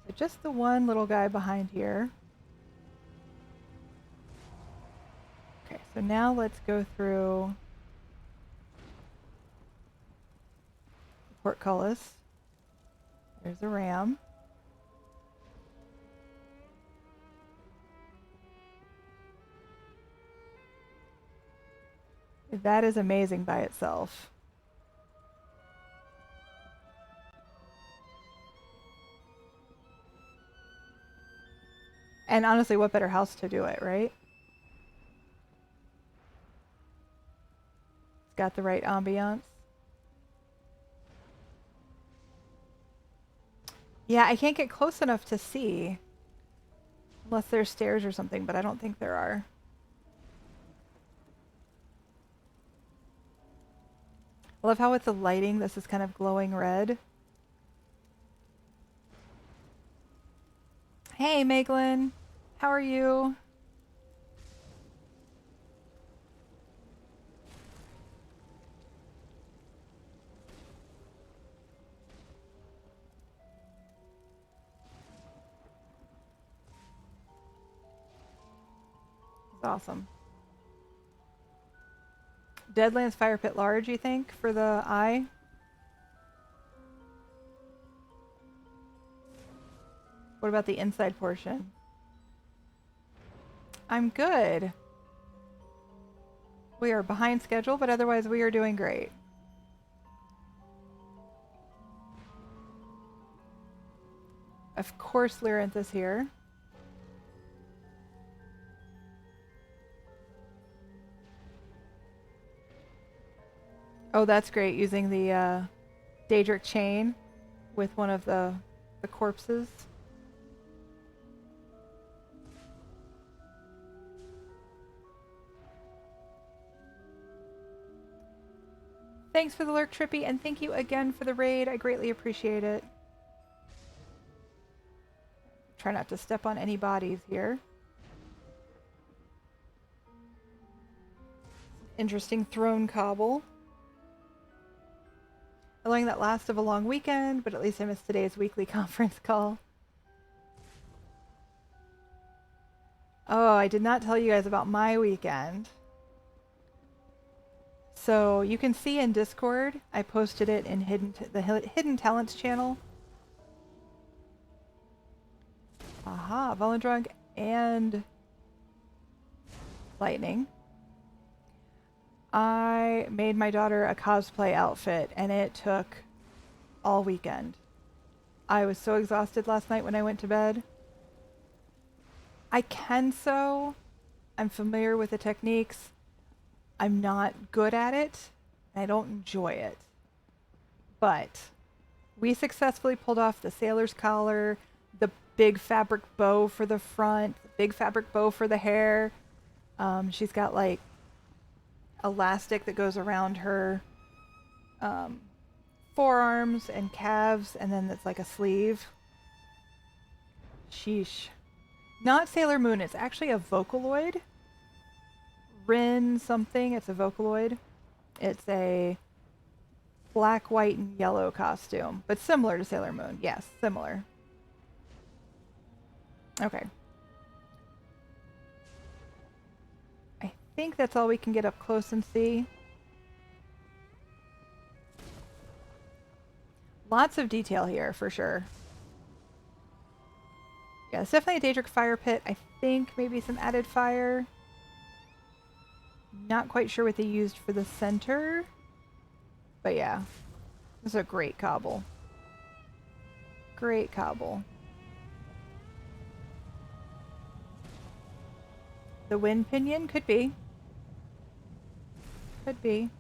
So just the one little guy behind here. Okay, so now let's go through the portcullis. There's a ram. That is amazing by itself. And honestly, what better house to do it, right? It's got the right ambiance. Yeah, I can't get close enough to see. Unless there's stairs or something, but I don't think there are. I love how with the lighting, this is kind of glowing red. Hey, Meglin. How are you? It's awesome. Deadlands Fire Pit large, you think, for the eye? What about the inside portion? I'm good. We are behind schedule, but otherwise we are doing great. Of course, Lyrinth is here. Oh, that's great, using the Daedric chain with one of the corpses. Thanks for the lurk, Trippy, and thank you again for the raid. I greatly appreciate it. Try not to step on any bodies here. Interesting throne cobble. Allowing that last of a long weekend, but at least I missed today's weekly conference call. Oh, I did not tell you guys about my weekend. So you can see in Discord, I posted it in the Hidden Talents channel. Aha, Volendrug and Lightning. I made my daughter a cosplay outfit, and it took all weekend. I was so exhausted last night when I went to bed. I can sew. I'm familiar with the techniques. I'm not good at it. I don't enjoy it. But we successfully pulled off the sailor's collar, the big fabric bow for the front, the big fabric bow for the hair. She's got like elastic that goes around her forearms and calves, and then it's like a sleeve. Sheesh. Not Sailor Moon, it's actually a Vocaloid. Rin something, it's a Vocaloid. It's a black, white, and yellow costume, but similar to Sailor Moon. Yes, similar. Okay. I think that's all we can get up close and see. Lots of detail here, for sure. Yeah, it's definitely a Daedric fire pit. I think maybe some added fire. Not quite sure what they used for the center. But yeah, this is a great cobble. Great cobble. The wind pinion? Could be. Could be.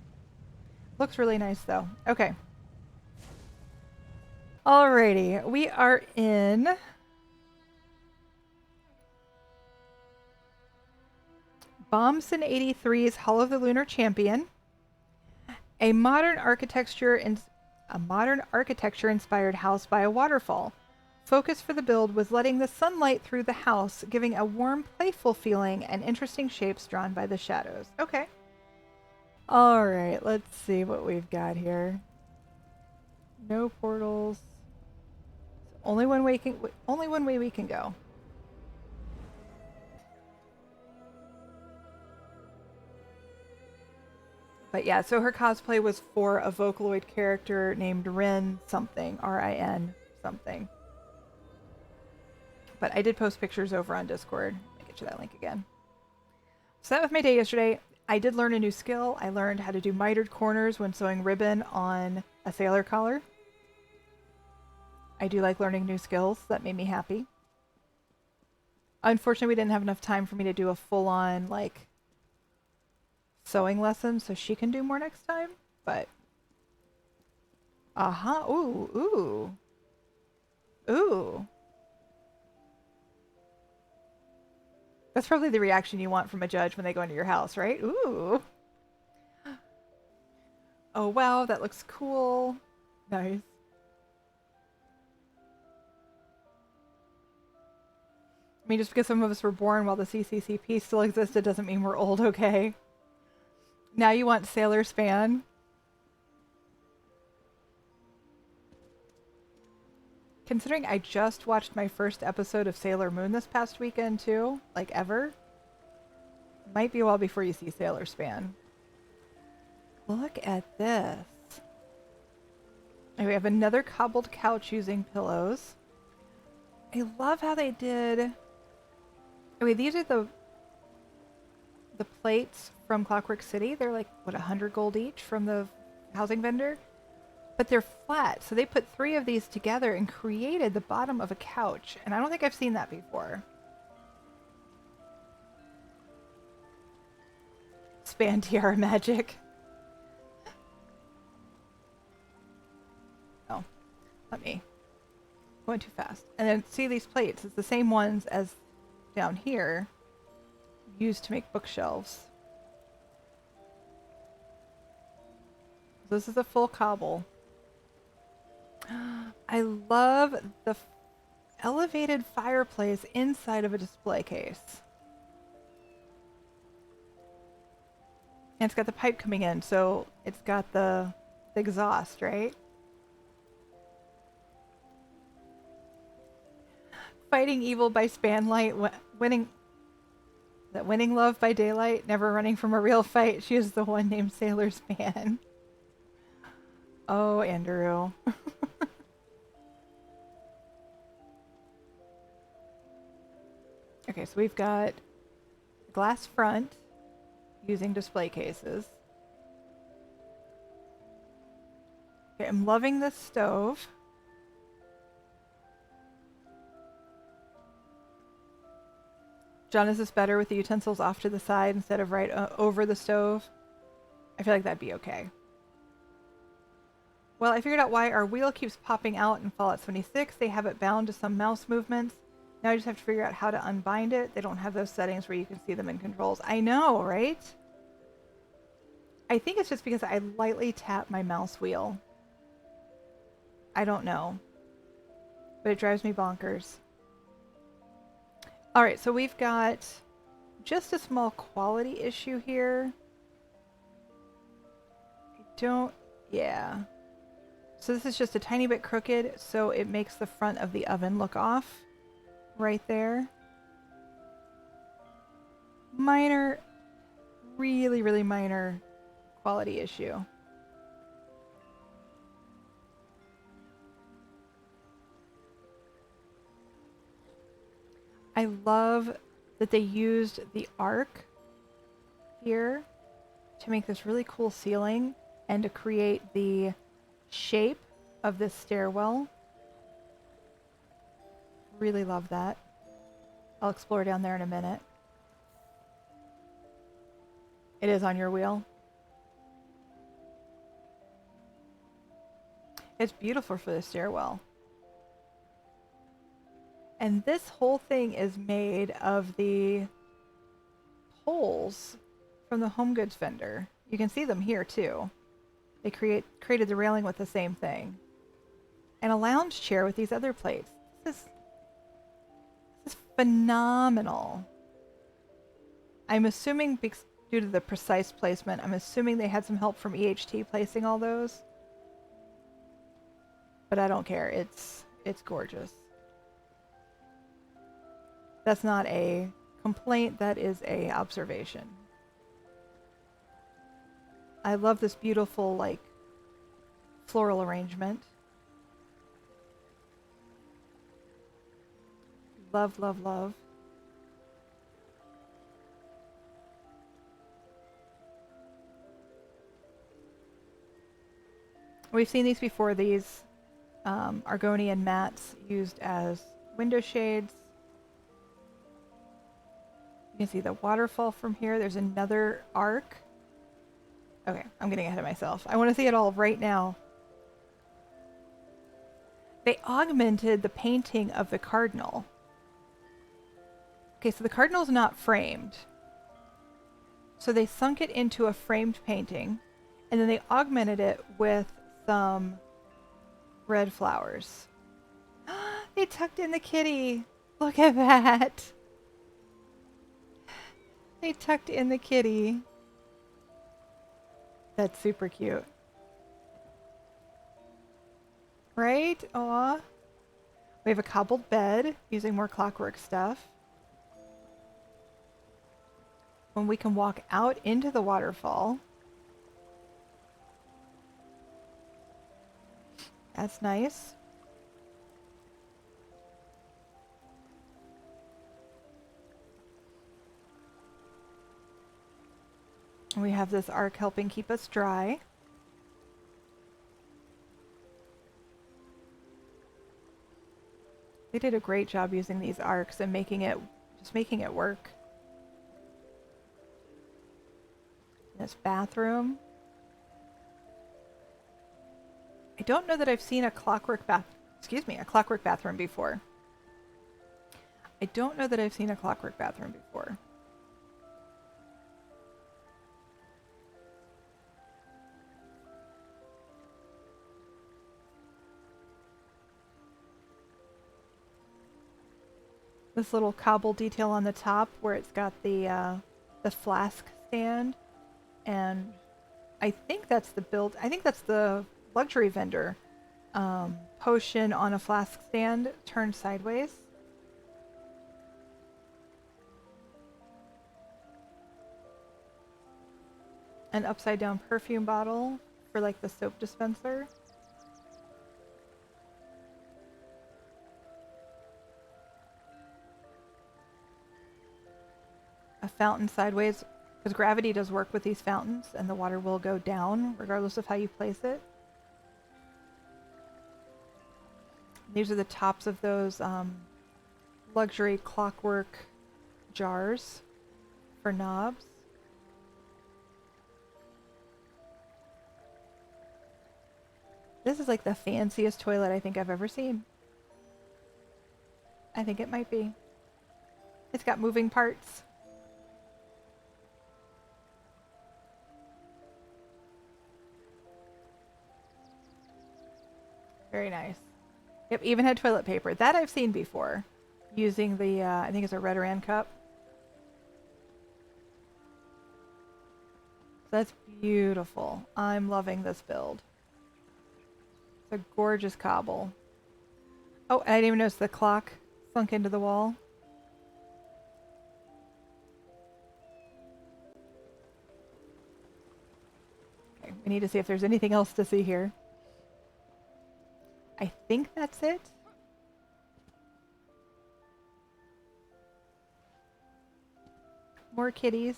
Looks really nice, though. Okay. Alrighty. We are in... Bomson 83's Hall of the Lunar Champion. A modern architecture inspired house by a waterfall. Focus for the build was letting the sunlight through the house, giving a warm, playful feeling and interesting shapes drawn by the shadows. Okay. All right, let's see what we've got here. No portals. Only one way we can go. But yeah, so her cosplay was for a Vocaloid character named Rin something, R-I-N something. But I did post pictures over on Discord. Let me get you that link again. So that was my day yesterday. I did learn a new skill. I learned how to do mitered corners when sewing ribbon on a sailor collar. I do like learning new skills. That made me happy. Unfortunately, we didn't have enough time for me to do a full-on, like, sewing lesson, so she can do more next time, but... Ooh. That's probably the reaction you want from a judge when they go into your house, right? Ooh. Oh, wow, that looks cool. Nice. I mean, just because some of us were born while the CCCP still existed doesn't mean we're old, okay? Now you want Sailor Span? Considering I just watched my first episode of Sailor Moon this past weekend too, like ever, might be a while before you see Sailor Span. Look at this. And we have another cobbled couch using pillows. I love how they did... I mean, these are the plates from Clockwork City. They're like, what, 100 gold each from the housing vendor? But they're flat, so they put 3 of these together and created the bottom of a couch. And I don't think I've seen that before. Span tiara magic. Oh, let me. Going too fast. And then see these plates. It's the same ones as down here. Used to make bookshelves. This is a full cobble. I love the elevated fireplace inside of a display case. And it's got the pipe coming in, so it's got the exhaust, right? Fighting evil by spanlight, winning love by daylight, never running from a real fight. She is the one named Sailor Span. Oh, Andrew. Okay, so we've got glass front using display cases. Okay, I'm loving this stove. John, is this better with the utensils off to the side instead of right over the stove? I feel like that'd be okay. Well, I figured out why our wheel keeps popping out in Fallout 76. They have it bound to some mouse movements. Now I just have to figure out how to unbind it. They don't have those settings where you can see them in controls. I know, right? I think it's just because I lightly tap my mouse wheel. I don't know. But it drives me bonkers. Alright, so we've got just a small quality issue here. Yeah. So this is just a tiny bit crooked, so it makes the front of the oven look off. Right there. Minor, really, really minor quality issue. I love that they used the arc here to make this really cool ceiling and to create the shape of this stairwell. Really love that. I'll explore down there in a minute. It is on your wheel. It's beautiful for the stairwell. And this whole thing is made of the poles from the home goods vendor. You can see them here too. They created the railing with the same thing. And a lounge chair with these other plates. This is phenomenal. I'm assuming due to the precise placement, I'm assuming they had some help from EHT placing all those. But I don't care. It's gorgeous. That's not a complaint, that is a observation. I love this beautiful, like, floral arrangement. Love, love, love. We've seen these before, these Argonian mats used as window shades. You can see the waterfall from here. There's another arc. Okay, I'm getting ahead of myself. I want to see it all right now. They augmented the painting of the cardinal. Okay, so the cardinal's not framed. So they sunk it into a framed painting, and then they augmented it with some red flowers. They tucked in the kitty. Look at that. They tucked in the kitty. That's super cute. Right? Aw. We have a cobbled bed using more clockwork stuff. When we can walk out into the waterfall. That's nice. We have this arc helping keep us dry. They did a great job using these arcs and making it work. This bathroom. I don't know that I've seen a clockwork bathroom before. I don't know that I've seen a clockwork bathroom before. This little cobble detail on the top where it's got the flask stand, and I think that's the luxury vendor potion on a flask stand turned sideways. An upside down perfume bottle for like the soap dispenser. A fountain sideways, because gravity does work with these fountains and the water will go down regardless of how you place it. These are the tops of those luxury clockwork jars for knobs. This is like the fanciest toilet I think I've ever seen. I think it might be. It's got moving parts. Very nice. Yep, even had toilet paper. That I've seen before. Using the, I think it's a Redoran cup. That's beautiful. I'm loving this build. It's a gorgeous cobble. Oh, I didn't even notice the clock sunk into the wall. Okay, we need to see if there's anything else to see here. I think that's it. More kitties.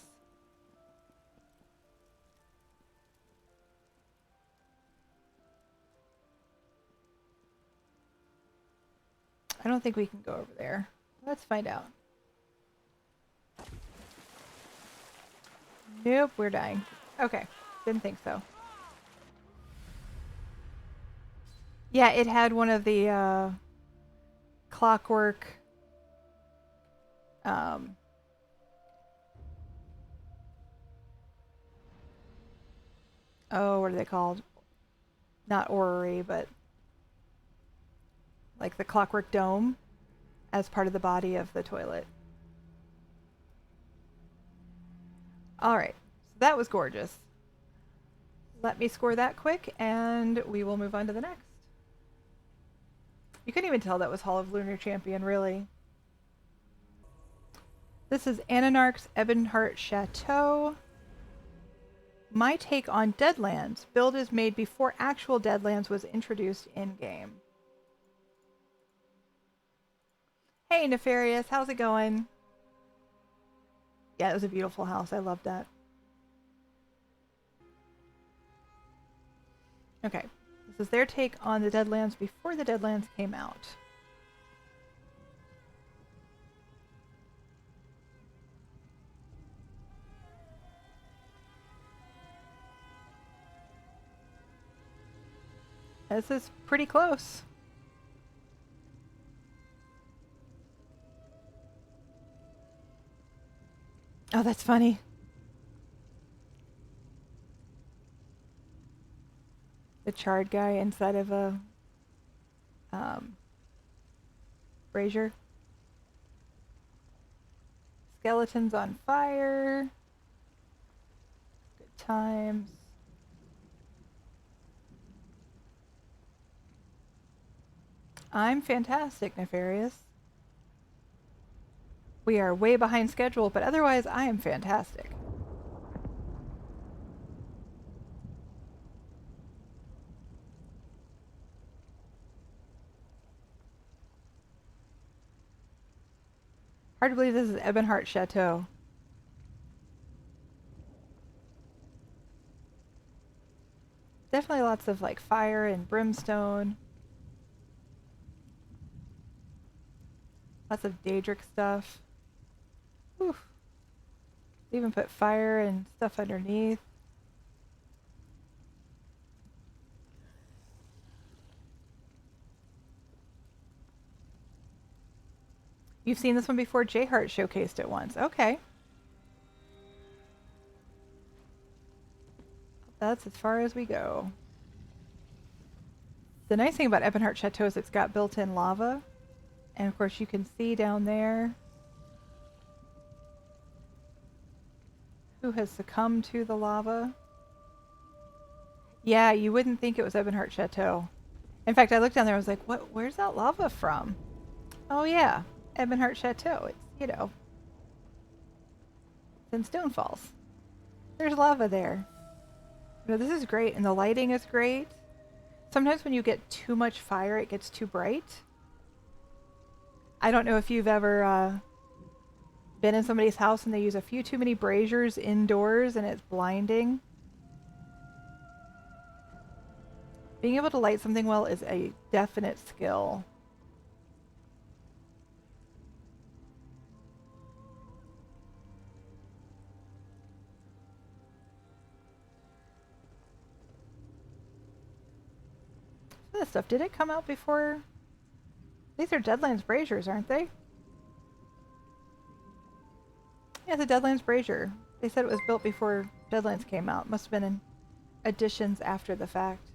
I don't think we can go over there. Let's find out. Nope, we're dying. Okay, didn't think so. Yeah, it had one of the clockwork oh, what are they called? Not orrery, but like the clockwork dome as part of the body of the toilet. Alright, so that was gorgeous. Let me score that quick and we will move on to the next. You couldn't even tell that was Hall of Lunar Champion, really. This is Ananarch's Ebonheart Chateau. My take on Deadlands. Build is made before actual Deadlands was introduced in-game. Hey, Nefarious, how's it going? Yeah, it was a beautiful house. I loved that. Okay, this is their take on the Deadlands before the Deadlands came out. This is pretty close. Oh, that's funny. The charred guy inside of a brazier. Skeletons on fire. Good times. I'm fantastic, Nefarious. We are way behind schedule, but otherwise I am fantastic. Hard to believe this is Ebonheart Chateau. Definitely lots of like fire and brimstone. Lots of Daedric stuff. Oof. Even put fire and stuff underneath. You've seen this one before? J-Heart showcased it once. Okay. That's as far as we go. The nice thing about Ebonheart Chateau is it's got built-in lava. And of course you can see down there who has succumbed to the lava. Yeah, you wouldn't think it was Ebonheart Chateau. In fact, I looked down there and I was like, "What? Where's that lava from?" Oh yeah, Ebonheart Chateau. It's, you know, it's in Stone Falls. There's lava there. You know, this is great, and the lighting is great. Sometimes when you get too much fire, it gets too bright. I don't know if you've ever been in somebody's house and they use a few too many braziers indoors and it's blinding. Being able to light something well is a definite skill. This stuff, did it come out before? These are Deadlands braziers, aren't they? Yeah, it's a Deadlands brazier. They said it was built before Deadlands came out. Must have been in additions after the fact.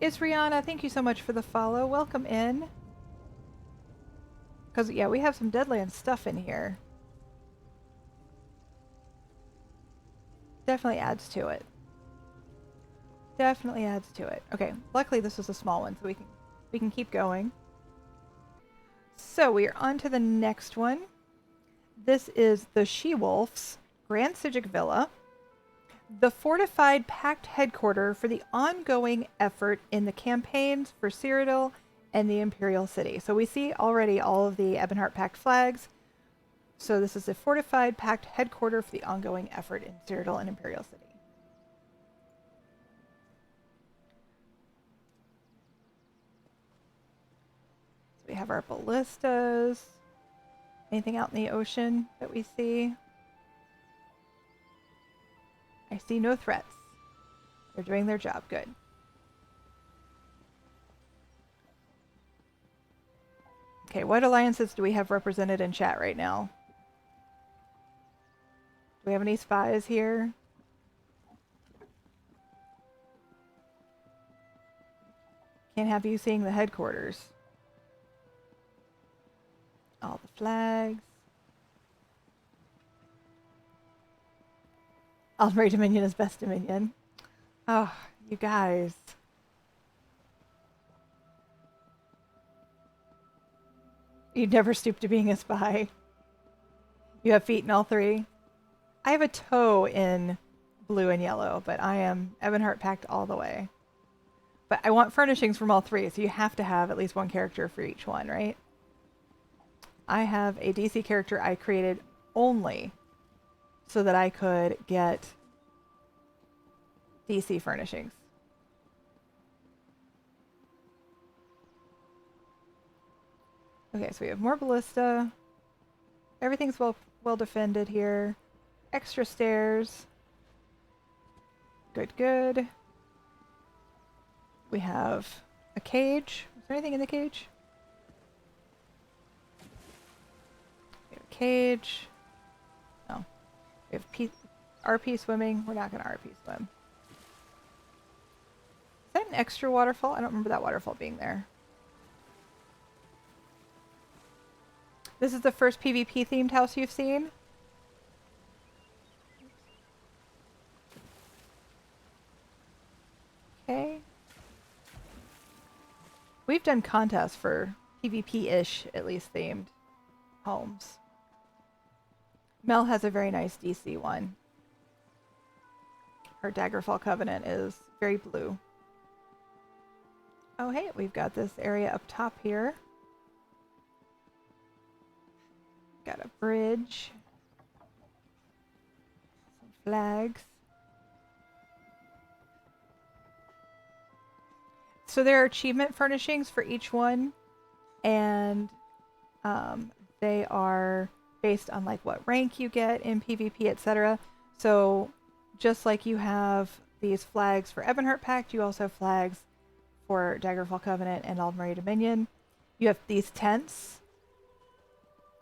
Isriana, thank you so much for the follow. Welcome in. Because, yeah, we have some Deadlands stuff in here. Definitely adds to it. Definitely adds to it. Okay, luckily this was a small one, so we can keep going. So we are on to the next one. This is the She-Wolf's Grand Psijic Villa, the fortified pact headquarter for the ongoing effort in the campaigns for Cyrodiil and the Imperial City. So we see already all of the Ebonheart Pact flags. So this is a fortified Pact headquarters for the ongoing effort in Cyrodiil and Imperial City. So we have our ballistas. Anything out in the ocean that we see? I see no threats. They're doing their job good. Okay, what alliances do we have represented in chat right now? Do we have any spies here? Can't have you seeing the headquarters. All the flags. Aldbury Dominion is best Dominion. Oh, you guys. You'd never stoop to being a spy. You have feet in all three. I have a toe in blue and yellow, but I am Ebonheart Pact all the way. But I want furnishings from all three, so you have to have at least one character for each one, right? I have a DC character I created only so that I could get DC furnishings. Okay, so we have more ballista. Everything's well defended here. Extra stairs. Good, good. We have a cage. Is there anything in the cage? We have a cage. No. We have RP swimming. We're not going to RP swim. Is that an extra waterfall? I don't remember that waterfall being there. This is the first PvP themed house you've seen? Okay. We've done contests for PvP-ish, at least, themed homes. Mel has a very nice DC one. Her Daggerfall Covenant is very blue. Oh, hey, we've got this area up top here. Got a bridge. Some flags. So there are achievement furnishings for each one, and they are based on like what rank you get in PvP, etc. So just like you have these flags for Ebonheart Pact, you also have flags for Daggerfall Covenant and Aldbury Dominion. You have these tents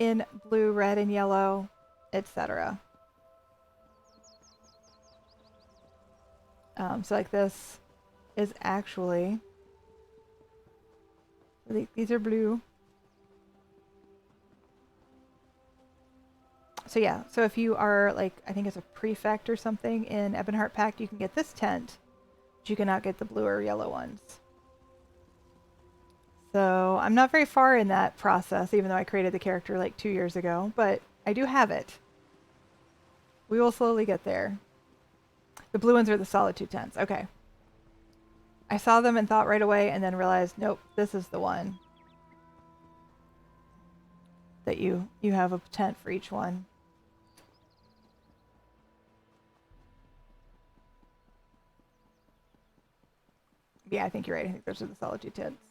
in blue, red, and yellow, etc. So like this is actually, these are blue. So yeah, so if you are like, I think it's a prefect or something in Ebonheart Pact, you can get this tent, but you cannot get the blue or yellow ones. So I'm not very far in that process, even though I created the character like 2 years ago, but I do have it. We will slowly get there. The blue ones are the Solitude tents. Okay. I saw them and thought right away and then realized, nope, this is the one. That you have a tent for each one. Yeah, I think you're right. I think those are the Solitude tents.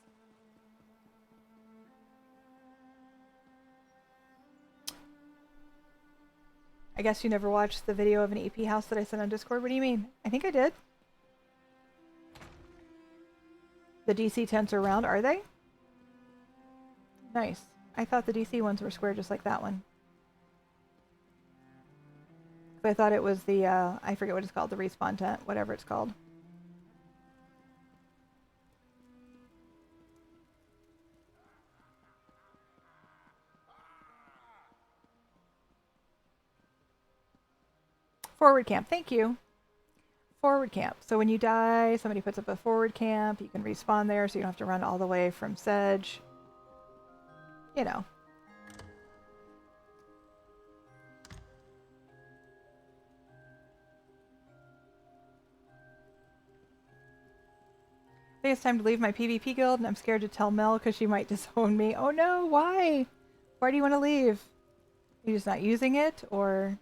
I guess you never watched the video of an EP house that I sent on Discord? What do you mean? I think I did. The DC tents are round, are they? Nice. I thought the DC ones were square just like that one. I thought it was the, I forget what it's called, the respawn tent, whatever it's called. Forward camp, thank you. Forward camp. So when you die, somebody puts up a forward camp, you can respawn there so you don't have to run all the way from Sedge. You know. I think it's time to leave my PvP guild, and I'm scared to tell Mel because she might disown me. Oh no, why? Why do you want to leave? Are you just not using it, or...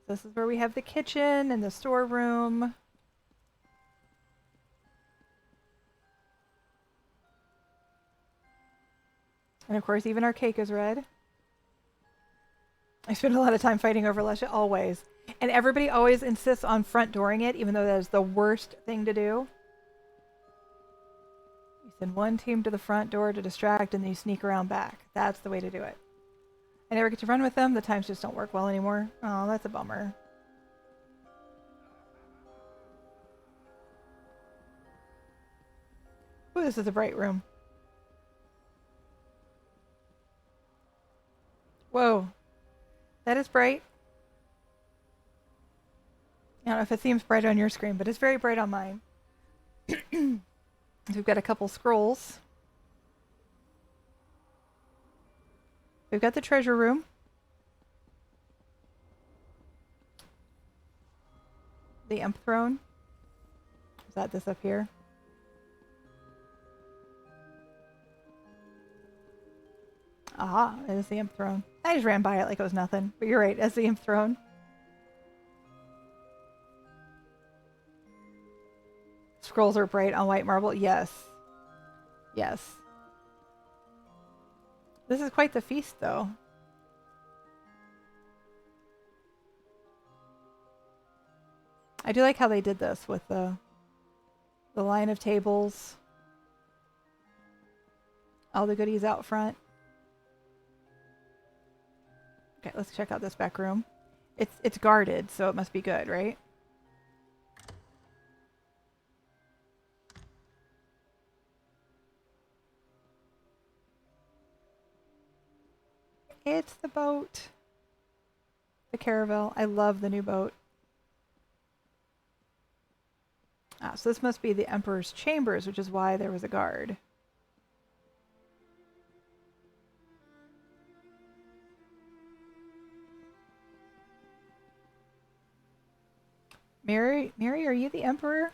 This is where we have the kitchen and the storeroom. And of course, even our cake is red. I spend a lot of time fighting over Lesha, always. And everybody always insists on front dooring it, even though that is the worst thing to do. You send one team to the front door to distract, and then you sneak around back. That's the way to do it. I never get to run with them. The times just don't work well anymore. Oh, that's a bummer. Ooh, this is a bright room. Whoa. That is bright. I don't know if it seems bright on your screen, but it's very bright on mine. We've got a couple scrolls. We've got the treasure room. The Imp Throne. Is that this up here? Aha, it is the Imp Throne. I just ran by it like it was nothing. But you're right, it's the Imp Throne. Scrolls are bright on white marble. Yes. Yes. This is quite the feast, though. I do like how they did this with the line of tables. All the goodies out front. Okay, let's check out this back room. It's guarded, so it must be good, right? It's the boat. The Caravel. I love the new boat. Ah, so this must be the Emperor's Chambers, which is why there was a guard. Mary, are you the Emperor?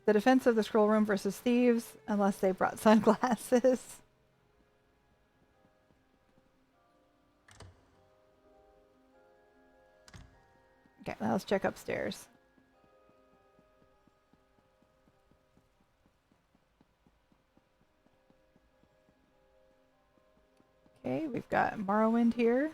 The defense of the scroll room versus thieves, unless they brought sunglasses. Okay, now let's check upstairs. Okay, we've got Morrowind here.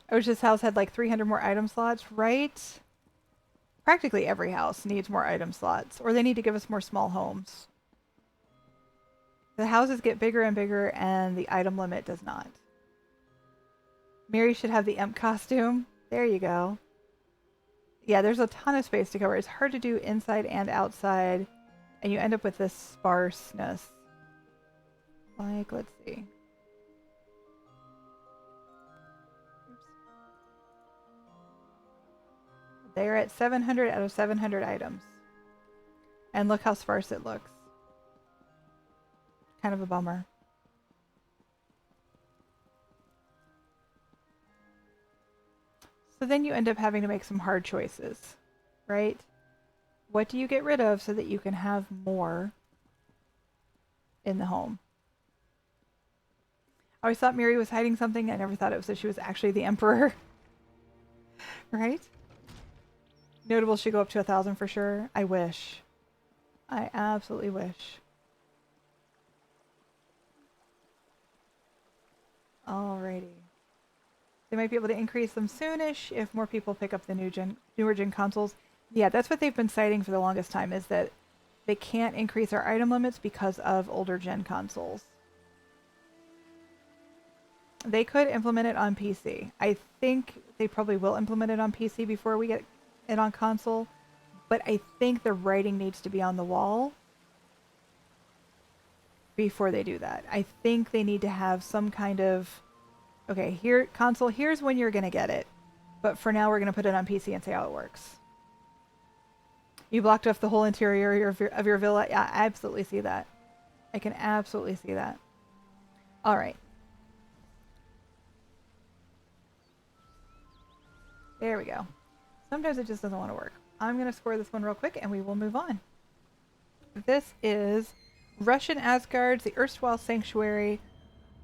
I wish this house had like 300 more item slots, right? Practically every house needs more item slots, or they need to give us more small homes. The houses get bigger and bigger, and the item limit does not. Mary should have the Imp costume. There you go. Yeah, there's a ton of space to cover. It's hard to do inside and outside, and you end up with this sparseness. Like, let's see. They're at 700 out of 700 items. And look how sparse it looks. Kind of a bummer. So then you end up having to make some hard choices, right? What do you get rid of so that you can have more in the home? I always thought Miri was hiding something. I never thought it was that she was actually the Emperor. Right? Notable should go up to 1,000 for sure. I wish. I absolutely wish. Alrighty. They might be able to increase them soonish if more people pick up the newer gen consoles. Yeah, that's what they've been citing for the longest time, is that they can't increase our item limits because of older gen consoles. They could implement it on PC. I think they probably will implement it on PC before we get it on console, but I think the writing needs to be on the wall before they do that. I think they need to have some kind of, okay, here, console, here's when you're going to get it, but for now we're going to put it on PC and see how it works. You blocked off the whole interior of your villa. Yeah, I absolutely see that. I can absolutely see that. All right. There we go. Sometimes it just doesn't want to work. I'm going to score this one real quick and we will move on. This is Russian Asgard's the Erstwhile Sanctuary.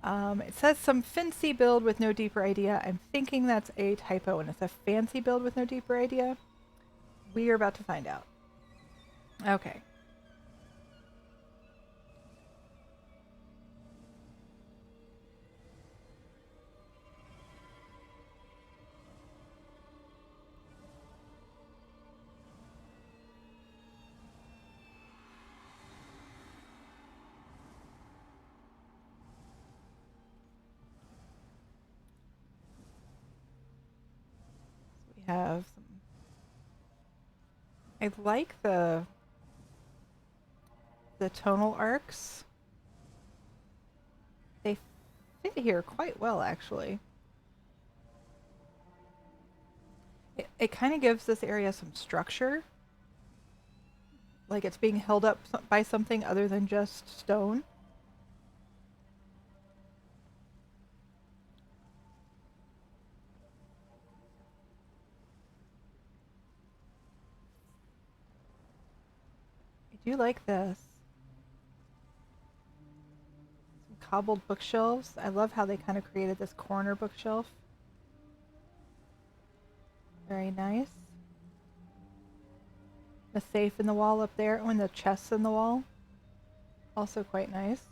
It says some fancy build with no deeper idea. I'm thinking that's a typo and it's a fancy build with no deeper idea. We are about to find out. Okay. Have some. I like the tonal arcs. They fit here quite well, actually. It kind of gives this area some structure, like it's being held up by something other than just stone. I do like this. Some cobbled bookshelves. I love how they kind of created this corner bookshelf. Very nice. The safe in the wall up there, and the chests in the wall. Also quite nice.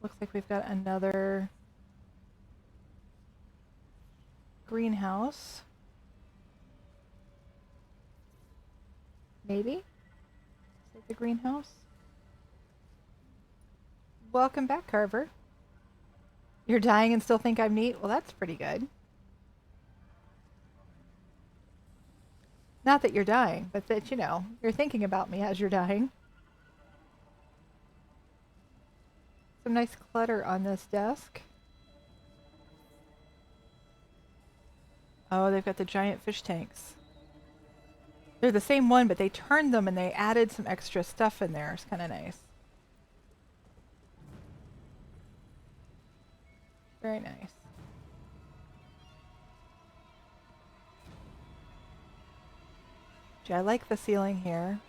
Looks like we've got another greenhouse. Maybe? Is it the greenhouse? Welcome back, Carver. You're dying and still think I'm neat? Well, that's pretty good. Not that you're dying, but that, you know, you're thinking about me as you're dying. Some nice clutter on this desk. Oh, they've got the giant fish tanks. They're the same one, but they turned them and they added some extra stuff in there. It's kind of nice. Very nice. Gee, I like the ceiling here.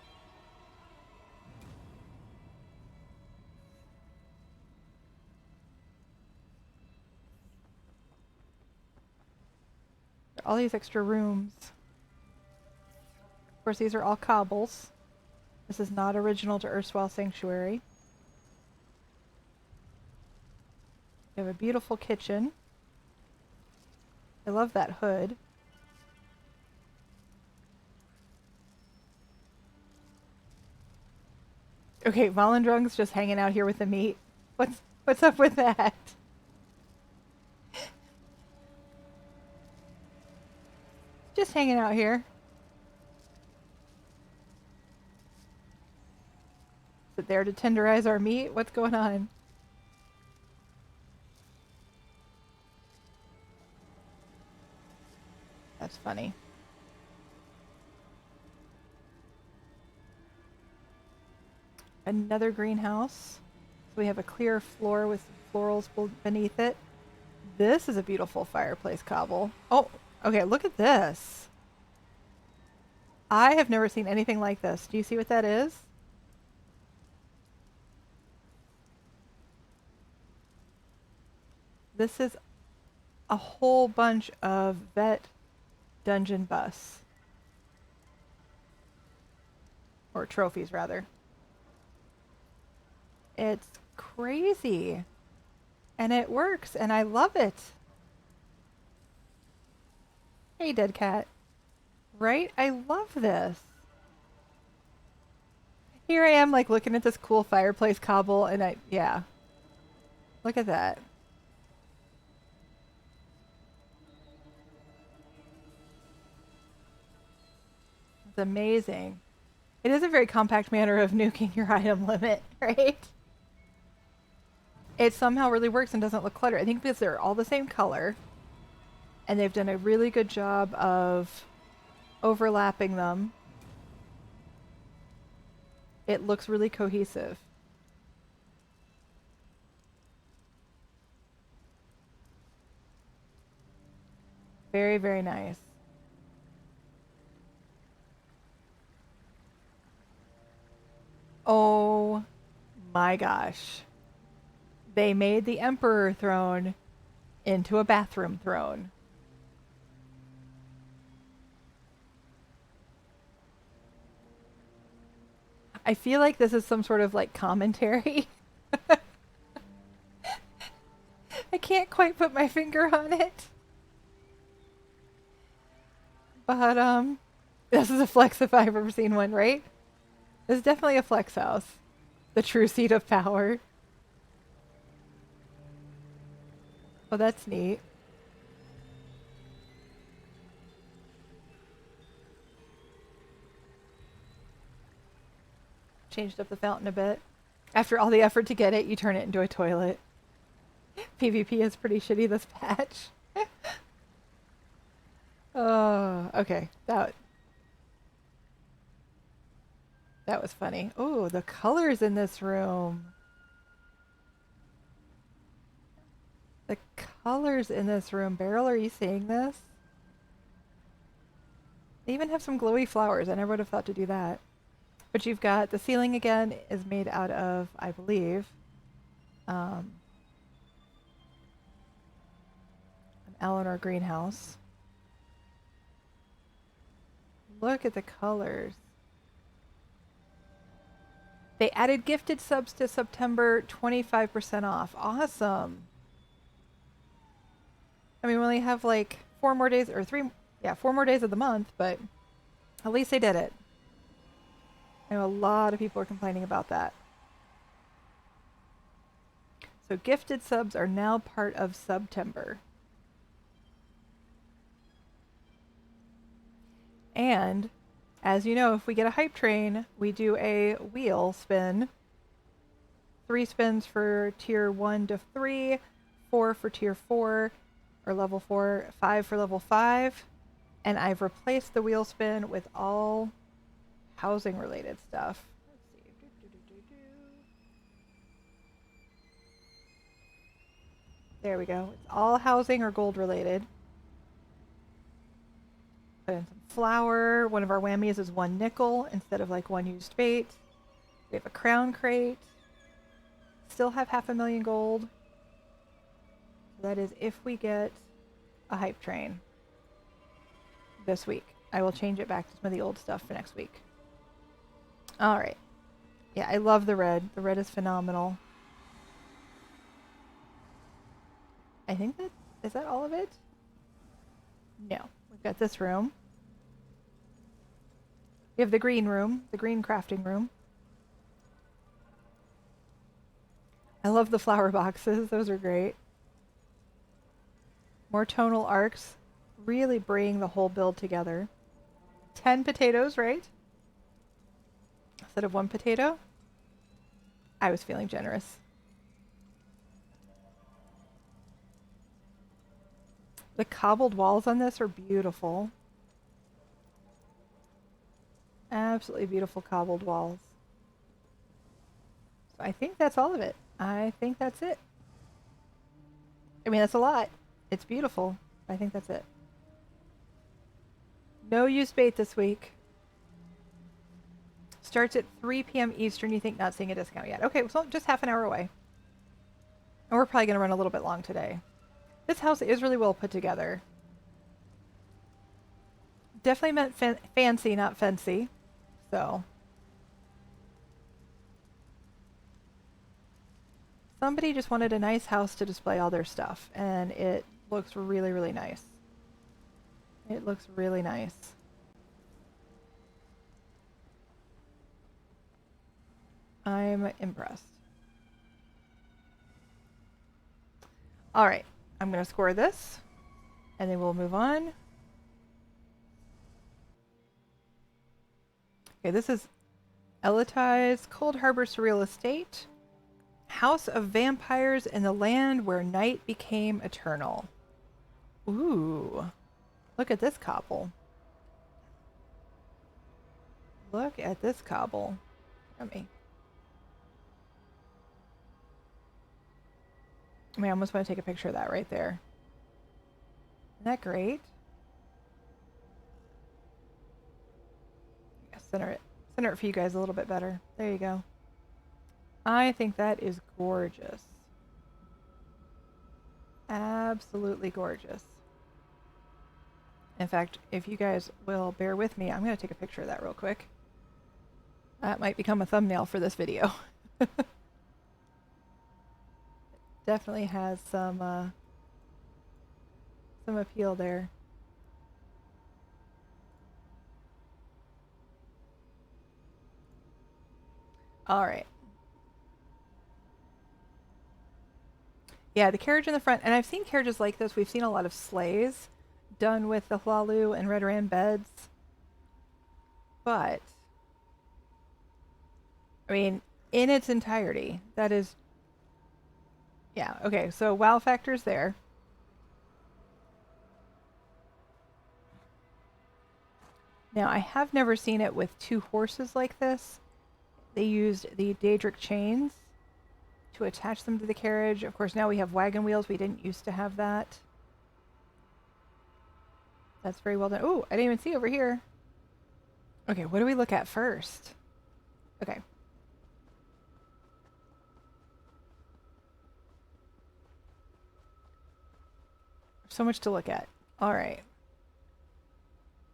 All these extra rooms. Of course, these are all cobbles. This is not original to Erstwhile Sanctuary. We have a beautiful kitchen. I love that hood. Okay, Volendrung's just hanging out here with the meat. What's up with that? Just hanging out here. Is it there to tenderize our meat? What's going on? That's funny. Another greenhouse. So we have a clear floor with florals beneath it. This is a beautiful fireplace cobble. Oh, okay, look at this. I have never seen anything like this. Do you see what that is? This is a whole bunch of vet dungeon busts. Or trophies, rather. It's crazy. And it works, and I love it. Hey, dead cat. Right? I love this. Here I am, like, looking at this cool fireplace cobble, and yeah. Look at that. It's amazing. It is a very compact manner of nuking your item limit, right? it somehow really works and doesn't look cluttered. I think because they're all the same color, and they've done a really good job of overlapping them. It looks really cohesive. Very, very nice. Oh my gosh. They made the Emperor throne into a bathroom throne. I feel like this is some sort of like commentary. I can't quite put my finger on it. But this is a flex if I've ever seen one, right? This is definitely a flex house. The true seat of power. Oh, that's neat. Changed up the fountain a bit. After all the effort to get it, you turn it into a toilet. PvP is pretty shitty this patch. Oh, okay. That was funny. Oh, the colors in this room. The colors in this room. Beryl, are you seeing this? They even have some glowy flowers. I never would have thought to do that. But you've got the ceiling again is made out of, I believe, an Eleanor greenhouse. Look at the colors. They added gifted subs to September, 25% off. Awesome. I mean, we only have like 4 more days, or 4 more days of the month, but at least they did it. I know a lot of people are complaining about that. So gifted subs are now part of September. And as you know, if we get a hype train, we do a wheel spin. 3 spins for tier 1 to 3, 4 for tier 4 or level 4, 5 for level 5. And I've replaced the wheel spin with all housing related stuff. Let's see. There we go. It's all housing or gold related. Put in some flour. One of our whammies is 1 nickel instead of like 1 used bait. We have a crown crate. Still have 500,000 gold. So that is if we get a hype train this week. I will change it back to some of the old stuff for next week. All right. Yeah, I love the red. The red is phenomenal. I think is that all of it? No. We've got this room. We have the green room, the green crafting room. I love the flower boxes. Those are great. More tonal arcs. Really bring the whole build together. 10 potatoes, right? Instead of 1 potato. I was feeling generous. The cobbled walls on this are beautiful. Absolutely beautiful cobbled walls. So I think that's all of it. I think that's it. I mean, that's a lot. It's beautiful. I think that's it. No used bait this week. Starts at 3 p.m. Eastern. You think not seeing a discount yet. Okay, so just half an hour away. And we're probably going to run a little bit long today. This house is really well put together. Definitely meant fancy, not fancy. So. Somebody just wanted a nice house to display all their stuff. And it looks really, really nice. It looks really nice. I'm impressed. All right. I'm going to score this, and then we'll move on. Okay, this is Eliti's Coldharbour Surreal Estate. House of Vampires in the land where night became eternal. Ooh. Look at this cobble. Look at this cobble. Yummy. I mean, I almost want to take a picture of that right there. Isn't that great? Yeah, center it. Center it for you guys a little bit better. There you go. I think that is gorgeous. Absolutely gorgeous. In fact, if you guys will bear with me, I'm going to take a picture of that real quick. That might become a thumbnail for this video. Definitely has some appeal there. All right. Yeah, the carriage in the front, and I've seen carriages like this. We've seen a lot of sleighs done with the Hlalu and Redoran beds. But, I mean, in its entirety, that is... Yeah, okay, so wow factor's there. Now, I have never seen it with two horses like this. They used the Daedric chains to attach them to the carriage. Of course, now we have wagon wheels. We didn't used to have that. That's very well done. Oh, I didn't even see over here. Okay, what do we look at first? Okay. So much to look at. All right.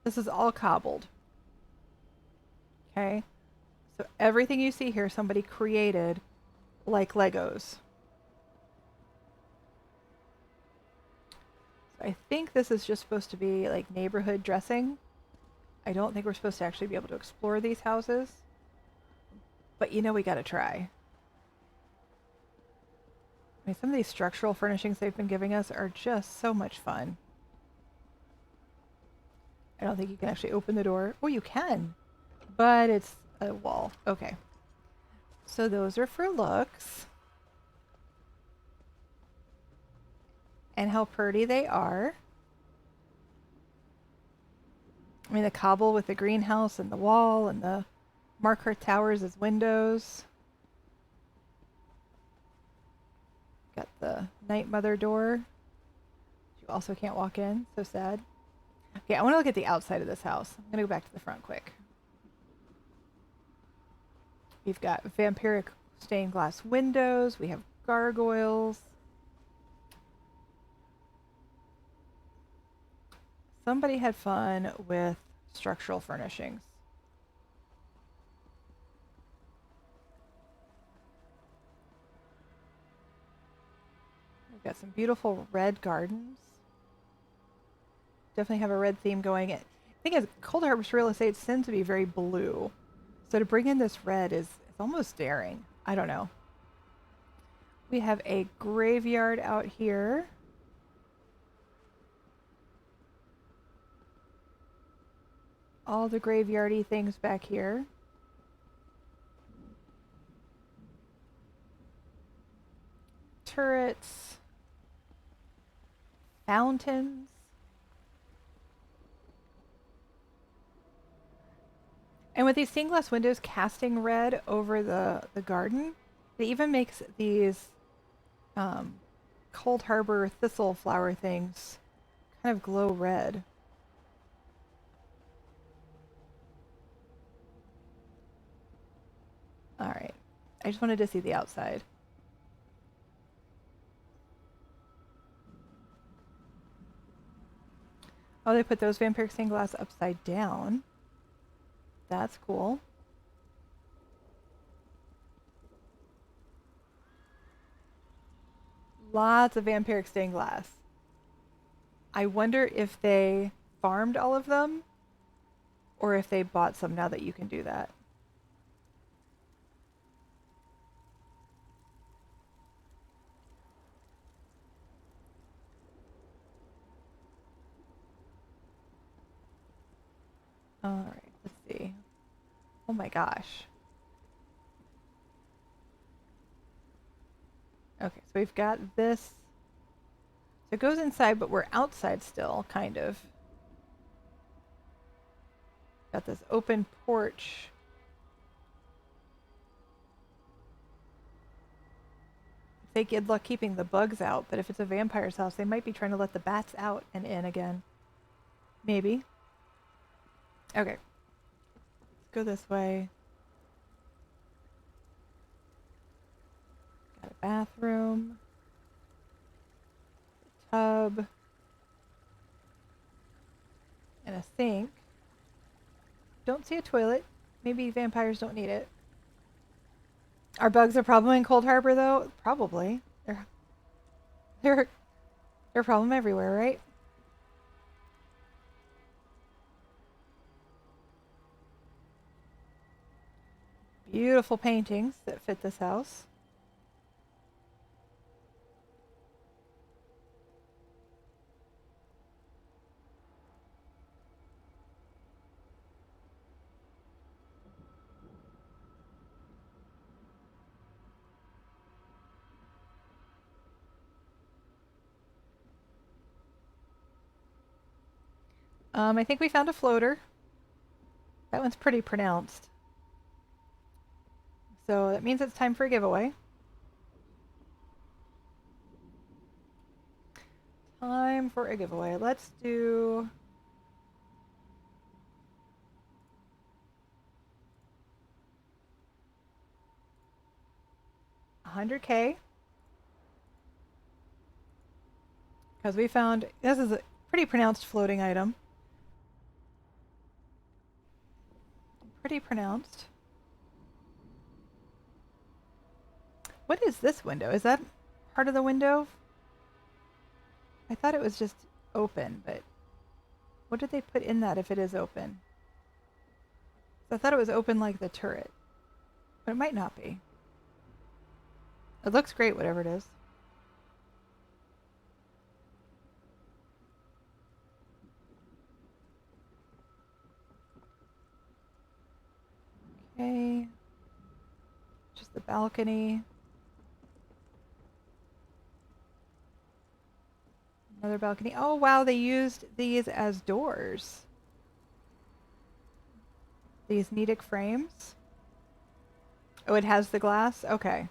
This is all cobbled. Okay. So everything you see here, somebody created like Legos. So I think this is just supposed to be like neighborhood dressing. I don't think we're supposed to actually be able to explore these houses. But you know we gotta try. I mean, some of these structural furnishings they've been giving us are just so much fun. I don't think you can actually open the door. Oh, you can. But it's a wall. Okay. So those are for looks. And how pretty they are. I mean, the cobble with the greenhouse and the wall and the marker towers as windows. Got the Night Mother door. You also can't walk in. So sad. Okay, I want to look at the outside of this house. I'm going to go back to the front quick. We've got vampiric stained glass windows. We have gargoyles. Somebody had fun with structural furnishings. We've got some beautiful red gardens. Definitely have a red theme going. The thing is, Coldharbour's real estate tends to be very blue. So to bring in this red is almost daring. I don't know. We have a graveyard out here. All the graveyardy things back here. Turrets. Fountains. And with these stained glass windows casting red over the garden, it even makes these Coldharbour thistle flower things kind of glow red. Alright. I just wanted to see the outside. Oh, they put those vampiric stained glass upside down. That's cool. Lots of vampiric stained glass. I wonder if they farmed all of them or if they bought some now that you can do that. Alright, let's see. Oh my gosh. Okay, so we've got this. So it goes inside, but we're outside still, kind of. Got this open porch. They get luck keeping the bugs out, but if it's a vampire's house, they might be trying to let the bats out and in again. Maybe. Okay. Let's go this way. Got a bathroom. A tub. And a sink. Don't see a toilet. Maybe vampires don't need it. Are bugs a problem in Coldharbour, though? Probably. They're a problem everywhere, right? Beautiful paintings that fit this house. I think we found a floater. That one's pretty pronounced. So that means it's time for a giveaway. Time for a giveaway. Let's do... $100K. Because we found... This is a pretty pronounced floating item. Pretty pronounced. What is this window? Is that part of the window? I thought it was just open, but what did they put in that if it is open? I thought it was open like the turret, but it might not be. It looks great, whatever it is. Okay. Just the balcony. Another balcony. Oh, wow, they used these as doors. These Nedic frames. Oh, it has the glass? Okay.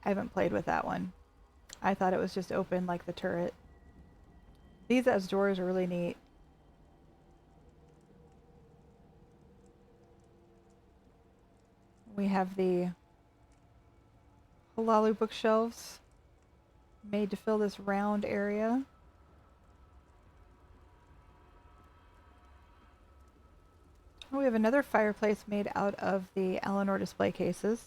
I haven't played with that one. I thought it was just open like the turret. These as doors are really neat. We have the Halalu bookshelves made to fill this round area. Oh, we have another fireplace made out of the Eleanor display cases.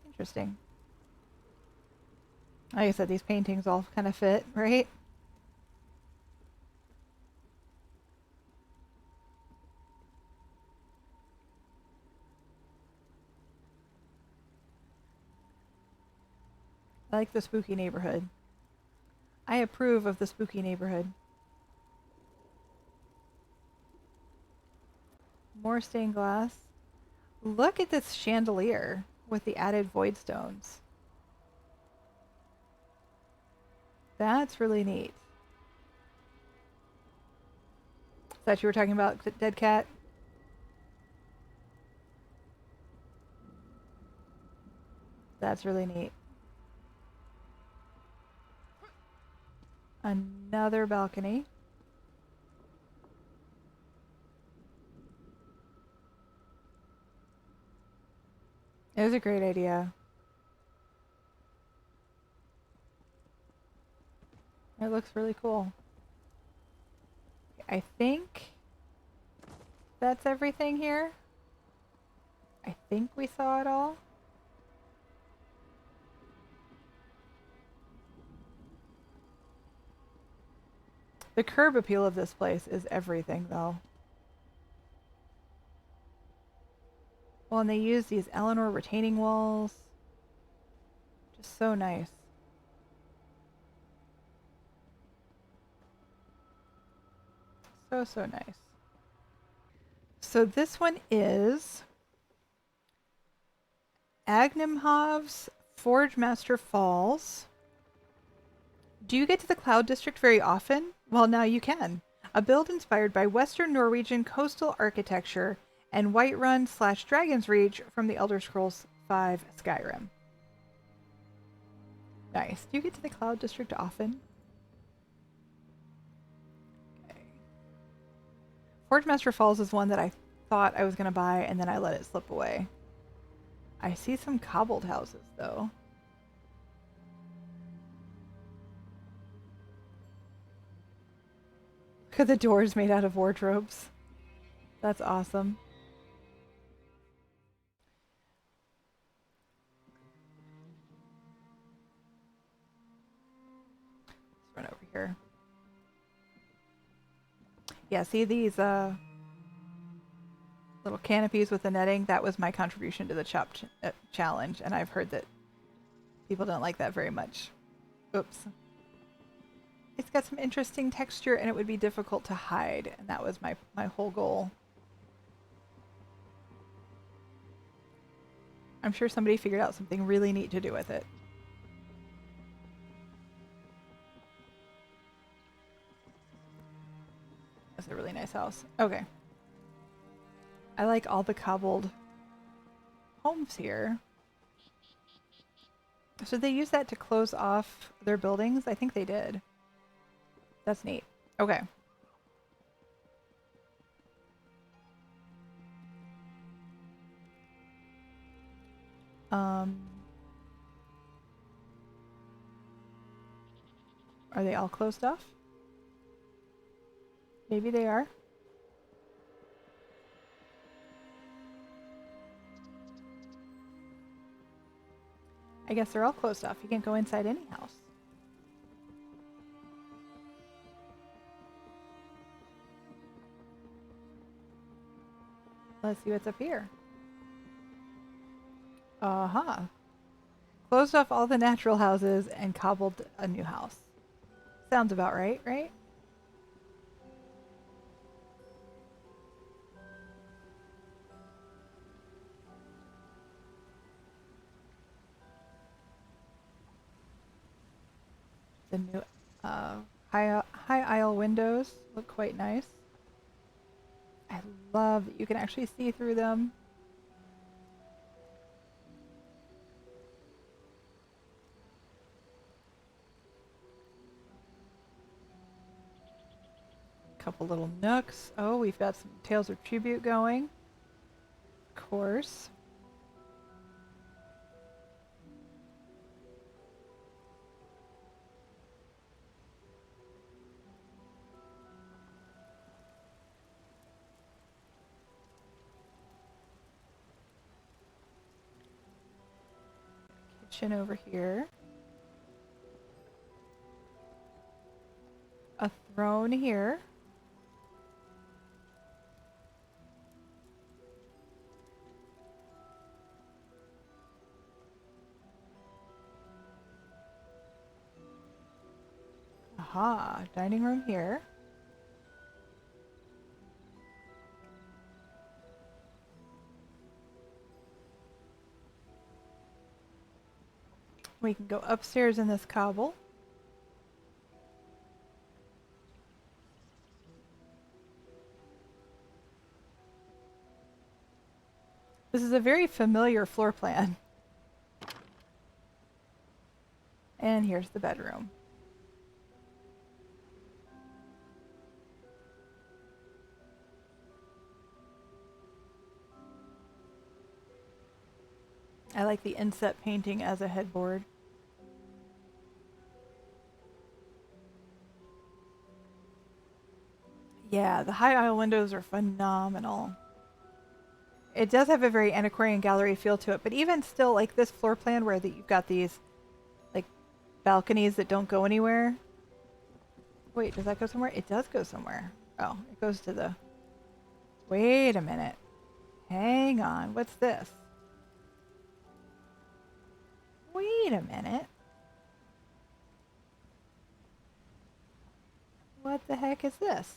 Interesting. Like I said, these paintings all kind of fit, right? I like the spooky neighborhood. I approve of the spooky neighborhood. More stained glass. Look at this chandelier with the added void stones. That's really neat. Is that you were talking about, Dead Cat? That's really neat. Another balcony. It was a great idea. It looks really cool. I think that's everything here. I think we saw it all. The curb appeal of this place is everything, though. Well, and they use these Eleanor retaining walls. Just so nice. So nice. So this one is Agnimhov's Forgemaster Falls. Do you get to the Cloud District very often? Well, now you can. A build inspired by Western Norwegian coastal architecture and Whiterun/Dragon's Reach from the Elder Scrolls V Skyrim. Nice. Do you get to the Cloud District often? Okay. Forgemaster Falls is one that I thought I was going to buy, and then I let it slip away. I see some cobbled houses, though. Look at the doors made out of wardrobes. That's awesome. Let's run over here. Yeah, see these little canopies with the netting? That was my contribution to the challenge, and I've heard that people don't like that very much. Oops. It's got some interesting texture, and it would be difficult to hide, and that was my whole goal. I'm sure somebody figured out something really neat to do with it. That's a really nice house. Okay. I like all the cobbled homes here. So they use that to close off their buildings? I think they did. That's neat. Okay. Are they all closed off? Maybe they are. I guess they're all closed off. You can't go inside any house. Let's see what's up here. Uh-huh. Closed off all the natural houses and cobbled a new house. Sounds about right, right? The new high aisle windows look quite nice. I love that you can actually see through them. Couple little nooks. Oh, we've got some Tales of Tribute going. Of course. Kitchen over here. A throne here. Aha, dining room here. We can go upstairs in this cobble. This is a very familiar floor plan. And here's the bedroom. I like the inset painting as a headboard. Yeah, the high aisle windows are phenomenal. It does have a very antiquarian gallery feel to it, but even still, like this floor plan where you've got these like balconies that don't go anywhere. Wait, does that go somewhere? It does go somewhere. Oh, it goes to the... Wait a minute. Hang on, what's this? Wait a minute. What the heck is this?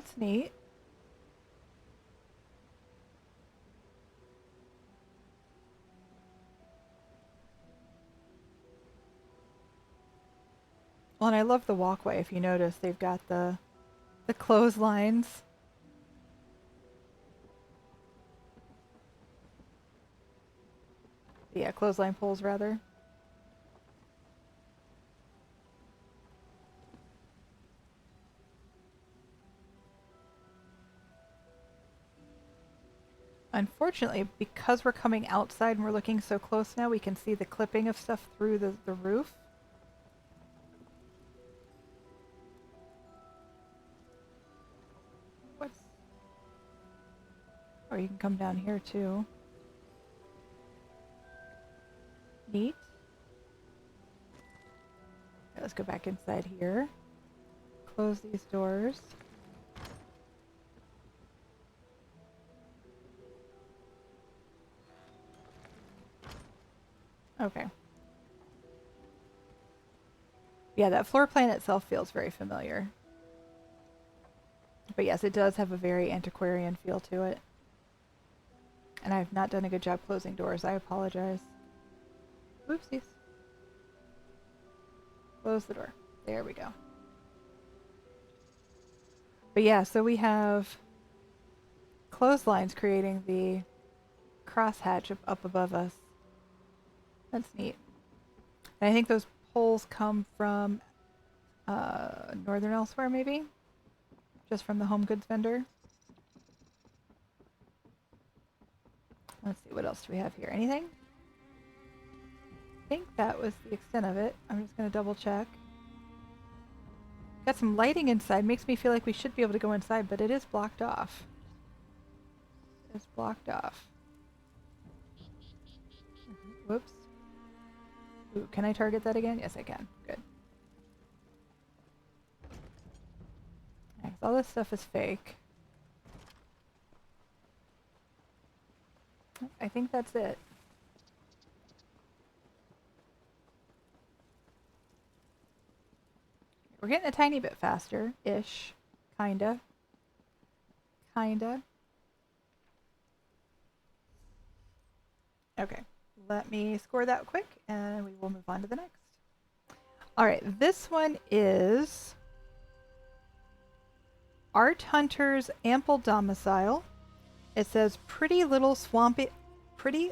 That's neat. Well, and I love the walkway. If you notice, they've got the clotheslines. Yeah, clothesline poles rather. Unfortunately, because we're coming outside and we're looking so close now, we can see the clipping of stuff through the roof. What's... Or you can come down here too. Neat. Okay, let's go back inside here. Close these doors. Okay. Yeah, that floor plan itself feels very familiar. But yes, it does have a very antiquarian feel to it. And I've not done a good job closing doors. I apologize. Oopsies. Close the door. There we go. But yeah, so we have clotheslines creating the crosshatch up above us. That's neat. And I think those poles come from northern elsewhere, maybe? Just from the home goods vendor. Let's see, what else do we have here? Anything? I think that was the extent of it. I'm just going to double check. Got some lighting inside. Makes me feel like we should be able to go inside, but it is blocked off. It's blocked off. Whoops. Ooh, can I target that again? Yes, I can. Good. Right, all this stuff is fake. I think that's it. We're getting a tiny bit faster-ish. Kinda. Kinda. Okay. Let me score that quick, and we will move on to the next. Alright, this one is Art Hunter's Ample Domicile. It says pretty little swamp party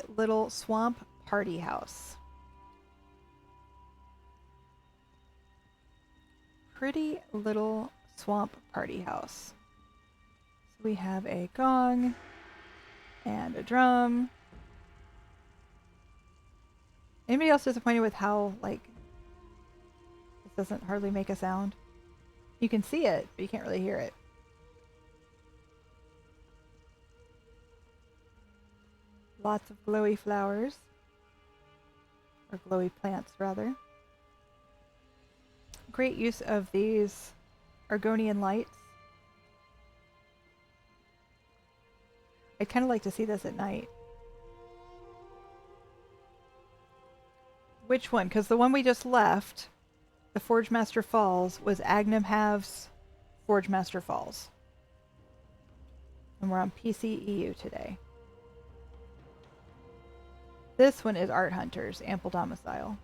house. Pretty little swamp party house. So we have a gong and a drum. Anybody else disappointed with how, like, this doesn't hardly make a sound? You can see it, but you can't really hear it. Lots of glowy flowers. Or glowy plants, rather. Great use of these Argonian lights. I'd kind of like to see this at night. Which one? Because the one we just left, the Forgemaster Falls, was Agnum Halves Forgemaster Falls. And we're on PCEU today. This one is Art Hunter's Ample Domicile.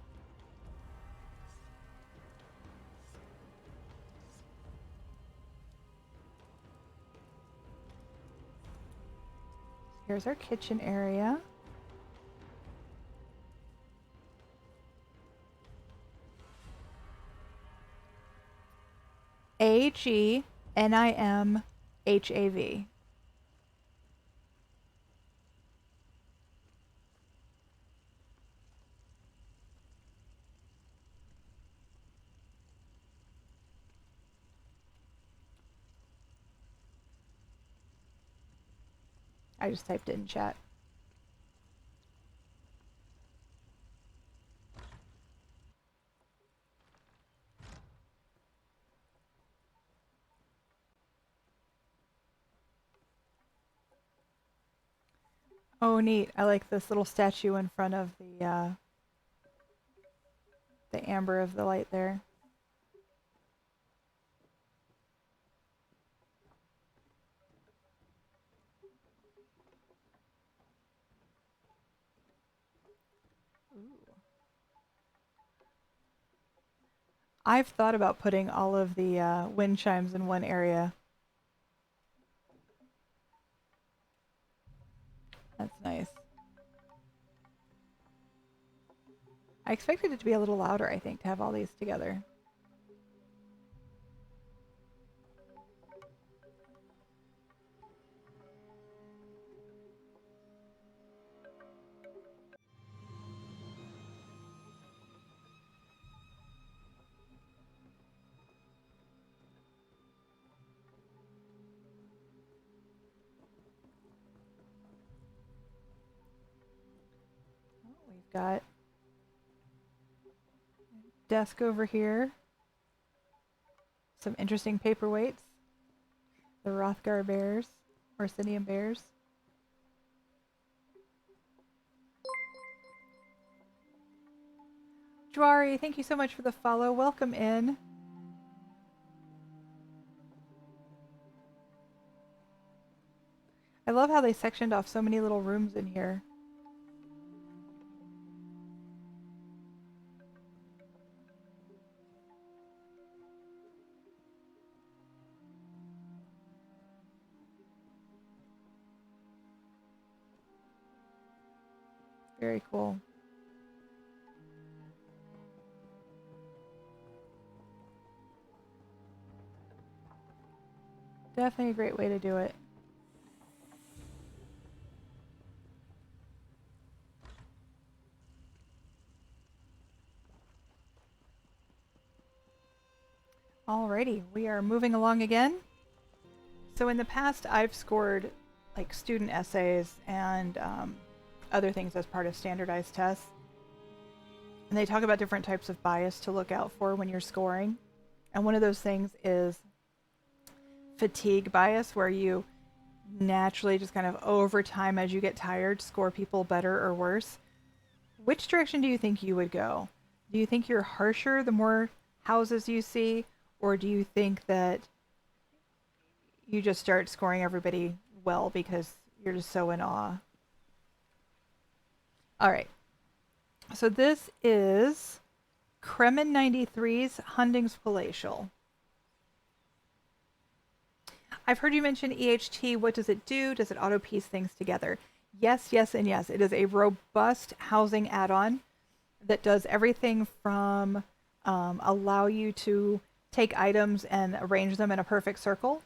Here's our kitchen area. AGNIMHAV. I just typed it in chat. Oh, neat. I like this little statue in front of the amber of the light there. Ooh. I've thought about putting all of the wind chimes in one area. That's nice. I expected it to be a little louder, I think, to have all these together. We've got desk over here. Some interesting paperweights. The Rothgar bears, Orsinium bears. Jwari, thank you so much for the follow. Welcome in. I love how they sectioned off so many little rooms in here. Very cool. Definitely a great way to do it. Alrighty, we are moving along again. So in the past, I've scored like student essays and other things as part of standardized tests. And they talk about different types of bias to look out for when you're scoring. And one of those things is fatigue bias, where you naturally just kind of over time as you get tired, score people better or worse. Which direction do you think you would go? Do you think you're harsher the more houses you see? Or do you think that you just start scoring everybody well because you're just so in awe? All right. So this is Kremen 93's Hunding's Palatial. I've heard you mention EHT. What does it do? Does it auto-piece things together? Yes, yes, and yes. It is a robust housing add-on that does everything from allow you to take items and arrange them in a perfect circle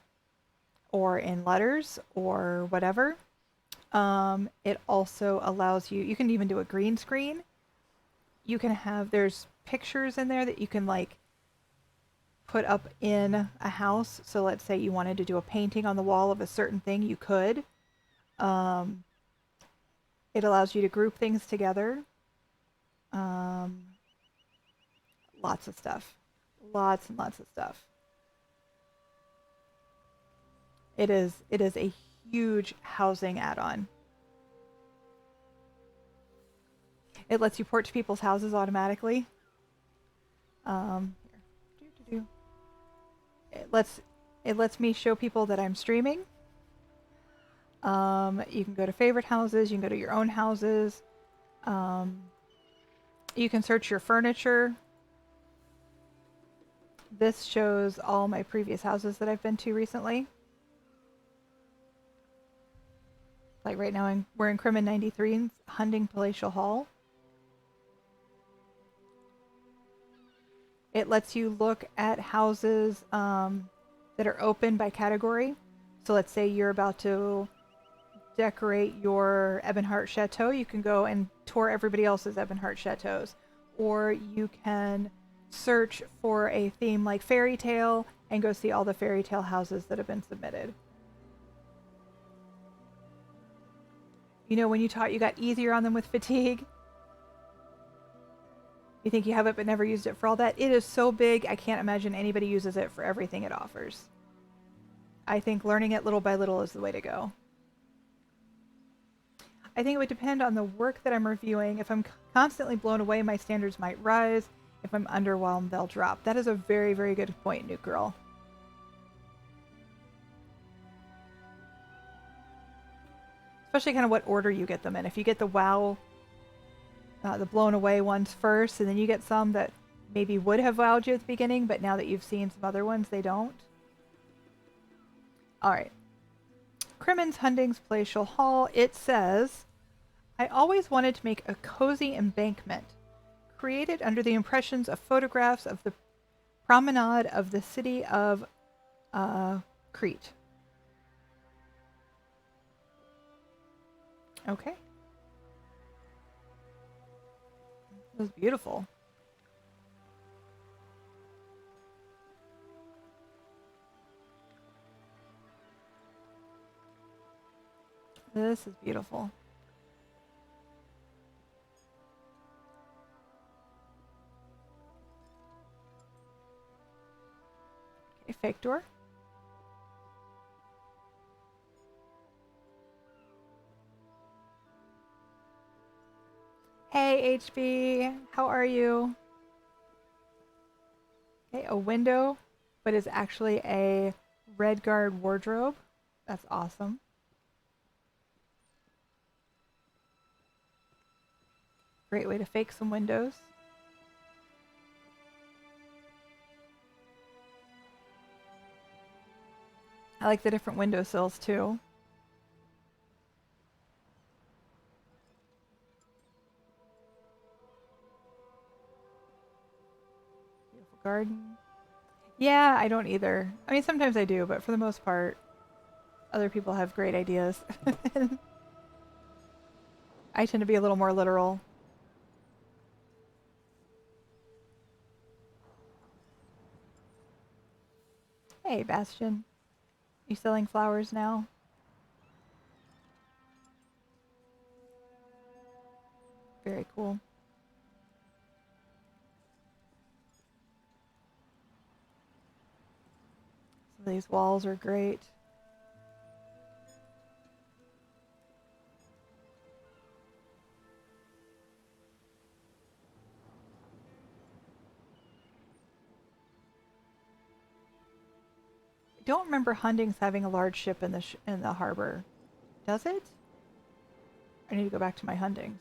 or in letters or whatever. It also allows you, you can even do a green screen. You can have, there's pictures in there that you can like put up in a house. So let's say you wanted to do a painting on the wall of a certain thing, you could. It allows you to group things together. Lots of stuff. Lots and lots of stuff. It is a huge housing add-on. It lets you port to people's houses automatically. It lets me show people that I'm streaming. You can go to favorite houses. You can go to your own houses. You can search your furniture. This shows all my previous houses that I've been to recently. Like right now, we're in Kremen 93's Hunding Palatial Hall. It lets you look at houses that are open by category. So let's say you're about to decorate your Ebonheart Chateau. You can go and tour everybody else's Ebonheart Chateaus. Or you can search for a theme like fairy tale and go see all the fairy tale houses that have been submitted. You know, when you taught, you got easier on them with fatigue. You think you have it but never used it for all that. It is so big, I can't imagine anybody uses it for everything it offers. I think learning it little by little is the way to go. I think it would depend on the work that I'm reviewing. If I'm constantly blown away, my standards might rise. If I'm underwhelmed, they'll drop. That is a very, very good point, Nuke Girl. Especially kind of what order you get them in. If you get the WoW the blown away ones first, and then you get some that maybe would have wowed you at the beginning, but now that you've seen some other ones, they don't. Alright. Crimmins Hunding's Palatial Hall. It says, I always wanted to make a cozy embankment, created under the impressions of photographs of the promenade of the city of Crete. Okay. It was beautiful. This is beautiful. Okay, fake door. Hey, HB, how are you? Okay, a window, but it's actually a red guard wardrobe. That's awesome. Great way to fake some windows. I like the different windowsills too. Beautiful garden. Yeah, I don't either. I mean, sometimes I do, but for the most part, other people have great ideas. I tend to be a little more literal. Hey, Bastion. You selling flowers now? Very cool. So these walls are great. I don't remember Hunding's having a large ship in the harbor. Does it? I need to go back to my Hundings.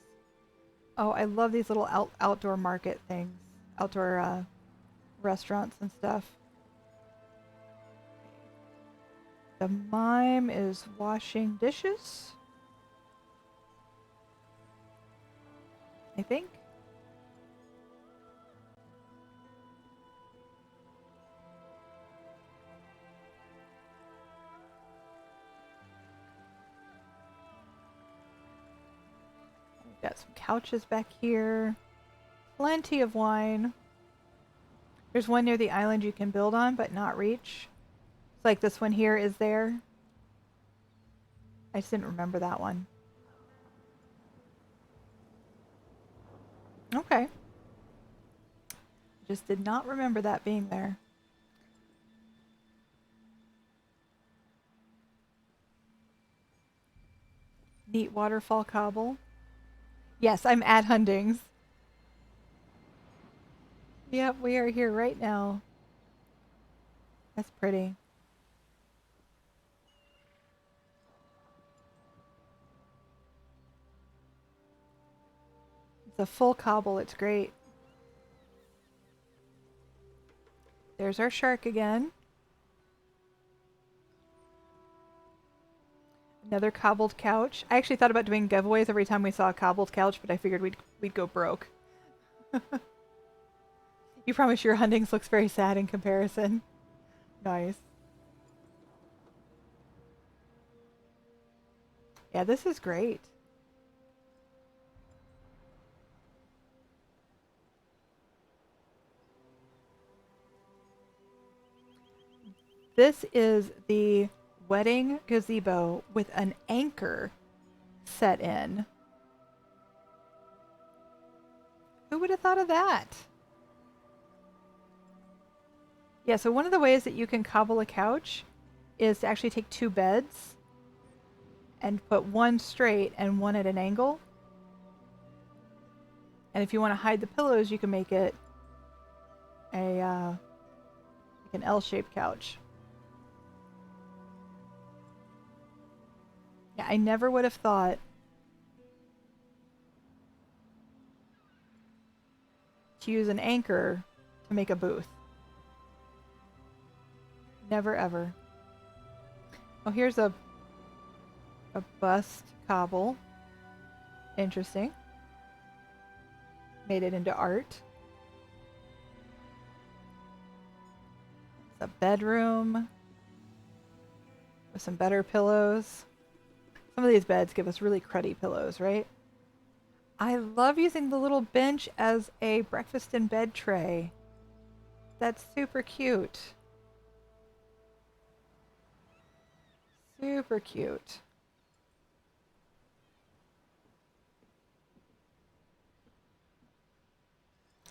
Oh, I love these little outdoor market things. Outdoor restaurants and stuff. The mime is washing dishes. I think. We've got some couches back here. Plenty of wine. There's one near the island you can build on but not reach. It's like this one here is there. I just didn't remember that one. Okay. Just did not remember that being there. Neat waterfall cobble. Yes, I'm at Hunding's. Yep, we are here right now. That's pretty. It's a full cobble, it's great. There's our shark again. Another cobbled couch. I actually thought about doing giveaways every time we saw a cobbled couch, but I figured we'd go broke. You promise your Hundings looks very sad in comparison. Nice. Yeah, this is great. This is the wedding gazebo with an anchor set in. Who would have thought of that? Yeah, so one of the ways that you can cobble a couch is to actually take two beds and put one straight and one at an angle. And if you want to hide the pillows, you can make it a like an L-shaped couch. Yeah, I never would have thought to use an anchor to make a booth. Never ever. Oh, here's a bust cobble. Interesting. Made it into art. It's a bedroom with some better pillows. Some of these beds give us really cruddy pillows, right? I love using the little bench as a breakfast in bed tray. That's super cute. Super cute.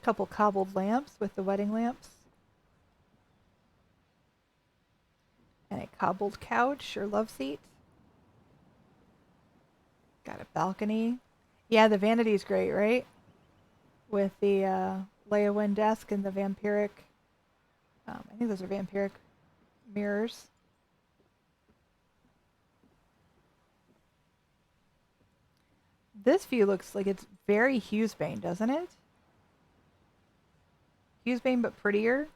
Couple cobbled lamps with the wedding lamps. And a cobbled couch or love seat. Got a balcony. Yeah, the vanity's great, right? With the Leyawen desk and the vampiric, I think those are vampiric mirrors. This view looks like it's very Hughesbane, doesn't it? Hughesbane, but prettier.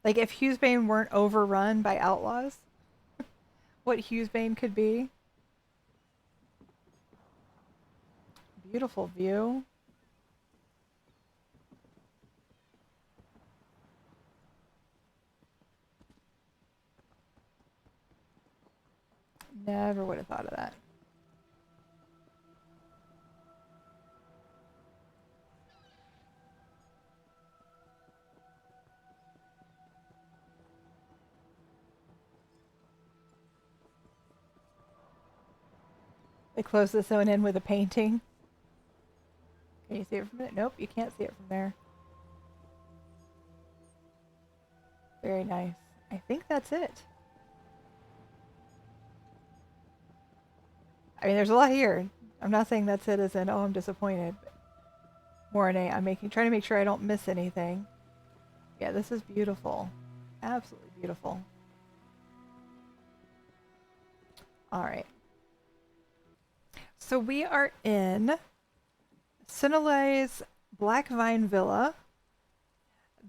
Like if Hughesbane weren't overrun by outlaws, what Hughesbane could be. Beautiful view. Never would have thought of that. They close this one in with a painting. Can you see it from there? Nope, you can't see it from there. Very nice. I think that's it. I mean, there's a lot here. I'm not saying that's it as in, oh, I'm disappointed. More in a, trying to make sure I don't miss anything. Yeah, this is beautiful. Absolutely beautiful. All right. So we are in Sinale's Black Vine Villa.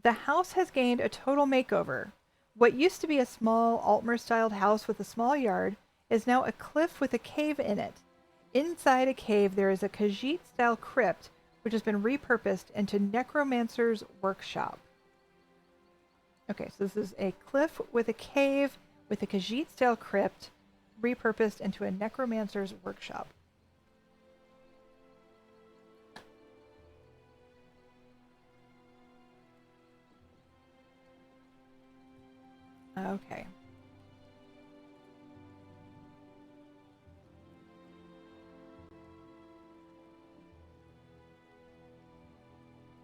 The house has gained a total makeover. What used to be a small Altmer-styled house with a small yard is now a cliff with a cave in it. Inside a cave, there is a Khajiit-style crypt, which has been repurposed into Necromancer's Workshop. Okay, so this is a cliff with a cave with a Khajiit-style crypt repurposed into a Necromancer's Workshop. Okay.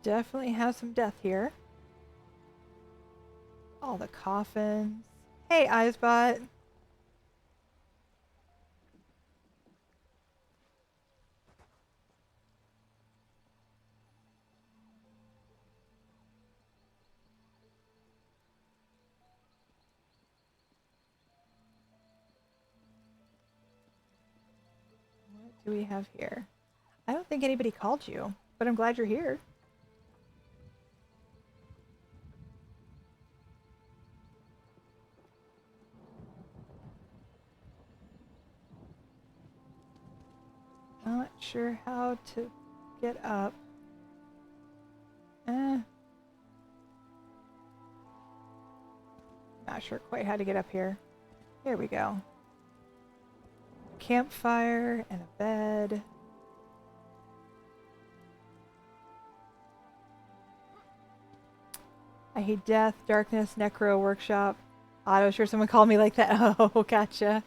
Definitely have some death here. All the coffins. Hey, Eyesbot. What do we have here? I don't think anybody called you, but I'm glad you're here. Not sure how to get up. Not sure quite how to get up here. Here we go. Campfire and a bed. I hate death, darkness, necro, workshop. Otto, sure someone called me like that. Oh, gotcha.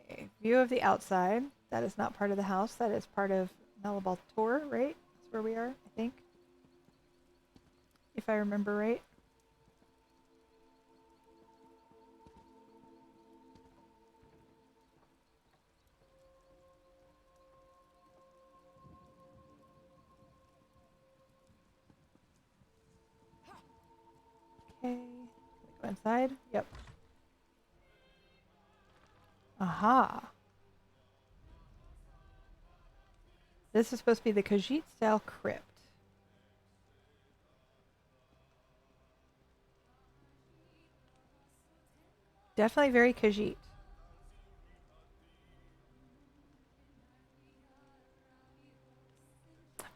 Okay, view of the outside. That is not part of the house. That is part of Malabal Tor, right? That's where we are, I think. If I remember right. Okay, go inside. Yep. Aha. This is supposed to be the Khajiit style crypt. Definitely very Khajiit.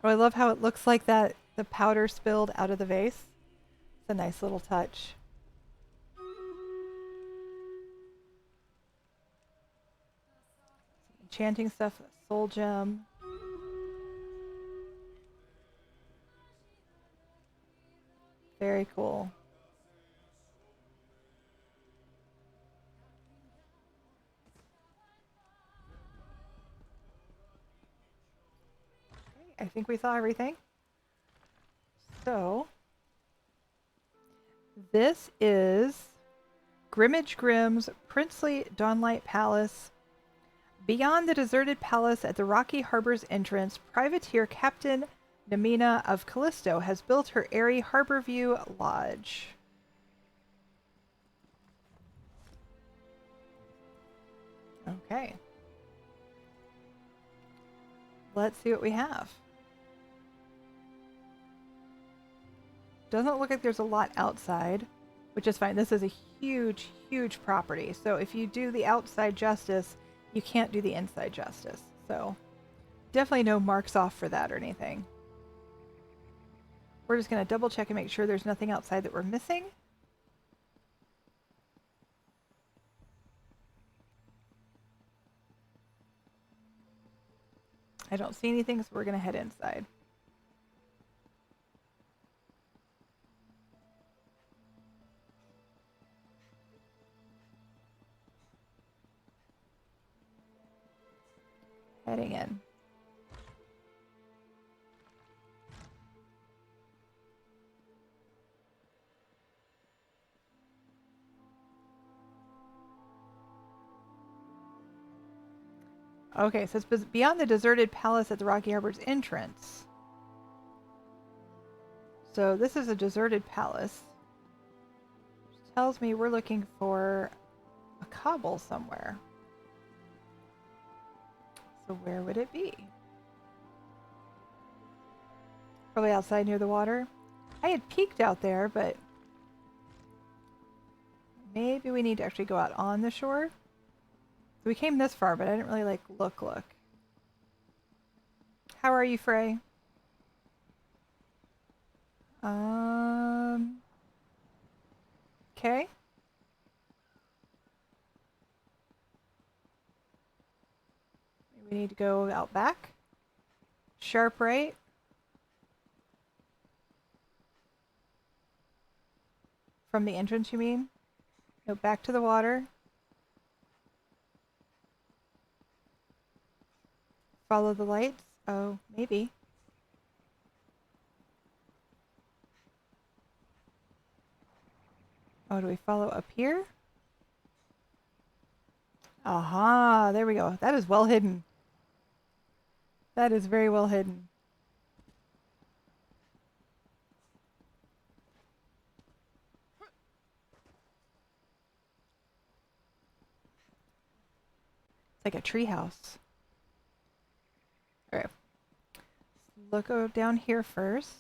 Oh, I love how it looks like that the powder spilled out of the vase. It's a nice little touch. Enchanting stuff, soul gem. Very cool. Okay, I think we saw everything. So, this is Grimmage Grimm's Princely Dawnlight Palace. Beyond the deserted palace at the rocky harbor's entrance, privateer Captain Namina of Callisto has built her airy Harborview Lodge. Okay. Let's see what we have. Doesn't look like there's a lot outside, which is fine. This is a huge, huge property. So if you do the outside justice, you can't do the inside justice. So definitely no marks off for that or anything. We're just going to double check and make sure there's nothing outside that we're missing. I don't see anything, so we're going to head inside. Heading in. Okay, so it's beyond the deserted palace at the Rocky Harbor's entrance. So this is a deserted palace. Which tells me we're looking for a cobble somewhere. So where would it be? Probably outside near the water. I had peeked out there, but maybe we need to actually go out on the shore. So we came this far, but I didn't really look. How are you, Frey? Okay. We need to go out back. Sharp right. From the entrance, you mean? Go back to the water. Follow the lights? Oh, maybe. Oh, do we follow up here? Aha, there we go. That is well hidden. That is very well hidden. It's like a treehouse. Alright. Let's go down here first.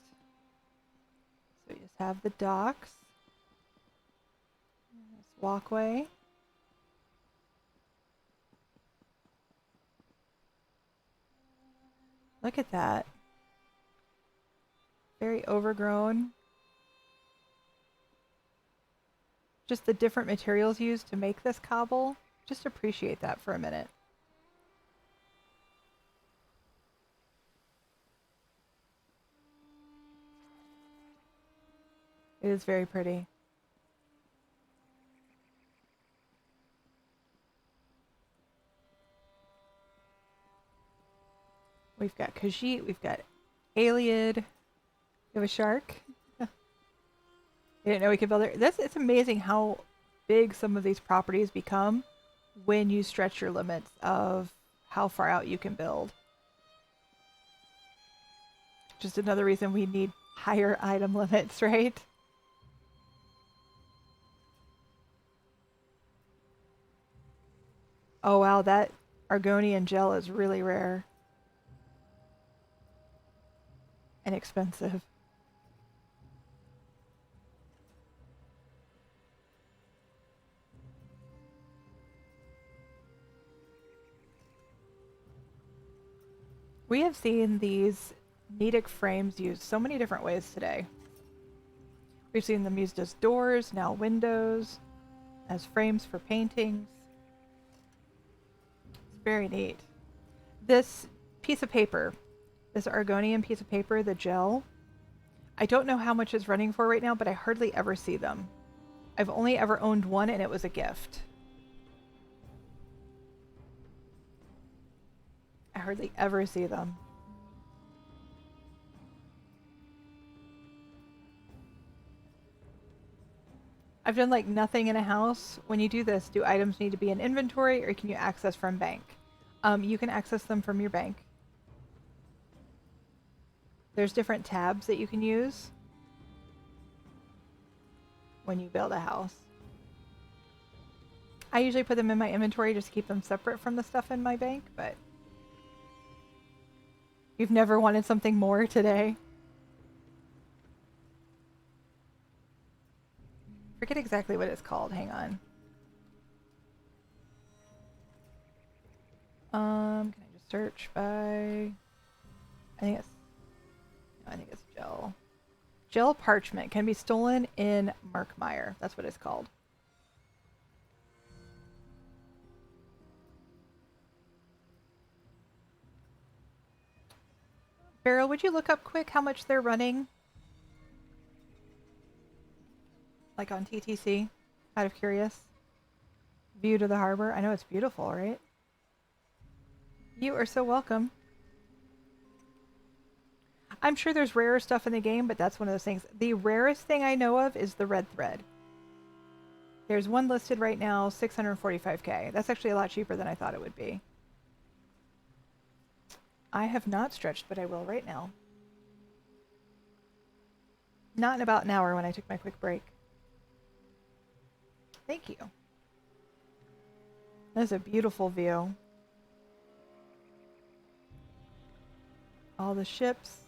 So we just have the docks. This walkway. Look at that. Very overgrown. Just the different materials used to make this cobble. Just appreciate that for a minute. It is very pretty. We've got Khajiit, we've got Ayleid. We have a shark. I didn't know we could build it. It's amazing how big some of these properties become when you stretch your limits of how far out you can build. Just another reason we need higher item limits, right? Oh wow, that Argonian gel is really rare. and expensive. We have seen these Nedic frames used so many different ways today. We've seen them used as doors, now windows, as frames for paintings. It's very neat. This piece of paper, this Argonian piece of paper, the gel, I don't know how much it's running for right now, but I hardly ever see them. I've only ever owned one, and it was a gift. I hardly ever see them. I've done like nothing in a house. When you do this, do items need to be in inventory, or can you access from bank? You can access them from your bank. There's different tabs that you can use when you build a house. I usually put them in my inventory just to keep them separate from the stuff in my bank, but you've never wanted something more today. Forget exactly what it's called. Hang on. Can I just search by? I think it's gel. Gel parchment can be stolen in Markmire. That's what it's called. Beryl, would you look up quick how much they're running? Like on TTC, out of curious. View to the harbor. I know it's beautiful, right? You are so welcome. I'm sure there's rarer stuff in the game, but that's one of those things. The rarest thing I know of is the red thread. There's one listed right now, 645k. That's actually a lot cheaper than I thought it would be. I have not stretched, but I will right now. Not in about an hour when I took my quick break. Thank you. That's a beautiful view. All the ships.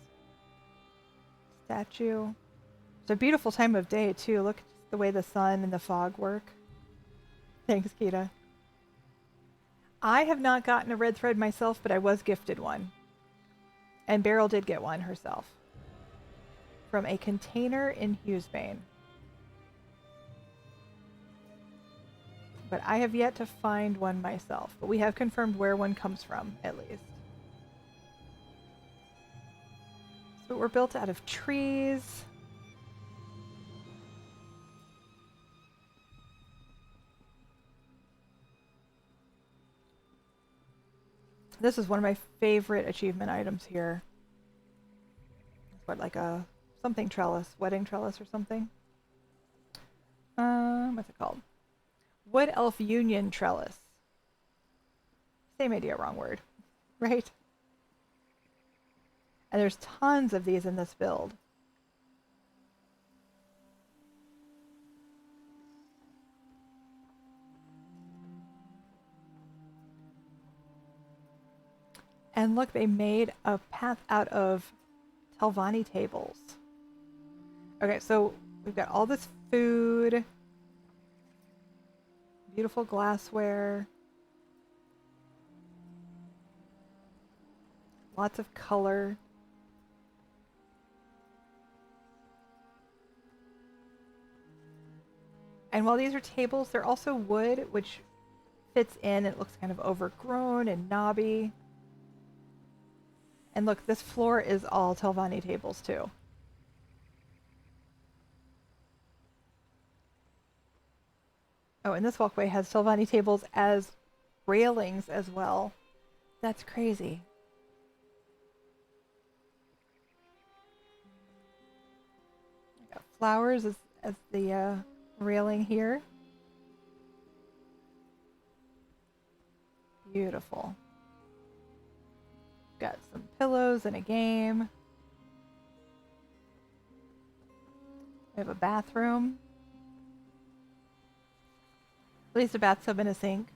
Statue. It's a beautiful time of day, too. Look at the way the sun and the fog work. Thanks, Kita. I have not gotten a red thread myself, but I was gifted one. And Beryl did get one herself. From a container in Hughesbane. But I have yet to find one myself. But we have confirmed where one comes from, at least. So we're built out of trees. This is one of my favorite achievement items here. It's what, like a something trellis, wedding trellis or something. What's it called? Wood Elf Union Trellis. Same idea, wrong word. Right? And there's tons of these in this build. And look, they made a path out of Telvanni tables. Okay, so we've got all this food. Beautiful glassware. Lots of color. And while these are tables, they're also wood, which fits in. It looks kind of overgrown and knobby. And look, this floor is all Telvanni tables too. Oh, and this walkway has Telvanni tables as railings as well. That's crazy. Got flowers as the railing here. Beautiful. Got some pillows and a game. We have a bathroom. At least a bathtub and a sink.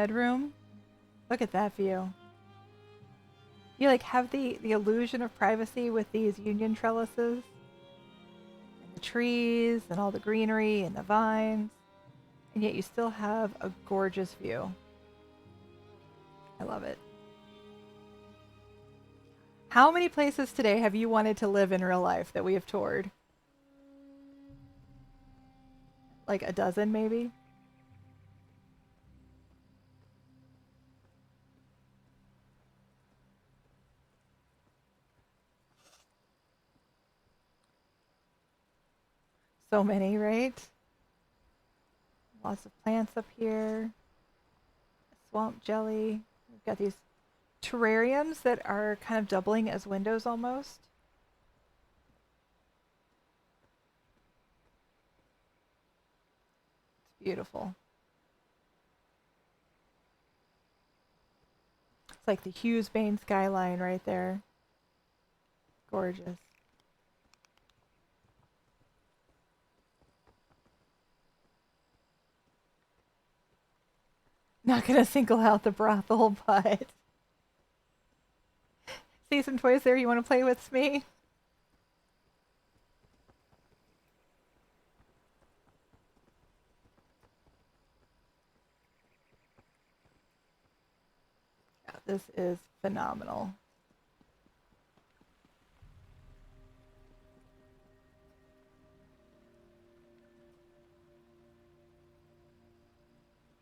bedroom. Look at that view. You like have the illusion of privacy with these union trellises. And the trees and all the greenery and the vines. And yet you still have a gorgeous view. I love it. How many places today have you wanted to live in real life that we have toured? Like a dozen, maybe? So many, right? Lots of plants up here. Swamp jelly. We've got these terrariums that are kind of doubling as windows almost. It's beautiful. It's like the Hughes Bane skyline right there. Gorgeous. Not gonna single out the brothel, but see some toys there you want to play with, Smee? Yeah, this is phenomenal.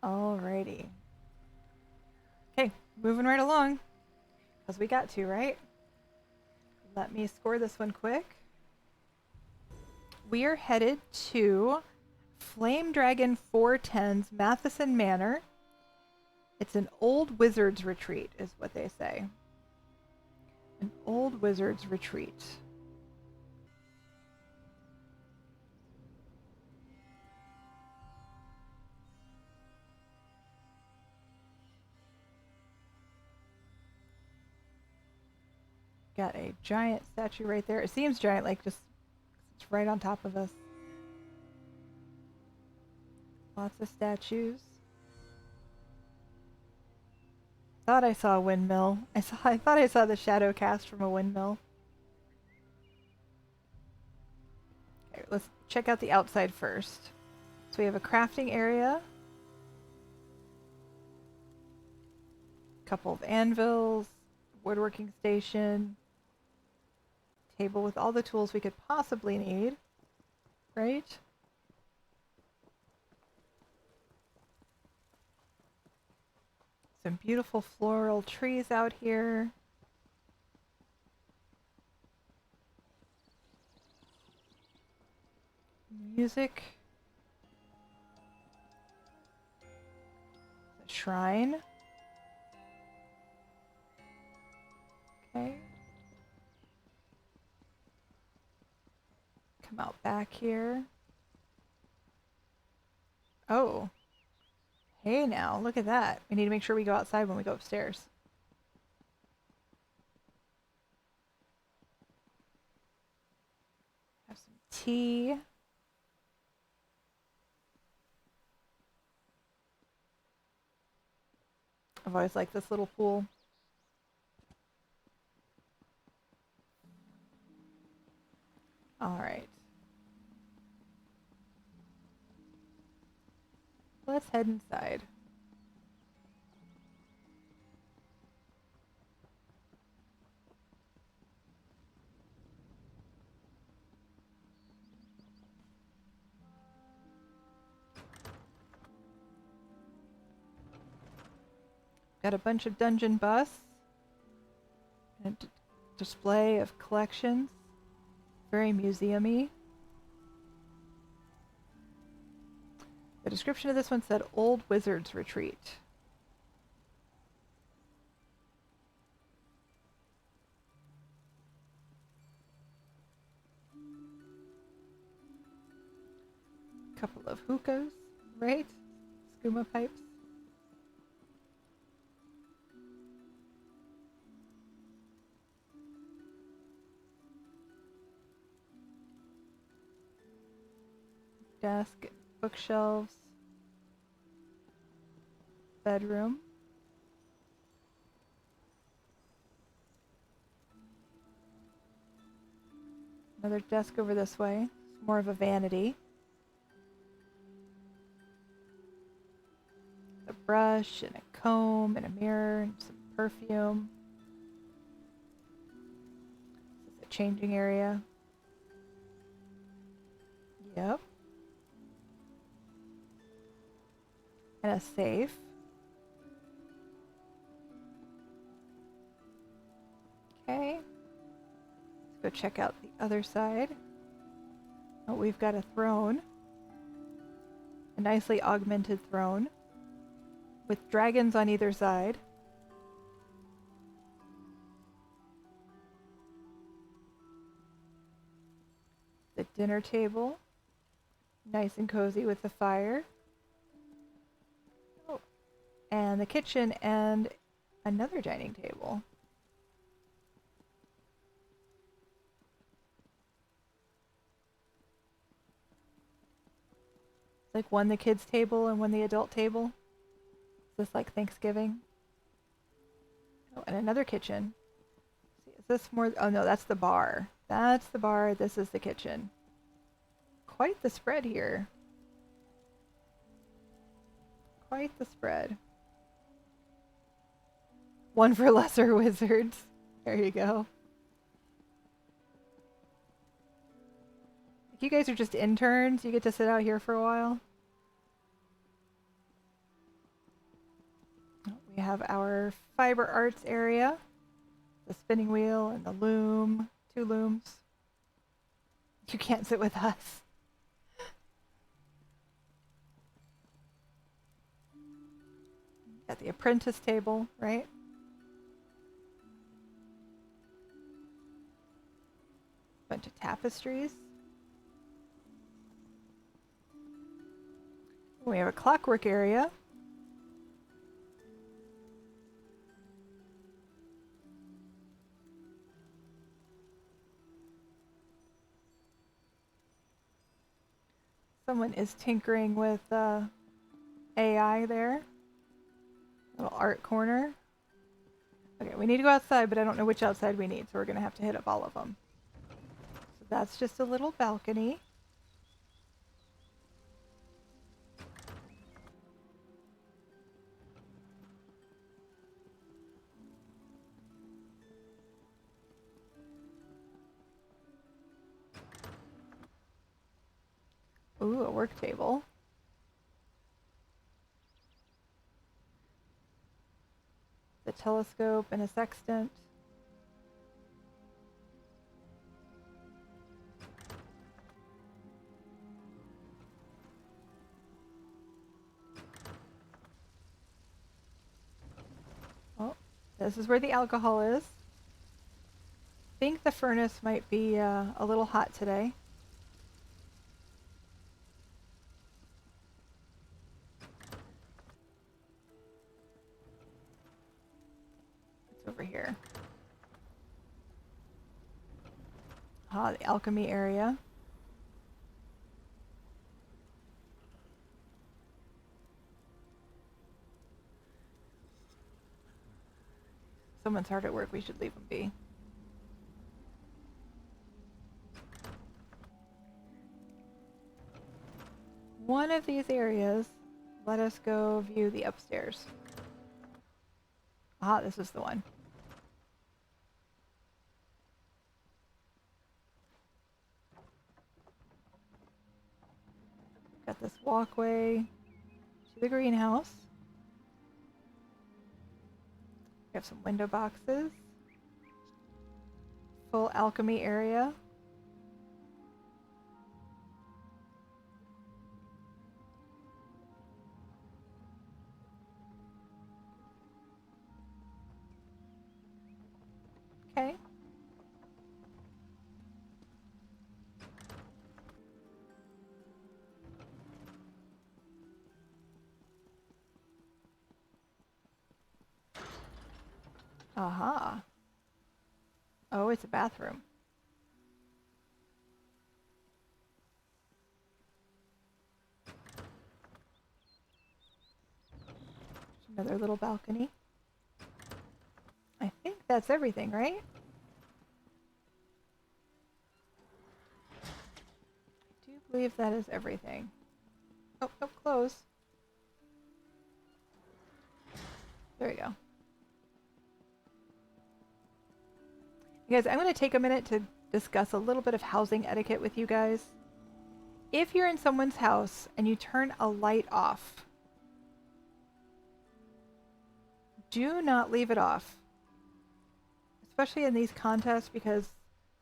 Alrighty. Okay, moving right along. Because we got to, right? Let me score this one quick. We are headed to Flame Dragon 410's Mathiisen Manor. It's an old wizard's retreat, is what they say. An old wizard's retreat. Got a giant statue right there. It seems giant, like just it's right on top of us. Lots of statues. Thought I saw a windmill. I thought I saw the shadow cast from a windmill. Okay, let's check out the outside first. So we have a crafting area. A couple of anvils, woodworking station. Table with all the tools we could possibly need, right? Some beautiful floral trees out here. Music. A shrine. Okay. Come out back here. Oh. Hey now, look at that. We need to make sure we go outside when we go upstairs. Have some tea. I've always liked this little pool. All right. Let's head inside. Got a bunch of dungeon busts. And a display of collections. Very museum-y. The description of this one said Old Wizard's Retreat. Couple of hookahs, right? Skooma pipes. Desk, bookshelves. bedroom. Another desk over this way. It's more of a vanity. A brush and a comb and a mirror and some perfume. This is a changing area. Yep. And a safe. Okay. Let's go check out the other side. Oh, we've got a throne. A nicely augmented throne. With dragons on either side. The dinner table. Nice and cozy with the fire. Oh, and the kitchen and another dining table. It's like one the kids' table and one the adult table. Is this like Thanksgiving? Oh, and another kitchen. Is this more? Oh no, that's the bar. That's the bar. This is the kitchen. Quite the spread here. Quite the spread. One for lesser wizards. There you go. You guys are just interns. You get to sit out here for a while. We have our fiber arts area. The spinning wheel and the loom. 2 looms. You can't sit with us. Got the apprentice table, right? Bunch of tapestries. We have a clockwork area. Someone is tinkering with AI there. Little art corner. Okay, we need to go outside, but I don't know which outside we need, so we're going to have to hit up all of them. So that's just a little balcony. Ooh, a work table. The telescope and a sextant. Oh, this is where the alcohol is. I think the furnace might be a little hot today. Over here. Ah, the alchemy area. Someone's hard at work, we should leave them be. One of these areas, let us go view the upstairs. Ah, this is the one. Got this walkway to the greenhouse. We have some window boxes. Full alchemy area. Okay. Aha. Oh, it's a bathroom. Another little balcony. I think that's everything, right? I do believe that is everything. Oh, oh, close. There we go. You guys, I'm going to take a minute to discuss a little bit of housing etiquette with you guys. If you're in someone's house and you turn a light off, do not leave it off. Especially in these contests, because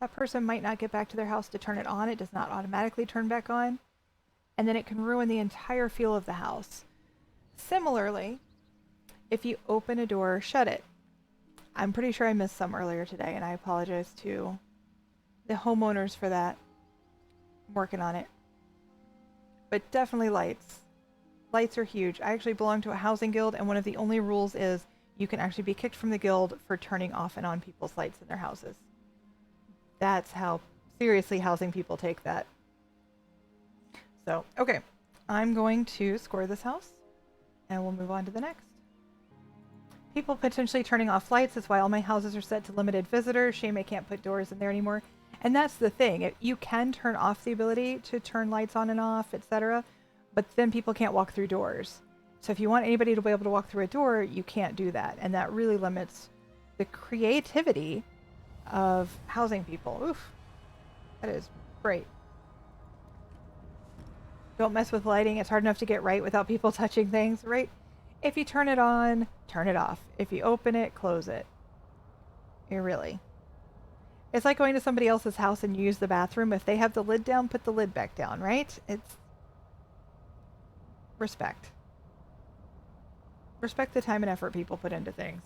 that person might not get back to their house to turn it on. It does not automatically turn back on. And then it can ruin the entire feel of the house. Similarly, if you open a door, shut it. I'm pretty sure I missed some earlier today, and I apologize to the homeowners for that. I'm working on it. But definitely lights. Lights are huge. I actually belong to a housing guild, and one of the only rules is you can actually be kicked from the guild for turning off and on people's lights in their houses. That's how seriously housing people take that. So, okay. I'm going to score this house, and we'll move on to the next. People potentially turning off lights. That's why all my houses are set to limited visitors. Shame I can't put doors in there anymore. And that's the thing. You can turn off the ability to turn lights on and off, etc. But then people can't walk through doors. So if you want anybody to be able to walk through a door, you can't do that. And that really limits the creativity of housing people. Oof. That is great. Don't mess with lighting. It's hard enough to get right without people touching things, right? If you turn it on, turn it off. If you open it, close it. Really. It's like going to somebody else's house and you use the bathroom. If they have the lid down, put the lid back down, right? It's respect. Respect the time and effort people put into things.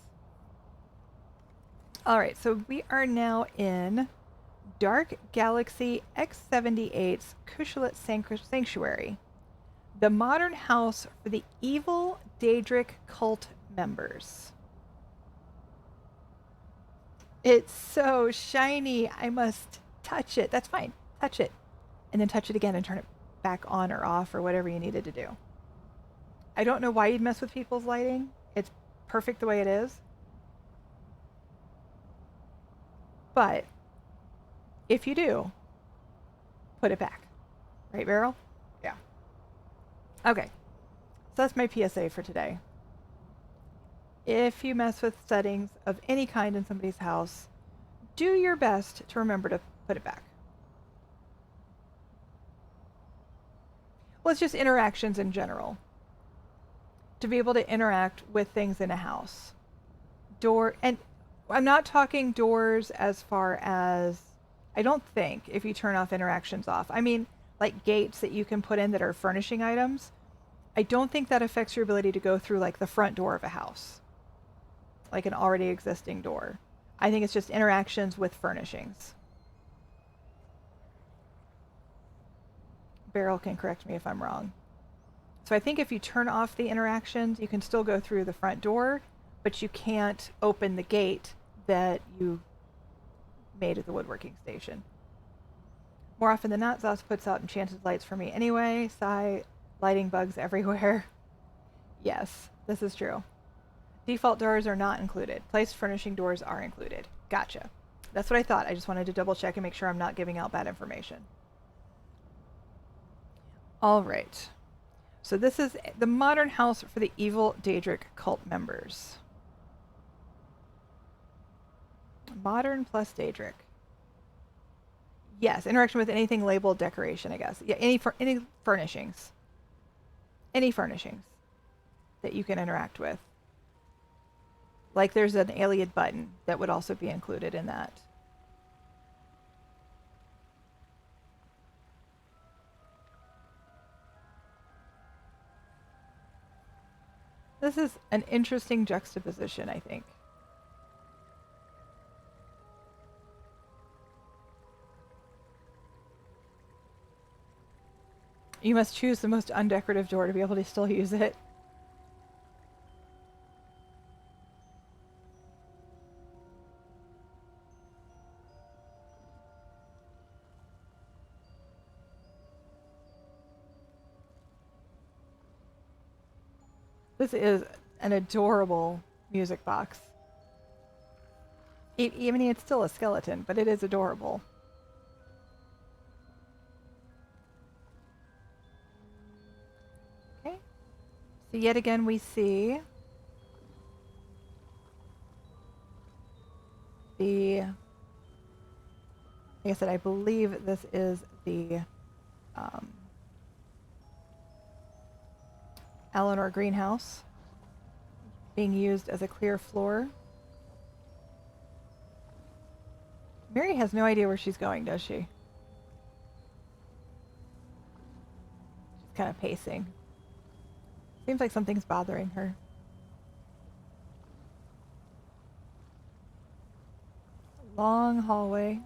Alright, so we are now in Dark Galaxy X78's Kushalit Sanctuary. The modern house for the evil Daedric cult members. It's so shiny. I must touch it. That's fine. Touch it. And then touch it again and turn it back on or off or whatever you needed to do. I don't know why you'd mess with people's lighting. It's perfect the way it is. But if you do, put it back. Right, Beryl? Yeah. Okay. So that's my PSA for today. If you mess with settings of any kind in somebody's house, do your best to remember to put it back. Well, it's just interactions in general. To be able to interact with things in a house. And I'm not talking doors as far as, I don't think, if you turn off interactions off. I mean, like gates that you can put in that are furnishing items. I don't think that affects your ability to go through like the front door of a house. Like an already existing door. I think it's just interactions with furnishings. Beryl can correct me if I'm wrong. So I think if you turn off the interactions, you can still go through the front door, but you can't open the gate that you made at the woodworking station. More often than not, Zos puts out enchanted lights for me anyway. Sigh, lighting bugs everywhere. Yes, this is true. Default doors are not included. Placed furnishing doors are included. Gotcha. That's what I thought. I just wanted to double check and make sure I'm not giving out bad information. All right. So this is the modern house for the evil Daedric cult members. Modern plus Daedric. Yes, interaction with anything labeled decoration, I guess. Yeah, any furnishings. Any furnishings that you can interact with. Like there's an alien button that would also be included in that. This is an interesting juxtaposition, I think. You must choose the most undecorative door to be able to still use it. This is an adorable music box. I mean, it's still a skeleton, but it is adorable. Okay. So yet again we see the, like I said, I believe this is the Eleanor greenhouse being used as a clear floor. Mary has no idea where she's going, does she? She's kind of pacing. Seems like something's bothering her. Long hallway.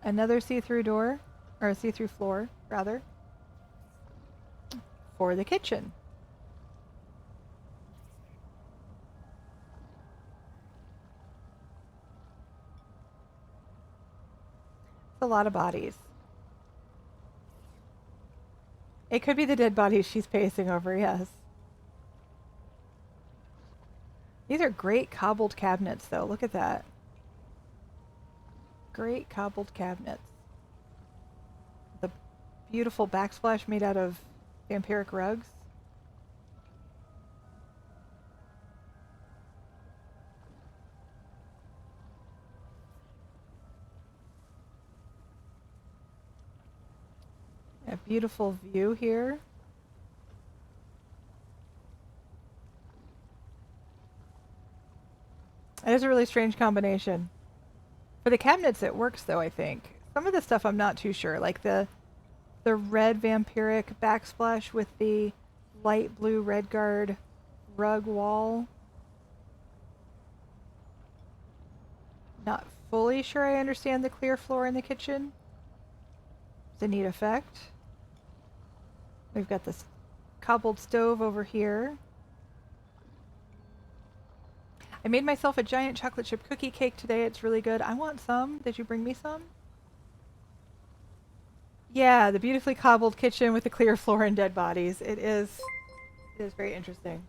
Another see-through door, or a see-through floor, rather, for the kitchen. It's a lot of bodies. It could be the dead bodies she's pacing over, yes. These are great cobbled cabinets, though. Look at that. Great cobbled cabinets. The beautiful backsplash made out of vampiric rugs. A beautiful view here. It is a really strange combination. For the cabinets it works though, I think. Some of the stuff I'm not too sure, like the red vampiric backsplash with the light blue Redguard rug wall. Not fully sure I understand the clear floor in the kitchen. It's a neat effect. We've got this cobbled stove over here. I made myself a giant chocolate chip cookie cake today. It's really good. I want some. Did you bring me some? Yeah, the beautifully cobbled kitchen with the clear floor and dead bodies. It is very interesting.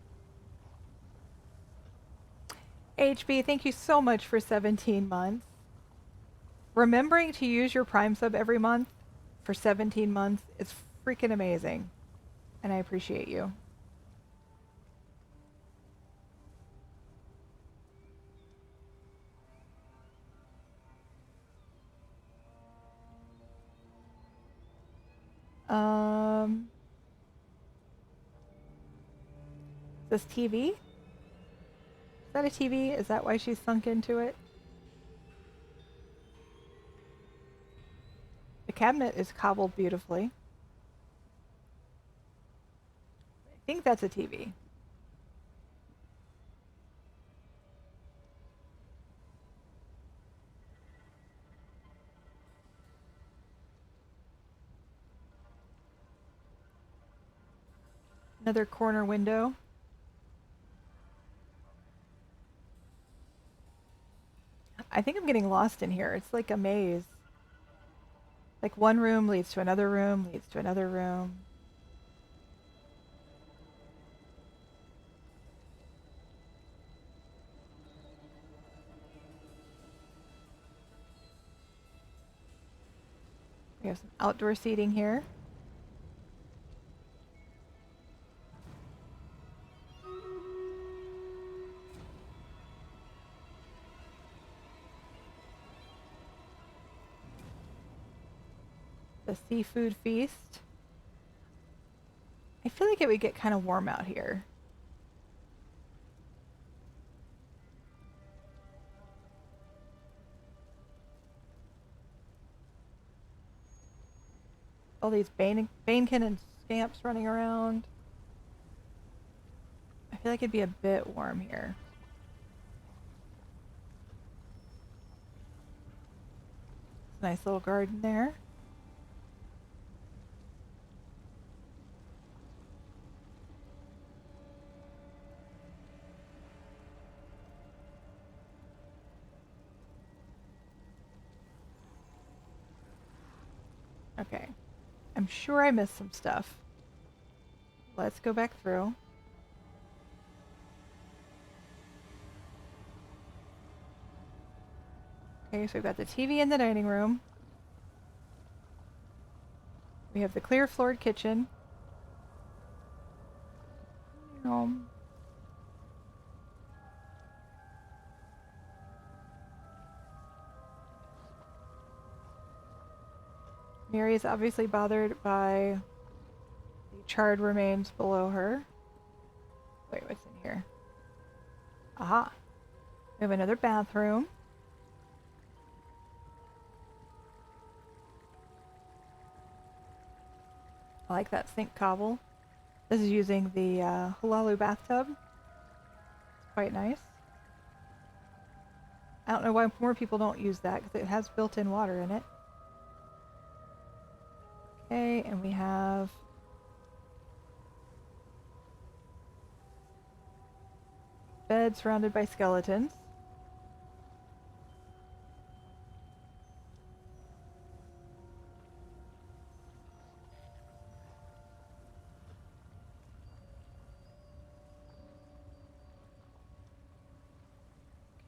HB, thank you so much for 17 months. Remembering to use your Prime sub every month for 17 months is freaking amazing. And I appreciate you. This TV? Is that a TV? Is that why she's sunk into it? The cabinet is cobbled beautifully. I think that's a TV. Another corner window. I think I'm getting lost in here. It's like a maze. Like one room leads to another room, leads to another room. We have some outdoor seating here. The seafood feast. I feel like it would get kind of warm out here. All these Banekin and Scamps running around. I feel like it'd be a bit warm here. Nice little garden there. Okay. I'm sure I missed some stuff. let's go back through. Okay, so we've got the TV in the dining room. We have the clear floored kitchen. Mary is obviously bothered by the charred remains below her. Wait, what's in here? Aha! We have another bathroom. I like that sink cobble. This is using the Halalu bathtub. It's quite nice. I don't know why more people don't use that because it has built-in water in it. Okay, and we have bed surrounded by skeletons.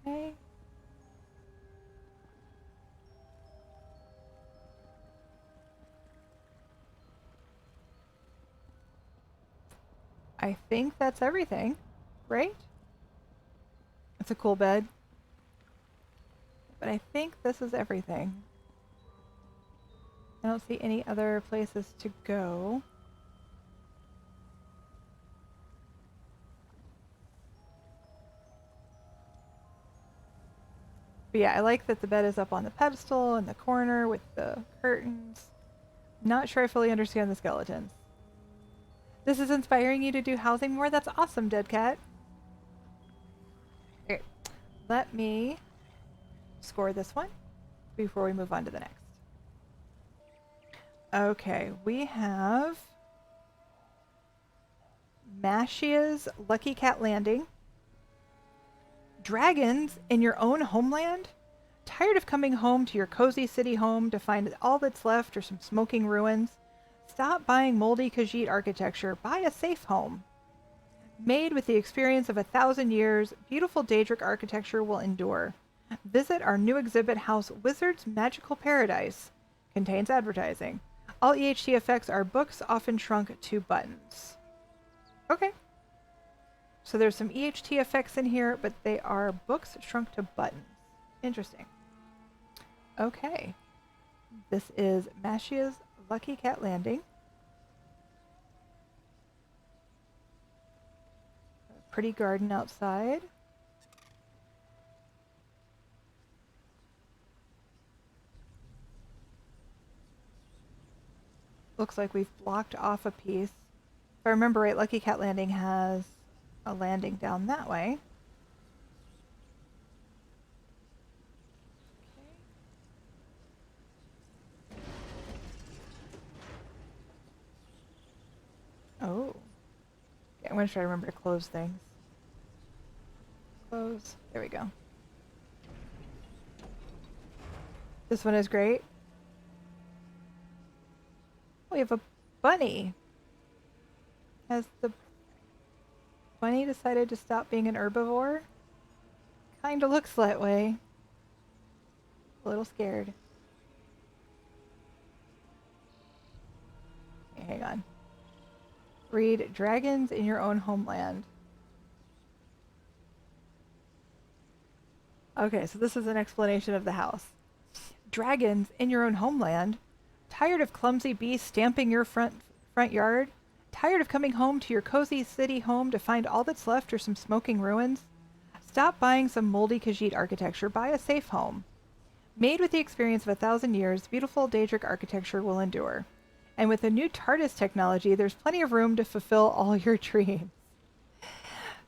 Okay. I think that's everything, right? It's a cool bed. But I think this is everything. I don't see any other places to go. But yeah, I like that the bed is up on the pedestal in the corner with the curtains. Not sure I fully understand the skeletons. This is inspiring you to do housing more? That's awesome, Dead Cat. Okay, let me score this one before we move on to the next. Okay, we have Mashia's Lucky Cat Landing. Dragons in your own homeland? Tired of coming home to your cozy city home to find all that's left are some smoking ruins? Stop buying moldy Khajiit architecture. Buy a safe home. Made with the experience of 1,000 years, beautiful Daedric architecture will endure. Visit our new exhibit house, Wizard's Magical Paradise. Contains advertising. All EHT effects are books, often shrunk to buttons. Okay. So there's some EHT effects in here, but they are books shrunk to buttons. Interesting. Okay. This is Mashia's Lucky Cat Landing. A pretty garden outside. Looks like we've blocked off a piece. If I remember right, Lucky Cat Landing has a landing down that way. Oh. Okay, I'm going to try to remember to close things. Close. There we go. This one is great. We have a bunny. Has the bunny decided to stop being an herbivore? Kinda looks that way. A little scared. Okay, hang on. Read Dragons in Your Own Homeland. Okay, so this is an explanation of the house. Dragons in your own homeland? Tired of clumsy beasts stamping your front yard? Tired of coming home to your cozy city home to find all that's left are some smoking ruins? Stop buying some moldy Khajiit architecture. Buy a safe home. Made with the experience of 1,000 years, beautiful Daedric architecture will endure. And with the new TARDIS technology, there's plenty of room to fulfill all your dreams.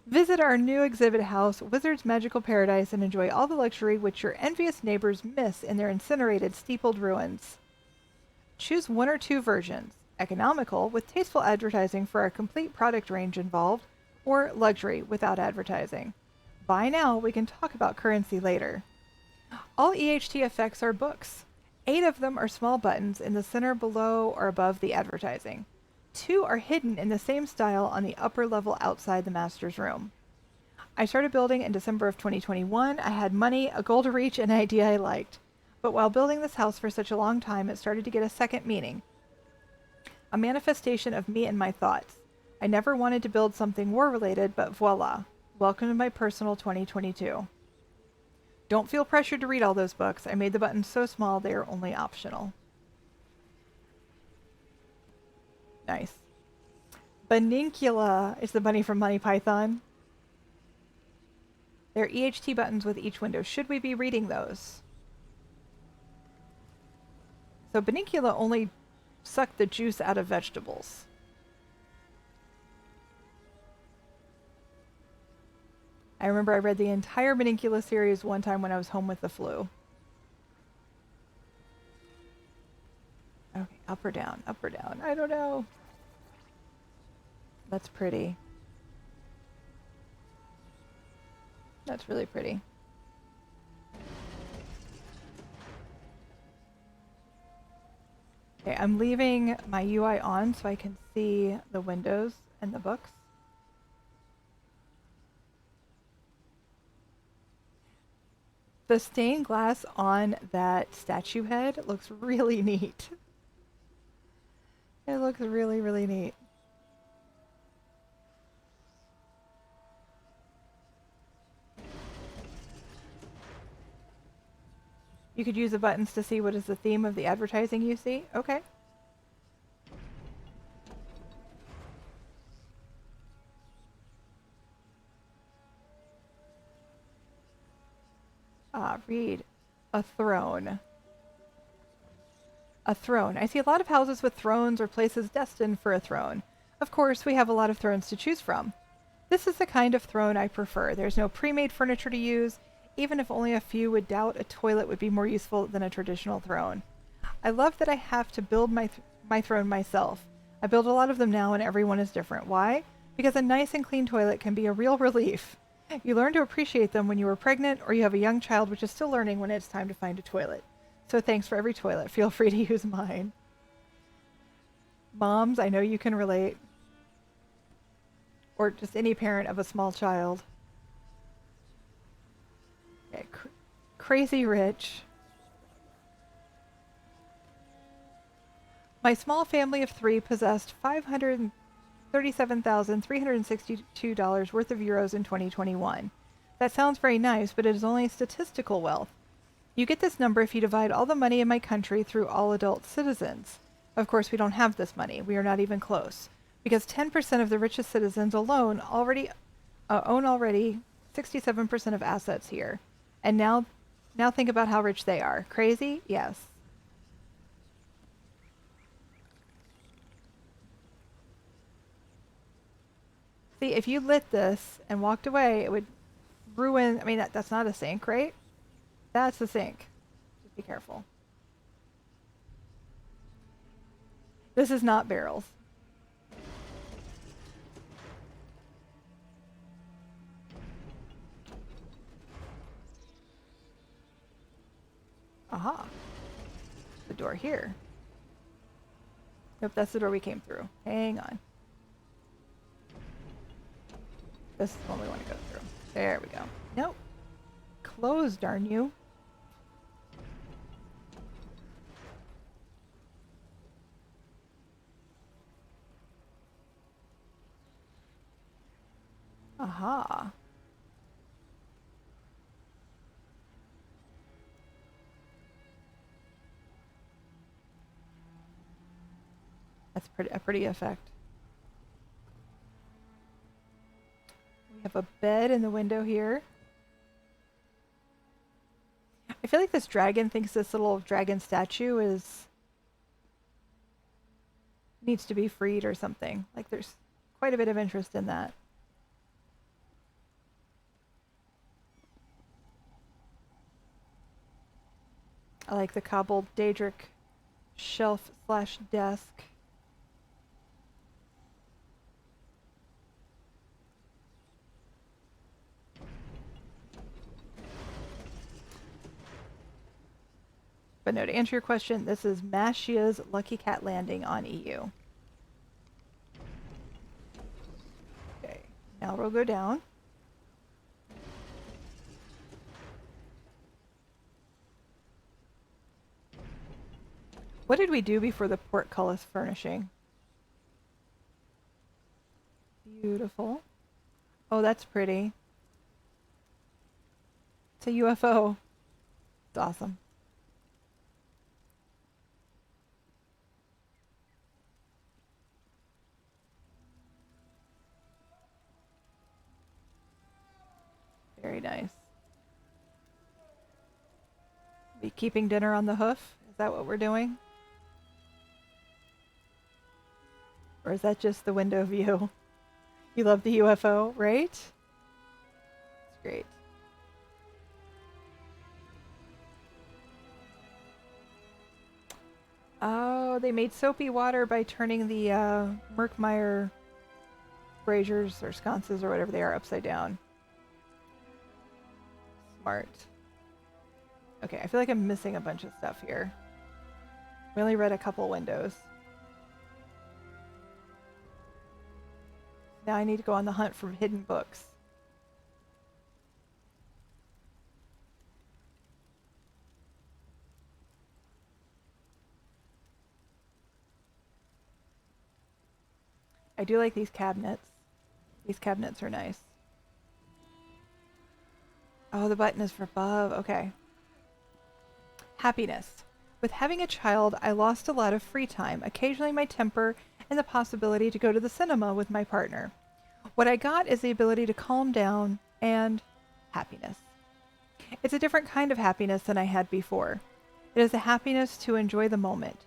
Visit our new exhibit house, Wizard's Magical Paradise, and enjoy all the luxury which your envious neighbors miss in their incinerated, steepled ruins. Choose one or two versions, economical with tasteful advertising for our complete product range involved, or luxury without advertising. Buy now, we can talk about currency later. All EHT effects are books. 8 of them are small buttons in the center below or above the advertising. 2 are hidden in the same style on the upper level outside the master's room. I started building in December of 2021. I had money, a goal to reach, and an idea I liked. But while building this house for such a long time, it started to get a second meaning. A manifestation of me and my thoughts. I never wanted to build something war-related, but voila. Welcome to my personal 2022. Don't feel pressured to read all those books. I made the buttons so small they are only optional. Nice. Benincula is the bunny from Monty Python. They're EHT buttons with each window. Should we be reading those? So Benincula only suck the juice out of vegetables. I remember I read the entire Benincula series one time when I was home with the flu. Okay, up or down? Up or down? I don't know. That's pretty. That's really pretty. Okay, I'm leaving my UI on so I can see the windows and the books. The stained glass on that statue head looks really neat. It looks really, really neat. You could use the buttons to see what is the theme of the advertising you see. Okay. Read. A throne. A throne. I see a lot of houses with thrones or places destined for a throne. Of course, we have a lot of thrones to choose from. This is the kind of throne I prefer. There's no pre-made furniture to use, even if only a few would doubt a toilet would be more useful than a traditional throne. I love that I have to build my throne myself. I build a lot of them now and everyone is different. Why? Because a nice and clean toilet can be a real relief. You learn to appreciate them when you are pregnant or you have a young child which is still learning when it's time to find a toilet. So thanks for every toilet. Feel free to use mine. Moms, I know you can relate. Or just any parent of a small child. Okay, crazy rich. My small family of 3 possessed $537,362 worth of euros in 2021. That sounds very nice, but it is only statistical wealth. You get this number if you divide all the money in my country through all adult citizens. Of course, we don't have this money. We are not even close. Because 10% of the richest citizens alone own 67% of assets here. And now think about how rich they are. Crazy? Yes. See, if you lit this and walked away, it would ruin... I mean, that's not a sink, right? That's the sink. Just be careful. This is not barrels. Aha. The door here. Nope, that's the door we came through. Hang on. This is the one we want to go through. There we go. Nope. Close, darn you. Aha. That's a pretty effect. We have a bed in the window here. I feel like this dragon thinks this little dragon statue needs to be freed or something. Like there's quite a bit of interest in that. I like the cobbled Daedric shelf/desk. But no, to answer your question, this is Mashia's Lucky Cat Landing on EU. Now it'll go down. What did we do before the portcullis furnishing? Beautiful. Oh, that's pretty. It's a UFO. It's awesome. Very nice. Be keeping dinner on the hoof? Is that what we're doing? Or is that just the window view? You love the UFO, right? It's great. Oh, they made soapy water by turning the Merkmeyer braziers or sconces or whatever they are upside down. Smart. Okay, I feel like I'm missing a bunch of stuff here. We only read a couple windows. Now I need to go on the hunt for hidden books. I do like these cabinets. These cabinets are nice. Oh, the button is for above. Okay. Happiness. With having a child, I lost a lot of free time, occasionally my temper, and the possibility to go to the cinema with my partner. What I got is the ability to calm down and happiness. It's a different kind of happiness than I had before. It is a happiness to enjoy the moment.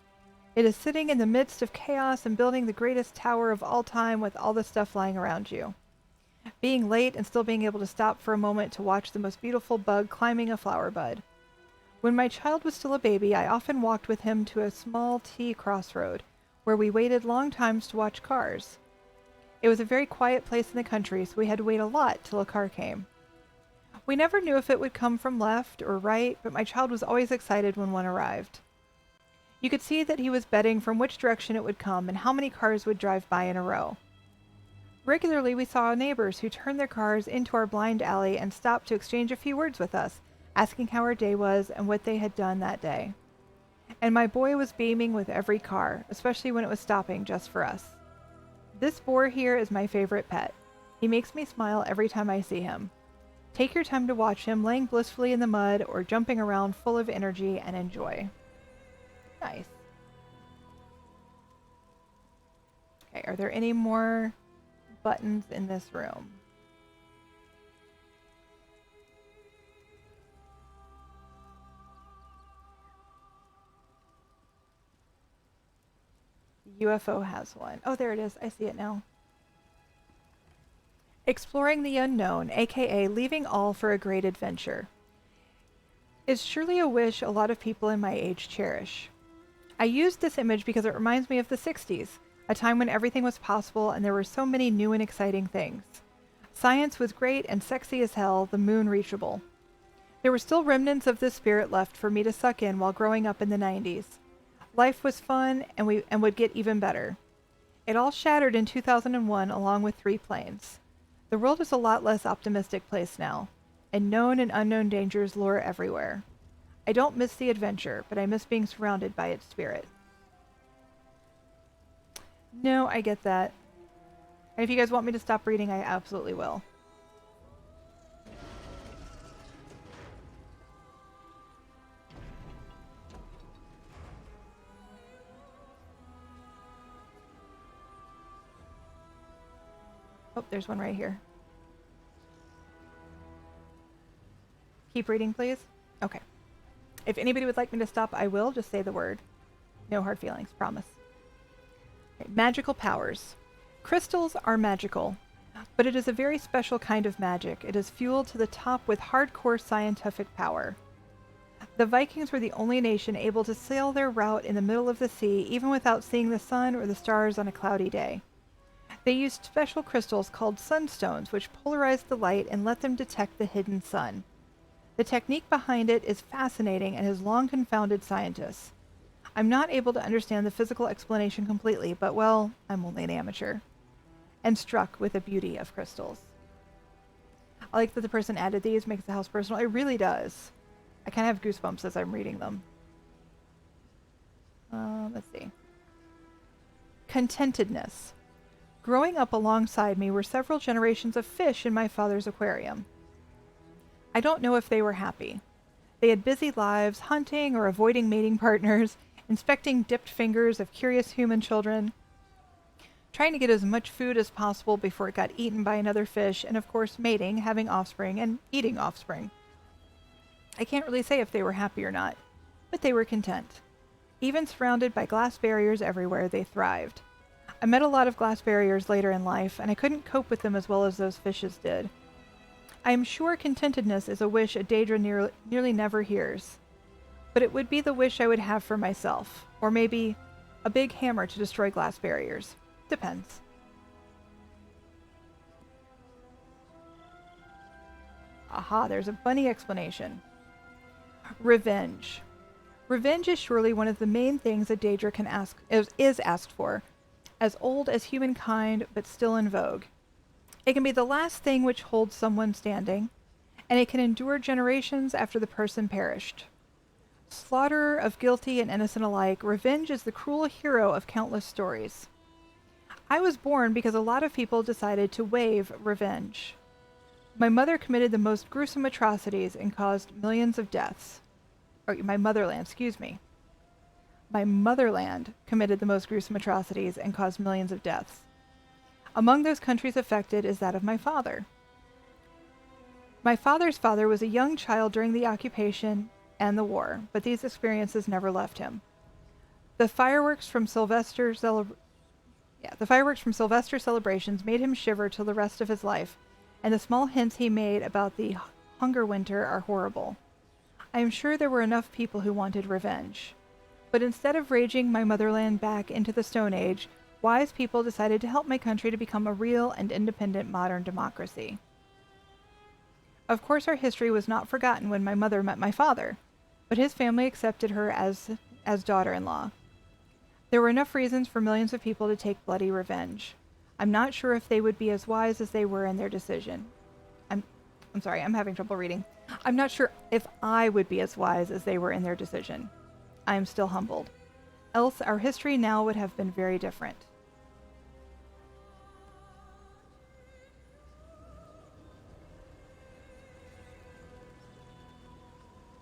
It is sitting in the midst of chaos and building the greatest tower of all time with all the stuff lying around you. Being late and still being able to stop for a moment to watch the most beautiful bug climbing a flower bud. When my child was still a baby, I often walked with him to a small T crossroad, where we waited long times to watch cars. It was a very quiet place in the country, so we had to wait a lot till a car came. We never knew if it would come from left or right, but my child was always excited when one arrived. You could see that he was betting from which direction it would come and how many cars would drive by in a row. Regularly, we saw neighbors who turned their cars into our blind alley and stopped to exchange a few words with us, asking how our day was and what they had done that day. And my boy was beaming with every car, especially when it was stopping just for us. This boar here is my favorite pet. He makes me smile every time I see him. Take your time to watch him laying blissfully in the mud or jumping around full of energy and enjoy. Nice. Okay, are there any more buttons in this room? The UFO has one. Oh, there it is. I see it now. Exploring the unknown, aka leaving all for a great adventure, is surely a wish a lot of people in my age cherish. I used this image because it reminds me of the 60s, a time when everything was possible and there were so many new and exciting things. Science was great and sexy as hell, the moon reachable. There were still remnants of this spirit left for me to suck in while growing up in the 90s. Life was fun and would get even better. It all shattered in 2001 along with 3 planes. The world is a lot less optimistic place now, and known and unknown dangers lure everywhere. I don't miss the adventure, but I miss being surrounded by its spirit. No, I get that. And if you guys want me to stop reading, I absolutely will. Oh, there's one right here. Keep reading, please. Okay. If anybody would like me to stop, I will. Just say the word. No hard feelings, promise. Okay. Magical powers. Crystals are magical, but it is a very special kind of magic. It is fueled to the top with hardcore scientific power. The Vikings were the only nation able to sail their route in the middle of the sea, even without seeing the sun or the stars on a cloudy day. They used special crystals called sunstones, which polarized the light and let them detect the hidden sun. The technique behind it is fascinating and has long confounded scientists. I'm not able to understand the physical explanation completely, but well, I'm only an amateur. And struck with the beauty of crystals. I like that the person added these, makes the house personal. It really does. I kind of have goosebumps as I'm reading them. Let's see. Contentedness. Growing up alongside me were several generations of fish in my father's aquarium. I don't know if they were happy. They had busy lives, hunting or avoiding mating partners, inspecting dipped fingers of curious human children, trying to get as much food as possible before it got eaten by another fish, and of course mating, having offspring, and eating offspring. I can't really say if they were happy or not, but they were content. Even surrounded by glass barriers everywhere, they thrived. I met a lot of glass barriers later in life, and I couldn't cope with them as well as those fishes did. I am sure contentedness is a wish a Daedra nearly never hears, but it would be the wish I would have for myself, or maybe a big hammer to destroy glass barriers. Depends. Aha, there's a bunny explanation. Revenge. Revenge is surely one of the main things a Daedra can is asked for, as old as humankind but still in vogue. It can be the last thing which holds someone standing, and it can endure generations after the person perished. Slaughterer of guilty and innocent alike, revenge is the cruel hero of countless stories. I was born because a lot of people decided to waive revenge. My mother committed the most gruesome atrocities and caused millions of deaths. My motherland committed the most gruesome atrocities and caused millions of deaths. Among those countries affected is that of my father. My father's father was a young child during the occupation and the war, but these experiences never left him. The fireworks from Sylvester celebrations made him shiver till the rest of his life, and the small hints he made about the hunger winter are horrible. I am sure there were enough people who wanted revenge. But instead of raging my motherland back into the Stone Age, wise people decided to help my country to become a real and independent modern democracy. Of course, our history was not forgotten when my mother met my father, but his family accepted her as daughter-in-law. There were enough reasons for millions of people to take bloody revenge. I'm not sure if they would be as wise as they were in their decision. I'm sorry, I'm having trouble reading. I'm not sure if I would be as wise as they were in their decision. I am still humbled. Else our history now would have been very different.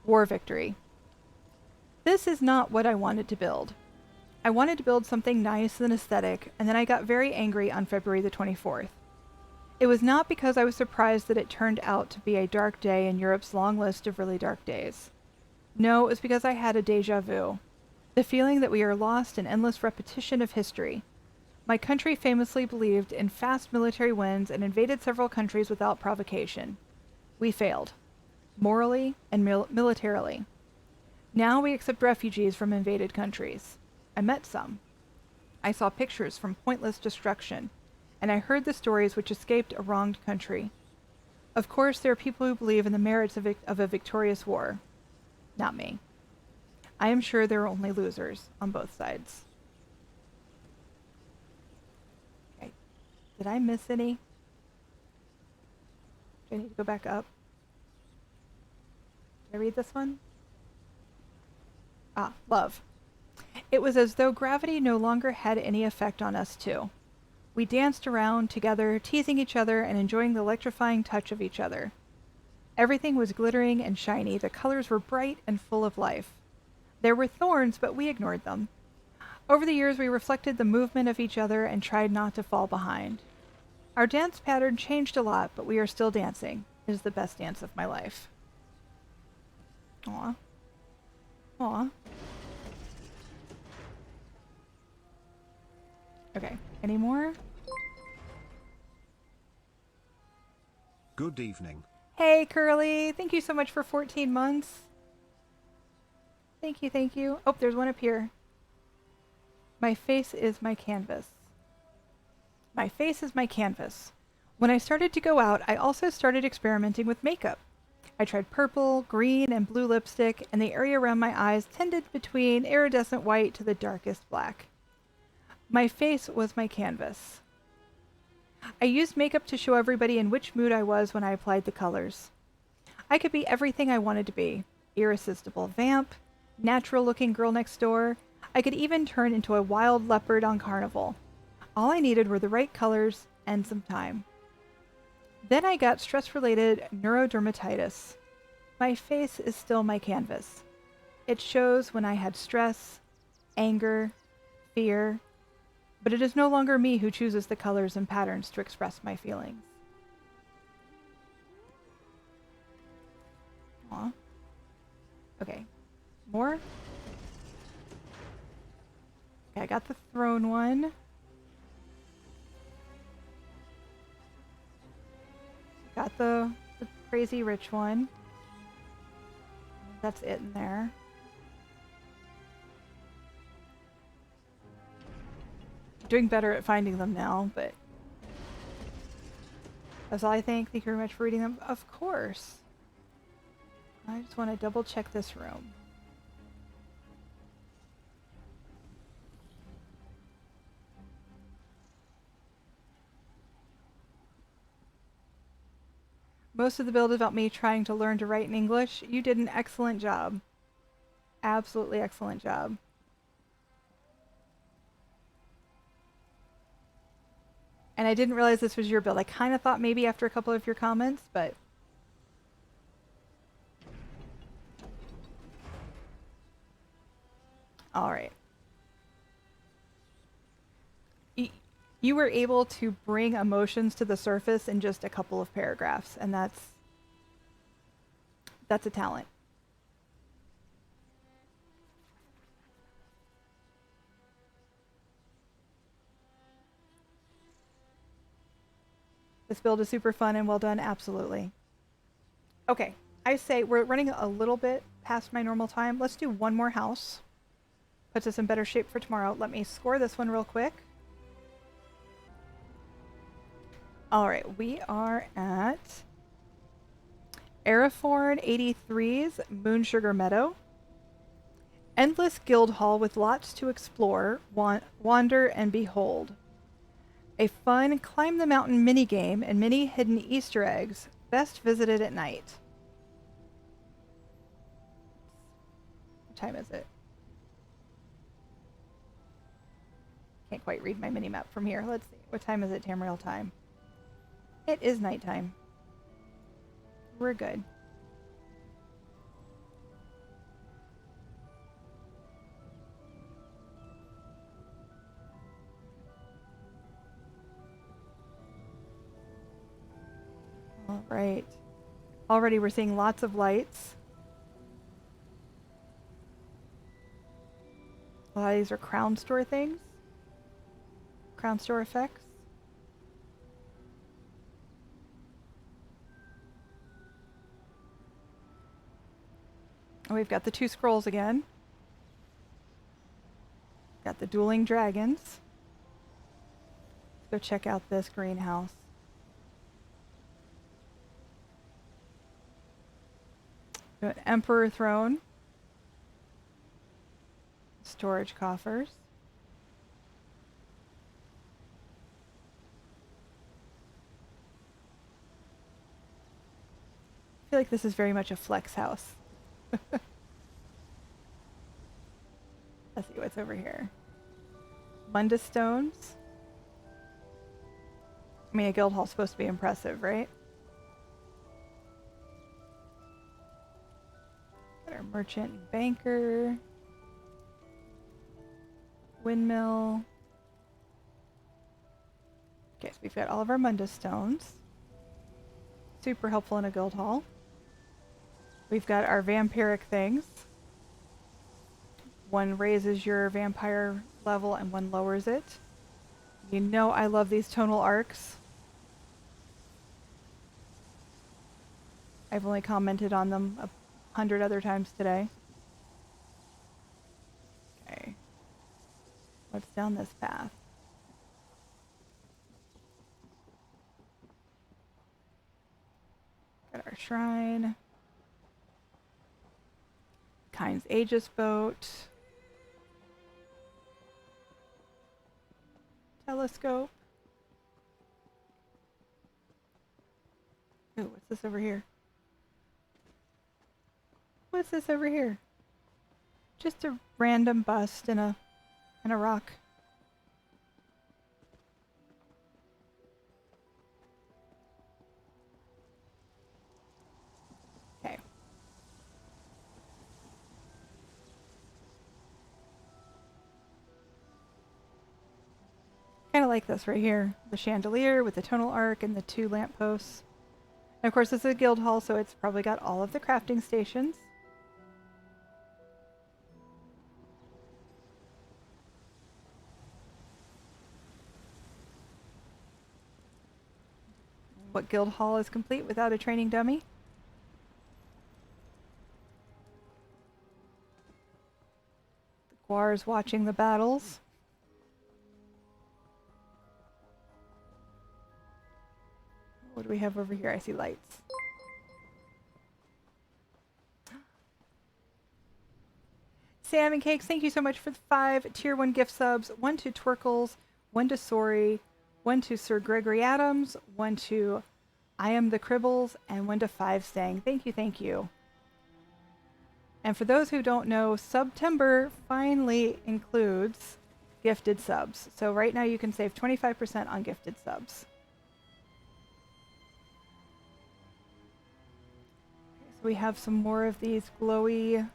War victory. This is not what I wanted to build. I wanted to build something nice and aesthetic, and then I got very angry on February the 24th. It was not because I was surprised that it turned out to be a dark day in Europe's long list of really dark days. No, it was because I had a déjà vu. The feeling that we are lost in endless repetition of history. My country famously believed in fast military wins and invaded several countries without provocation. We failed. Morally and militarily. Now we accept refugees from invaded countries. I met some. I saw pictures from pointless destruction, and I heard the stories which escaped a wronged country. Of course, there are people who believe in the merits of a victorious war. Not me. I am sure there are only losers on both sides. Okay. Did I miss any? Do I need to go back up? Did I read this one? Ah, love. It was as though gravity no longer had any effect on us two. We danced around together, teasing each other and enjoying the electrifying touch of each other. Everything was glittering and shiny. The colors were bright and full of life. There were thorns, but we ignored them. Over the years, we reflected the movement of each other and tried not to fall behind. Our dance pattern changed a lot, but we are still dancing. It is the best dance of my life. Aw. Aw. Okay, any more? Good evening. Hey, Curly! Thank you so much for 14 months. Thank you, thank you. Oh, there's one up here. My face is my canvas. My face is my canvas. When I started to go out, I also started experimenting with makeup. I tried purple, green, and blue lipstick, and the area around my eyes tended between iridescent white to the darkest black. My face was my canvas. I used makeup to show everybody in which mood I was when I applied the colors. I could be everything I wanted to be. Irresistible vamp, natural-looking girl next door. I could even turn into a wild leopard on Carnival. All I needed were the right colors and some time. Then I got stress-related neurodermatitis. My face is still my canvas. It shows when I had stress, anger, fear, but it is no longer me who chooses the colors and patterns to express my feelings. Aw. Okay. More? Okay, I got the throne one. Got the crazy rich one. That's it in there. Doing better at finding them now, but that's all I think. Thank you very much for reading them. Of course. I just want to double check this room. Most of the build is about me trying to learn to write in English. You did an excellent job. Absolutely excellent job. And I didn't realize this was your build. I kind of thought maybe after a couple of your comments, but... Alright. You were able to bring emotions to the surface in just a couple of paragraphs, and that's a talent. This build is super fun and well done, absolutely. Okay, I say we're running a little bit past my normal time. Let's do one more house. Puts us in better shape for tomorrow. Let me score this one real quick. Alright, we are at Araforn 83's Moon-Sugar Meadow. Endless guild hall with lots to explore, wander, and behold. A fun climb the mountain minigame and many hidden Easter eggs, best visited at night. What time is it? Can't quite read my mini-map from here. Let's see. What time is it, Tamriel time? It is nighttime. We're good. All right. Already we're seeing lots of lights. A lot of these are crown store things. Crown store effects. And we've got the 2 scrolls again. Got the dueling dragons. Let's go check out this greenhouse. An emperor throne. Storage coffers. I feel like this is very much a flex house. Let's see what's over here. Mundus stones. I mean, a guild hall's supposed to be impressive, right? Got our merchant and banker. Windmill. Okay, so we've got all of our Mundus stones. Super helpful in a guild hall. We've got our vampiric things. One raises your vampire level and one lowers it. You know I love these tonal arcs. I've only commented on them 100 other times today. Okay. What's down this path? Got our shrine. Kyne's Aegis boat. Telescope. Ooh, what's this over here? What's this over here? Just a random bust in a rock. Okay. Kind of like this right here. The chandelier with the tonal arc and the 2 lampposts. And of course, this is a guild hall, so it's probably got all of the crafting stations. What guild hall is complete without a training dummy? The Guar's watching the battles. What do we have over here? I see lights. Salmon Cakes, thank you so much for the 5 tier 1 gift subs. 1 to Twerkles, 1 to Sori, 1 to Sir Gregory Adams, 1 to I Am the Cribbles, and 1 to 5 Stang. Thank you, thank you. And for those who don't know, September finally includes gifted subs. So right now you can save 25% on gifted subs. Okay, so we have some more of these glowy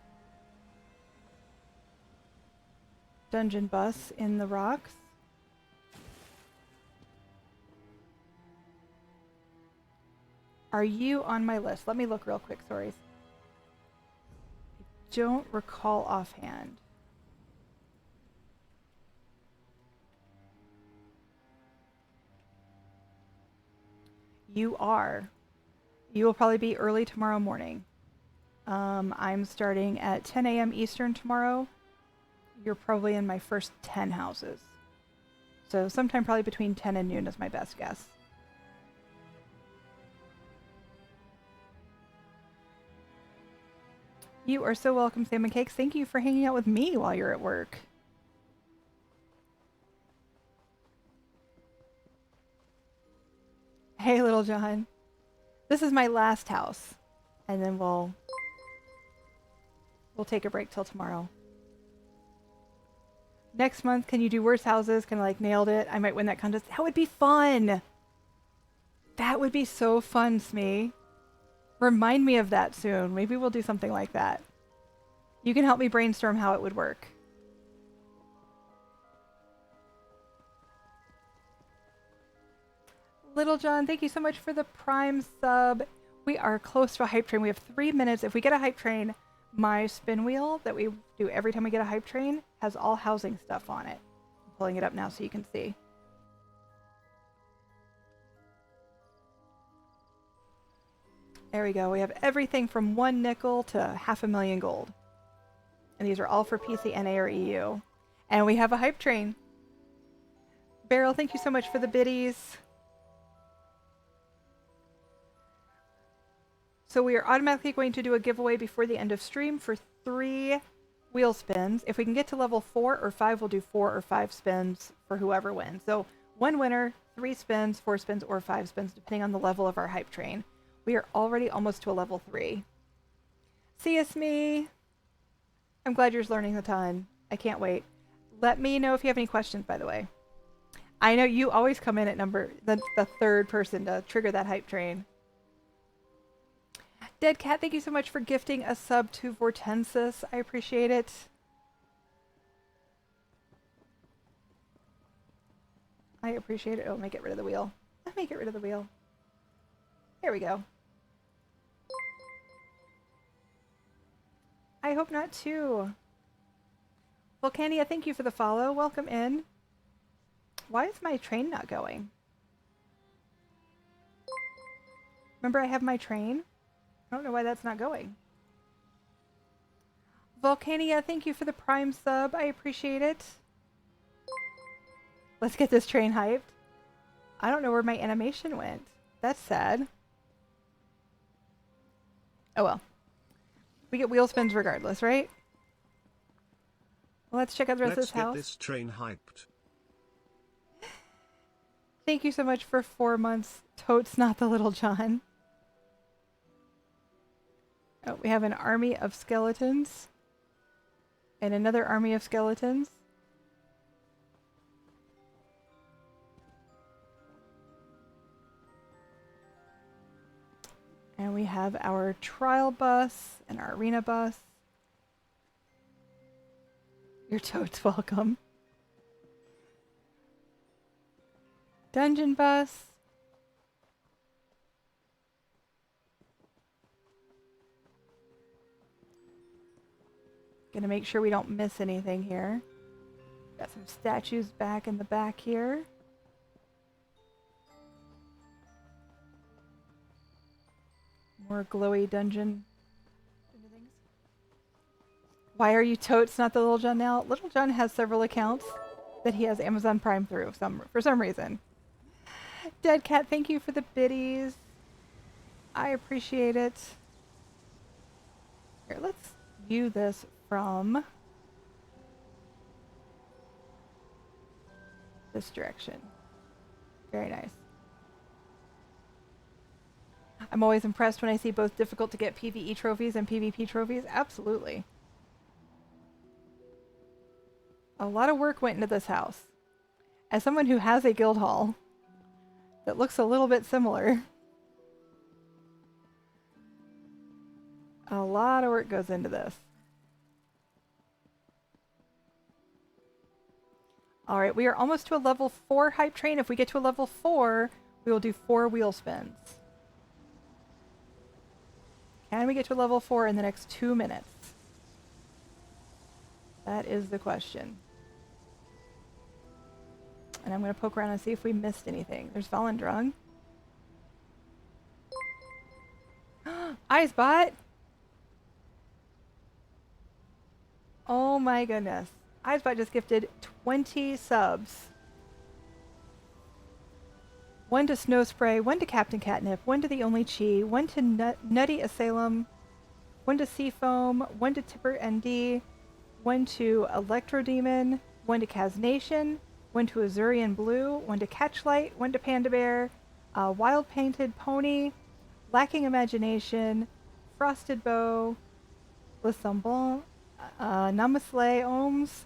dungeon busts in the rocks. Are you on my list? Let me look real quick, sorry. I don't recall offhand. You are. You will probably be early tomorrow morning. I'm starting at 10 a.m. Eastern tomorrow. You're probably in my first 10 houses. So sometime probably between 10 and noon is my best guess. You are so welcome, Salmon Cakes. Thank you for hanging out with me while you're at work. Hey, Little John. This is my last house. And then we'll take a break till tomorrow. Next month, can you do worse houses? Kind of like nailed it. I might win that contest. That would be fun. That would be so fun, Smee. Remind me of that soon. Maybe we'll do something like that. You can help me brainstorm how it would work. Little John, thank you so much for the Prime sub. We are close to a hype train. We have 3 minutes. If we get a hype train, my spin wheel that we do every time we get a hype train has all housing stuff on it. I'm pulling it up now so you can see. There we go. We have everything from 1 nickel to 500,000 gold. And these are all for PC, NA, or EU. And we have a hype train. Beryl, thank you so much for the biddies. So we are automatically going to do a giveaway before the end of stream for 3 wheel spins. If we can get to level 4 or 5, we'll do 4 or 5 spins for whoever wins. So 1 winner, 3 spins, 4 spins, or 5 spins, depending on the level of our hype train. We are already almost to a level 3. See you, Smee. I'm glad you're learning a ton. I can't wait. Let me know if you have any questions, by the way. I know you always come in at the 3rd person to trigger that hype train. Dead Cat, thank you so much for gifting a sub to Vortensis. I appreciate it. I appreciate it. Oh, let me get rid of the wheel. Let me get rid of the wheel. There we go. I hope not too. Volcania, thank you for the follow. Welcome in. Why is my train not going? Remember I have my train? I don't know why that's not going. Volcania, thank you for the Prime sub. I appreciate it. Let's get this train hyped. I don't know where my animation went. That's sad. Oh well. We get wheel spins regardless, right? Well, let's check out the rest of this house. Let's get this train hyped. Thank you so much for 4 months. Totes not the Little John. Oh, we have an army of skeletons. And another army of skeletons. And we have our trial bus and our arena bus. Your toad's welcome. Dungeon bus. Gonna make sure we don't miss anything here. Got some statues back in the back here. More glowy dungeon things. Why are you totes not the Little John now? Little John has several accounts that he has Amazon Prime through for some reason. Dead Cat, thank you for the biddies. I appreciate it. Here, let's view this from this direction. Very nice. I'm always impressed when I see both difficult to get PvE trophies and PvP trophies. Absolutely. A lot of work went into this house. As someone who has a guild hall that looks a little bit similar, a lot of work goes into this. Alright, we are almost to a level 4 hype train. If we get to a level 4, we will do 4 wheel spins. Can we get to level 4 in the next 2 minutes? That is the question. And I'm going to poke around and see if we missed anything. There's Valendrung. Icebot! Oh my goodness. Icebot just gifted 20 subs. 1 to Snow Spray, 1 to Captain Catnip, 1 to The Only Chi, 1 to Nutty Asylum, 1 to Seafoam, 1 to Tipper ND, 1 to Electro Demon, 1 to Kaznation, 1 to Azurian Blue, 1 to Catchlight, 1 to Panda Bear, Wild Painted Pony, Lacking Imagination, Frosted Bow, Le Semblant, Namaslay Ohms,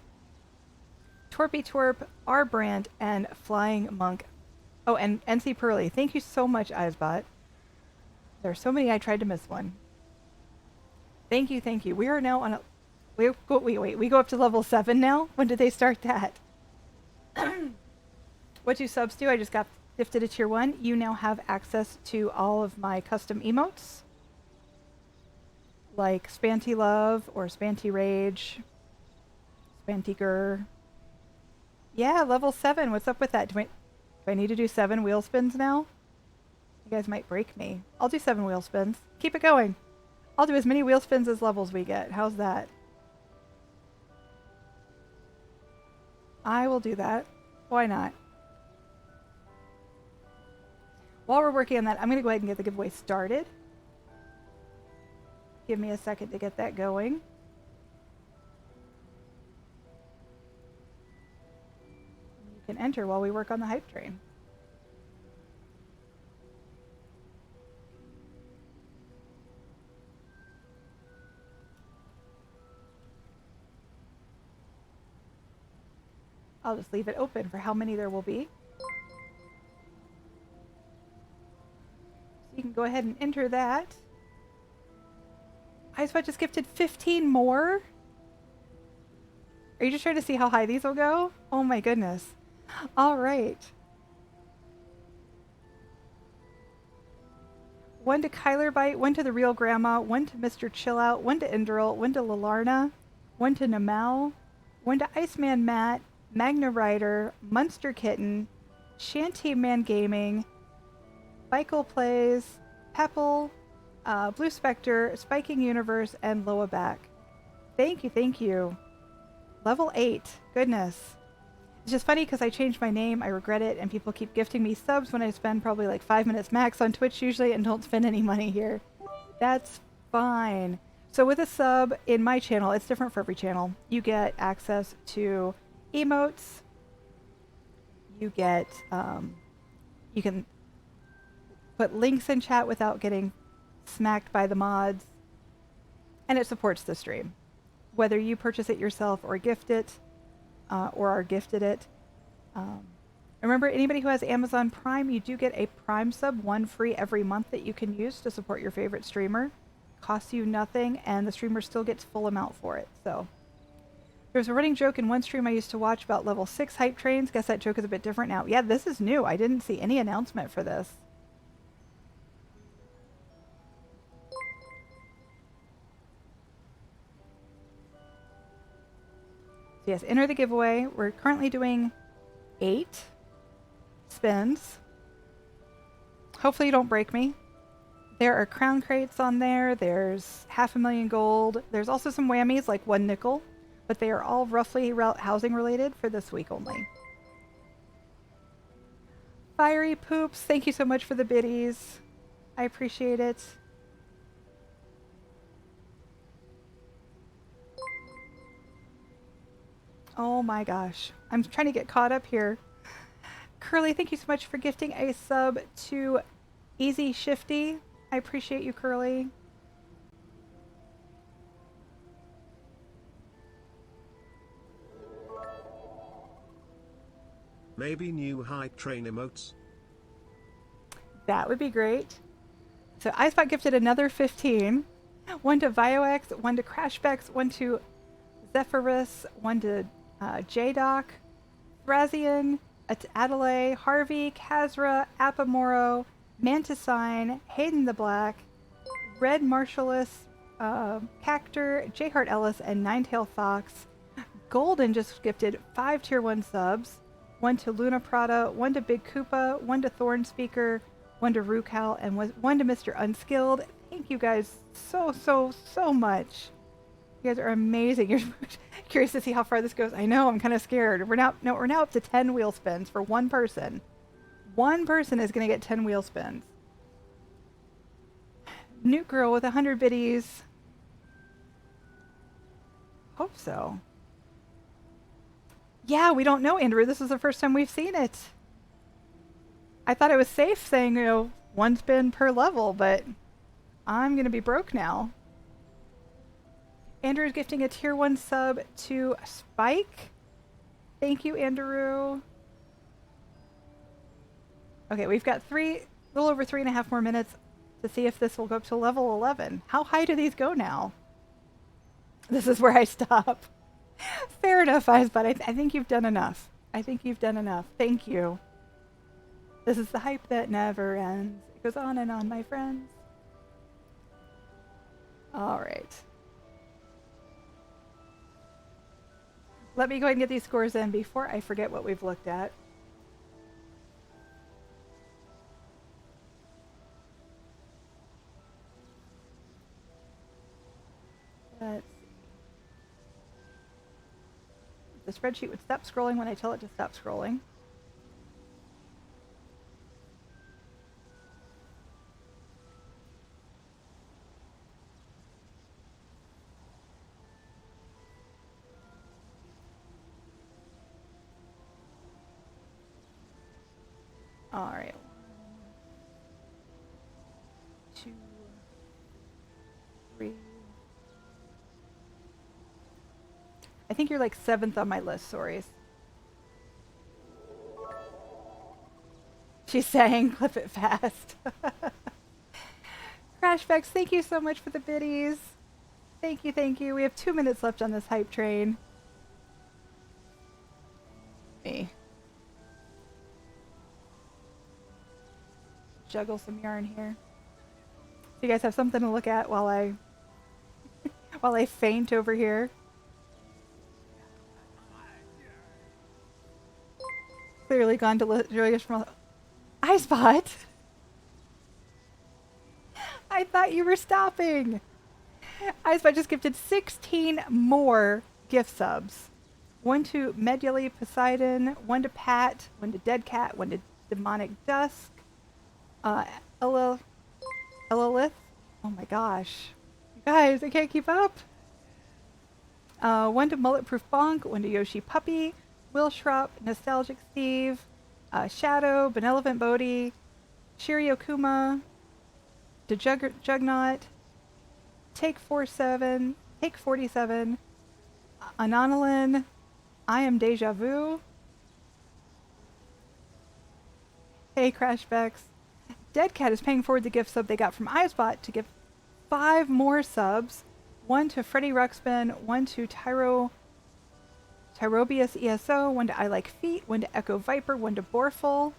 Torpy Twerp, R Brand, and Flying Monk. Oh, and NC Pearly. Thank you so much, Icebot. There are so many I tried to miss one. Thank you, thank you. We are now on a... Wait, we go up to level 7 now? When did they start that? What do subs do? I just got gifted a tier 1. You now have access to all of my custom emotes. Like Spanty Love or Spanty Rage. Spanty Gur. Yeah, level 7. What's up with that? Do I need to do 7 wheel spins now? You guys might break me. I'll do 7 wheel spins. Keep it going. I'll do as many wheel spins as levels we get. How's that? I will do that. Why not? While we're working on that, I'm going to go ahead and get the giveaway started. Give me a second to get that going. You can enter while we work on the hype train. I'll just leave it open for how many there will be. So you can go ahead and enter that. Icebot just gifted 15 more? Are you just trying to see how high these will go? Oh my goodness. All right. 1 to Kyler Bite, 1 to the Real Grandma, 1 to Mr. Chillout, 1 to Indral, 1 to Lalarna, 1 to Namal, 1 to Iceman Matt, Magna Rider, Munster Kitten, Shanty Man Gaming, Michael Plays, Pepple, Blue Spectre, Spiking Universe, and Loa Back. Thank you, thank you. Level 8. Goodness. It's just funny because I changed my name, I regret it, and people keep gifting me subs when I spend probably like 5 minutes max on Twitch usually and don't spend any money here. That's fine. So with a sub in my channel, it's different for every channel. You get access to emotes. You get, you can put links in chat without getting smacked by the mods. and it supports the stream. Whether you purchase it yourself or gift it, or are gifted it. Remember, anybody who has Amazon Prime, you do get a Prime sub, one free every month that you can use to support your favorite streamer. Costs you nothing, and the streamer still gets full amount for it. So there's a running joke in one stream I used to watch about level 6 hype trains. Guess that joke is a bit different now. Yeah, this is new. I didn't see any announcement for this. So yes, enter the giveaway. We're currently doing 8 spins. Hopefully you don't break me. There are crown crates on there. There's 500,000 gold. There's also some whammies like 1 nickel, but they are all roughly housing related for this week only. Fiery Poops, thank you so much for the biddies. I appreciate it. Oh my gosh. I'm trying to get caught up here. Curly, thank you so much for gifting a sub to Easy Shifty. I appreciate you, Curly. Maybe new hype train emotes? That would be great. So iSpot gifted another 15. 1 to VioX, 1 to Crashbex, 1 to Zephyrus, 1 to J-Doc, Thrazian, Adelaide, Harvey, Kazra, Apamoro, Mantisine, Hayden the Black, Red Marshallus, Cactor, J-Heart Ellis, and Ninetail Fox. Golden just gifted 5 tier 1 subs. 1 to Luna Prada, 1 to Big Koopa, 1 to Thorn Speaker, 1 to Rukal, and 1 to Mr. Unskilled. Thank you guys so much. You guys are amazing. You're curious to see how far this goes. I know, I'm kind of scared. We're now up to 10 wheel spins for one person. One person is going to get 10 wheel spins. Nuke Girl with 100 biddies. Hope so. Yeah, we don't know, Andrew. This is the first time we've seen it. I thought it was safe saying, 1 spin per level, but I'm going to be broke now. Andrew is gifting a tier 1 sub to Spike. Thank you, Andrew. Okay, we've got a little over 3.5 more minutes to see if this will go up to level 11. How high do these go now? This is where I stop. Fair enough, but I think you've done enough. I think you've done enough. Thank you. This is the hype that never ends. It goes on and on, my friends. All right. Let me go ahead and get these scores in before I forget what we've looked at. Let's see. The spreadsheet would stop scrolling when I tell it to stop scrolling. All right. 1, 2, 3. I think you're like 7th on my list, sorry. She's saying, clip it fast. Crashbacks, thank you so much for the biddies. Thank you, thank you. We have 2 minutes left on this hype train. Me. Juggle some yarn here. So you guys have something to look at while I while I faint over here. Clearly gone to Julius from iSpot. I thought you were stopping. iSpot just gifted 16 more gift subs. 1 to Meduli Poseidon, 1 to Pat, 1 to Dead Cat, 1 to Demonic Dusk. Elilith. Oh my gosh. You guys, I can't keep up. 1 to Mulletproof Bonk, 1 to Yoshi Puppy, Will Shrop, Nostalgic Steve, Shadow, Benevolent Bodhi, Shiriokuma, to Jugnaut, Take 47, Take 47, Anonylin, I am Deja Vu. Hey, Crashbacks. Dead Cat is paying forward the gift sub they got from iSpot to give 5 more subs. 1 to Freddie Ruxpin, 1 to Tyrobius ESO, 1 to I Like Feet, 1 to Echo Viper, 1 to Borful.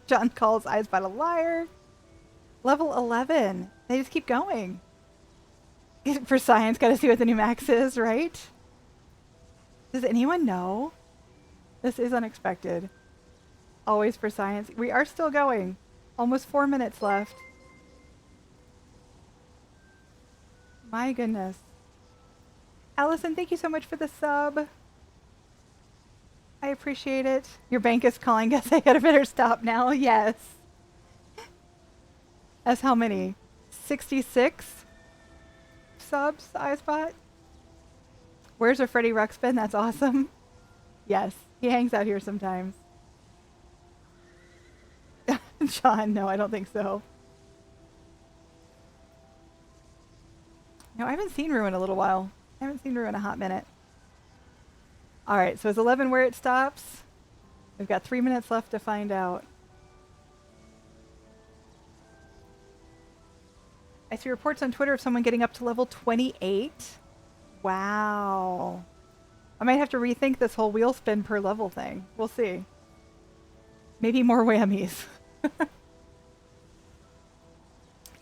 John calls iSpot a liar. Level 11. They just keep going. For science, gotta see what the new max is, right? Does anyone know? This is unexpected. Always for science. We are still going. Almost 4 minutes left. My goodness. Allison, thank you so much for the sub. I appreciate it. Your bank is calling us. I gotta better stop now. Yes. That's how many? 66 subs, iSpot? Where's a Freddie Ruxpin? That's awesome. Yes, he hangs out here sometimes. John, no, I don't think so. No, I haven't seen Rue in a little while. I haven't seen Rue in a hot minute. Alright, so is 11 where it stops? We've got 3 minutes left to find out. I see reports on Twitter of someone getting up to level 28. Wow. I might have to rethink this whole wheel spin per level thing. We'll see. Maybe more whammies.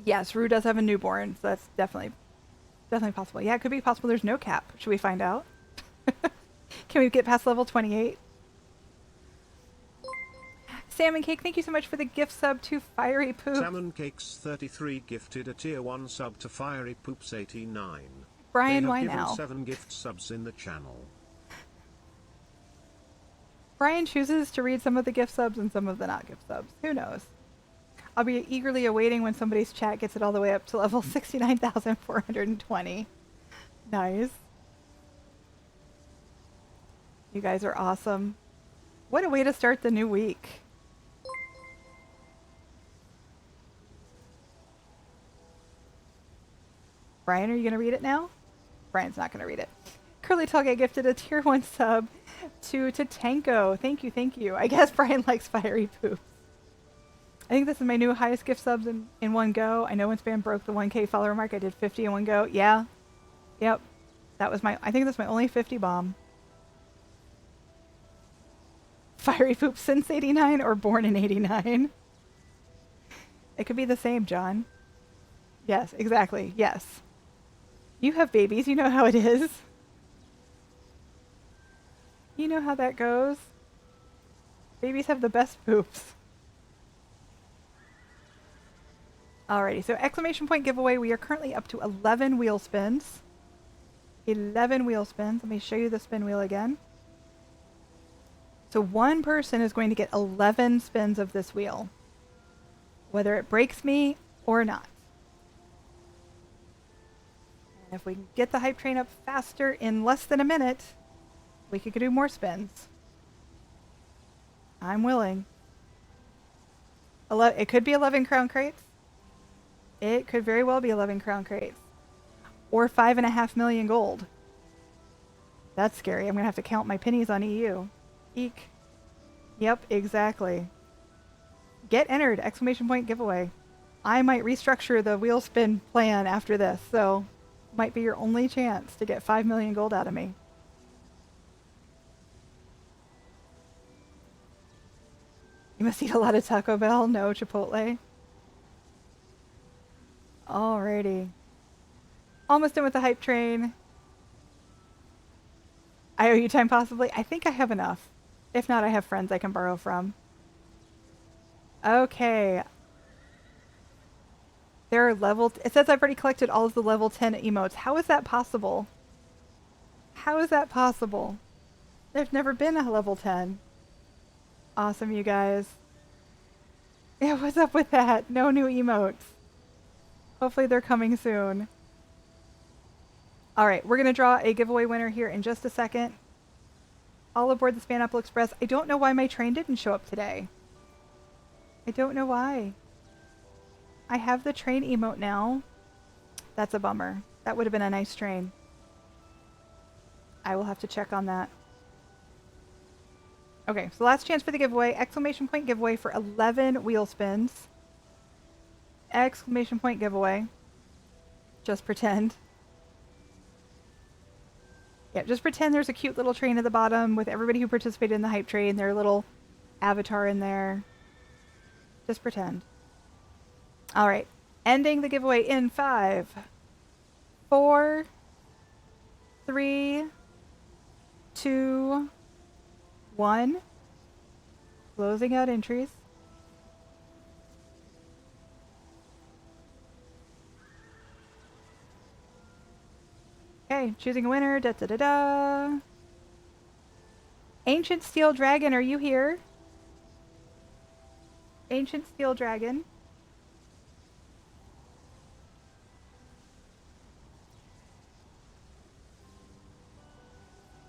Yes, Rue does have a newborn, so that's definitely possible. Yeah, it could be possible there's no cap. Should we find out? Can we get past level 28? Salmon Cake, thank you so much for the gift sub to Fiery Poop. Salmon Cakes 33 gifted a tier 1 sub to Fiery Poops 89. Brian, why given now? 7 gift subs in the channel. Brian chooses to read some of the gift subs and some of the not gift subs. Who knows? I'll be eagerly awaiting when somebody's chat gets it all the way up to level 69,420. Nice. You guys are awesome. What a way to start the new week. Brian, are you going to read it now? Brian's not going to read it. Curly Tailgate gifted a tier 1 sub to Tatanko. Thank you, thank you. I guess Brian likes Fiery Poops. I think this is my new highest gift subs in one go. I know when Spam broke the 1K follower mark, I did 50 in one go. Yeah. Yep. That was I think that's my only 50 bomb. Fiery Poop since 89 or born in 89? It could be the same, John. Yes, exactly. Yes. You have babies. You know how it is. You know how that goes. Babies have the best poops. Alrighty, so exclamation point giveaway. We are currently up to 11 wheel spins. 11 wheel spins. Let me show you the spin wheel again. So one person is going to get 11 spins of this wheel, whether it breaks me or not. And if we can get the hype train up faster in less than a minute, we could do more spins. I'm willing. It could be 11 crown crates. It could very well be 11 crown crates. Or 5.5 million gold. That's scary. I'm going to have to count my pennies on EU. Eek. Yep, exactly. Get entered! Exclamation point giveaway. I might restructure the wheel spin plan after this, so might be your only chance to get 5 million gold out of me. You must eat a lot of Taco Bell. No Chipotle. Alrighty. Almost done with the hype train. I owe you time possibly? I think I have enough. If not, I have friends I can borrow from. Okay. There are level... It says I've already collected all of the level 10 emotes. How is that possible? How is that possible? There's never been a level 10. Awesome, you guys. Yeah, what's up with that? No new emotes. Hopefully they're coming soon. Alright, we're going to draw a giveaway winner here in just a second. All aboard the Spanapple Express. I don't know why my train didn't show up today. I don't know why. I have the train emote now. That's a bummer. That would have been a nice train. I will have to check on that. Okay, so last chance for the giveaway. Exclamation point giveaway for 11 wheel spins. Exclamation point giveaway. Just pretend. Yeah, just pretend there's a cute little train at the bottom with everybody who participated in the hype train, their little avatar in there. Just pretend. All right, ending the giveaway in 5, 4, 3, 2, 1. Closing out entries. Okay, choosing a winner. Da da da da. Ancient Steel Dragon, are you here? Ancient Steel Dragon.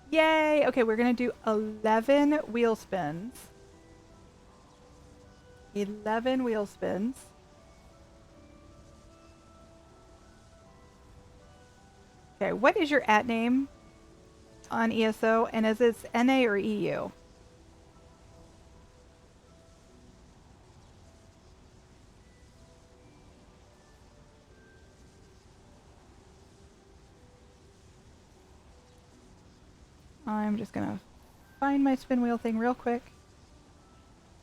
Yay! Okay, we're gonna do 11 wheel spins. 11 wheel spins. Okay, what is your @ name on ESO, and is it NA or EU? I'm just gonna find my spin wheel thing real quick.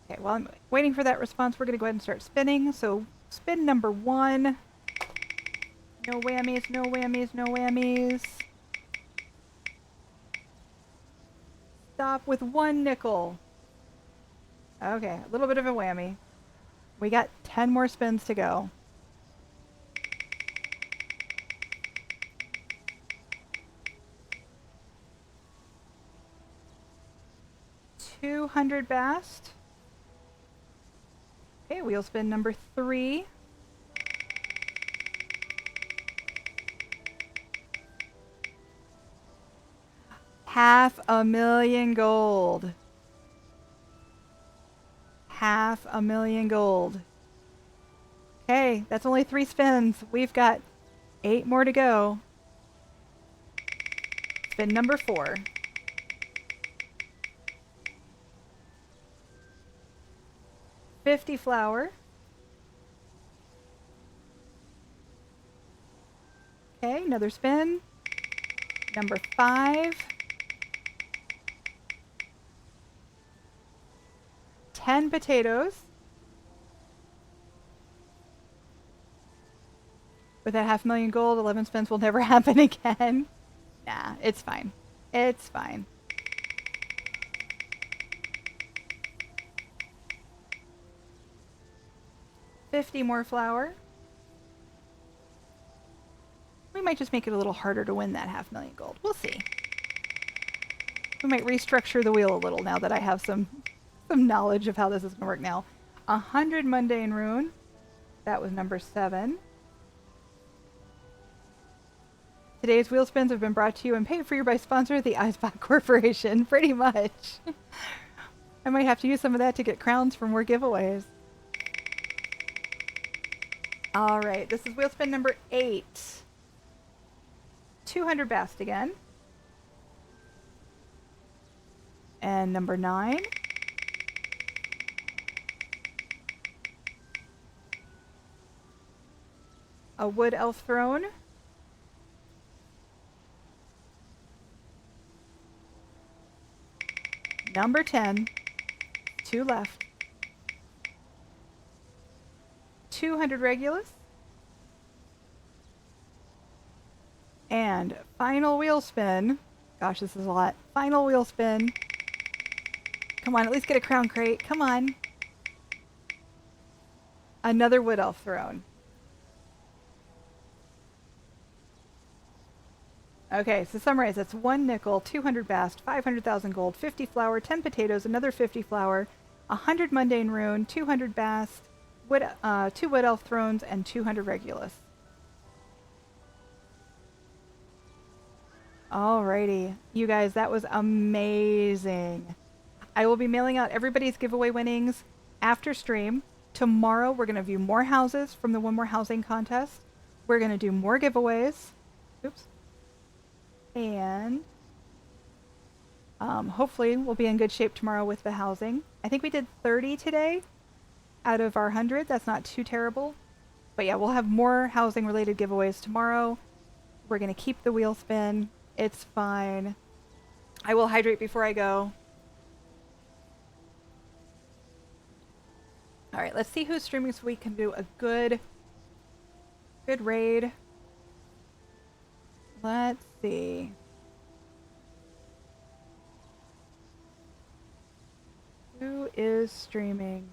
Okay, while I'm waiting for that response, we're gonna go ahead and start spinning. So spin number 1. No whammies, no whammies, no whammies. Stop with 1 nickel. Okay, a little bit of a whammy. We got 10 more spins to go. $200 bast. Okay, wheel spin number 3. $500,000 gold. $500,000 gold. Okay, that's only 3 spins. We've got 8 more to go. Spin number 4. $50 flower. Okay, another spin. Number 5. 10 potatoes. With that $500,000 gold, 11 spins will never happen again. Nah, it's fine. It's fine. $50 more flour. We might just make it a little harder to win that $500,000 gold. We'll see. We might restructure the wheel a little now that I have some knowledge of how this is going to work now. 100 mundane rune. That was number 7. Today's wheel spins have been brought to you and paid for you by sponsor the iSpot Corporation. Pretty much. I might have to use some of that to get crowns for more giveaways. All right, this is wheel spin number 8. 200 bast again. And number 9. A wood elf throne. Number 10. 2 left. 200 Regulus. And final wheel spin. Gosh, this is a lot. Final wheel spin. Come on, at least get a crown crate. Come on. Another wood elf throne. Okay, so summarize. That's 1 nickel, 200 bast, 500,000 gold, 50 flour, 10 potatoes, another 50 flour, 100 mundane rune, 200 bast, 2 wood elf thrones, and 200 Regulus. Alrighty, you guys, that was amazing. I will be mailing out everybody's giveaway winnings after stream. Tomorrow, we're going to view more houses from the One More Housing contest. We're going to do more giveaways. Oops. And hopefully we'll be in good shape tomorrow with the housing. I think we did 30 today out of our 100. That's not too terrible. But yeah, we'll have more housing related giveaways tomorrow. We're going to keep the wheel spin. It's fine. I will hydrate before I go. All right, let's see who's streaming so we can do a good raid. Let's see. Who is streaming?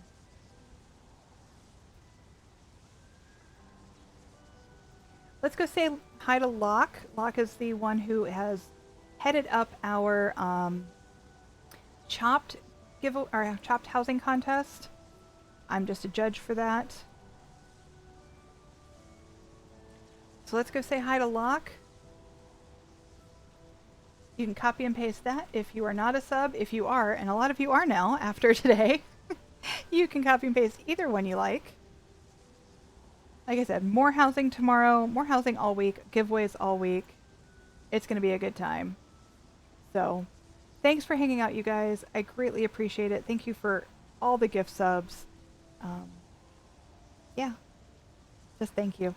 Let's go say hi to Locke. Locke is the one who has headed up our chopped housing contest. I'm just a judge for that. So let's go say hi to Locke. You can copy and paste that if you are not a sub. If you are, and a lot of you are now after today, you can copy and paste either one you like. Like I said, more housing tomorrow, more housing all week, giveaways all week. It's going to be a good time. So, thanks for hanging out, you guys. I greatly appreciate it. Thank you for all the gift subs. Yeah. Just thank you.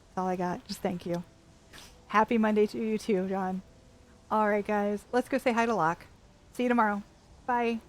That's all I got. Just thank you. Happy Monday to you too, John. All right, guys. Let's go say hi to Locke. See you tomorrow. Bye.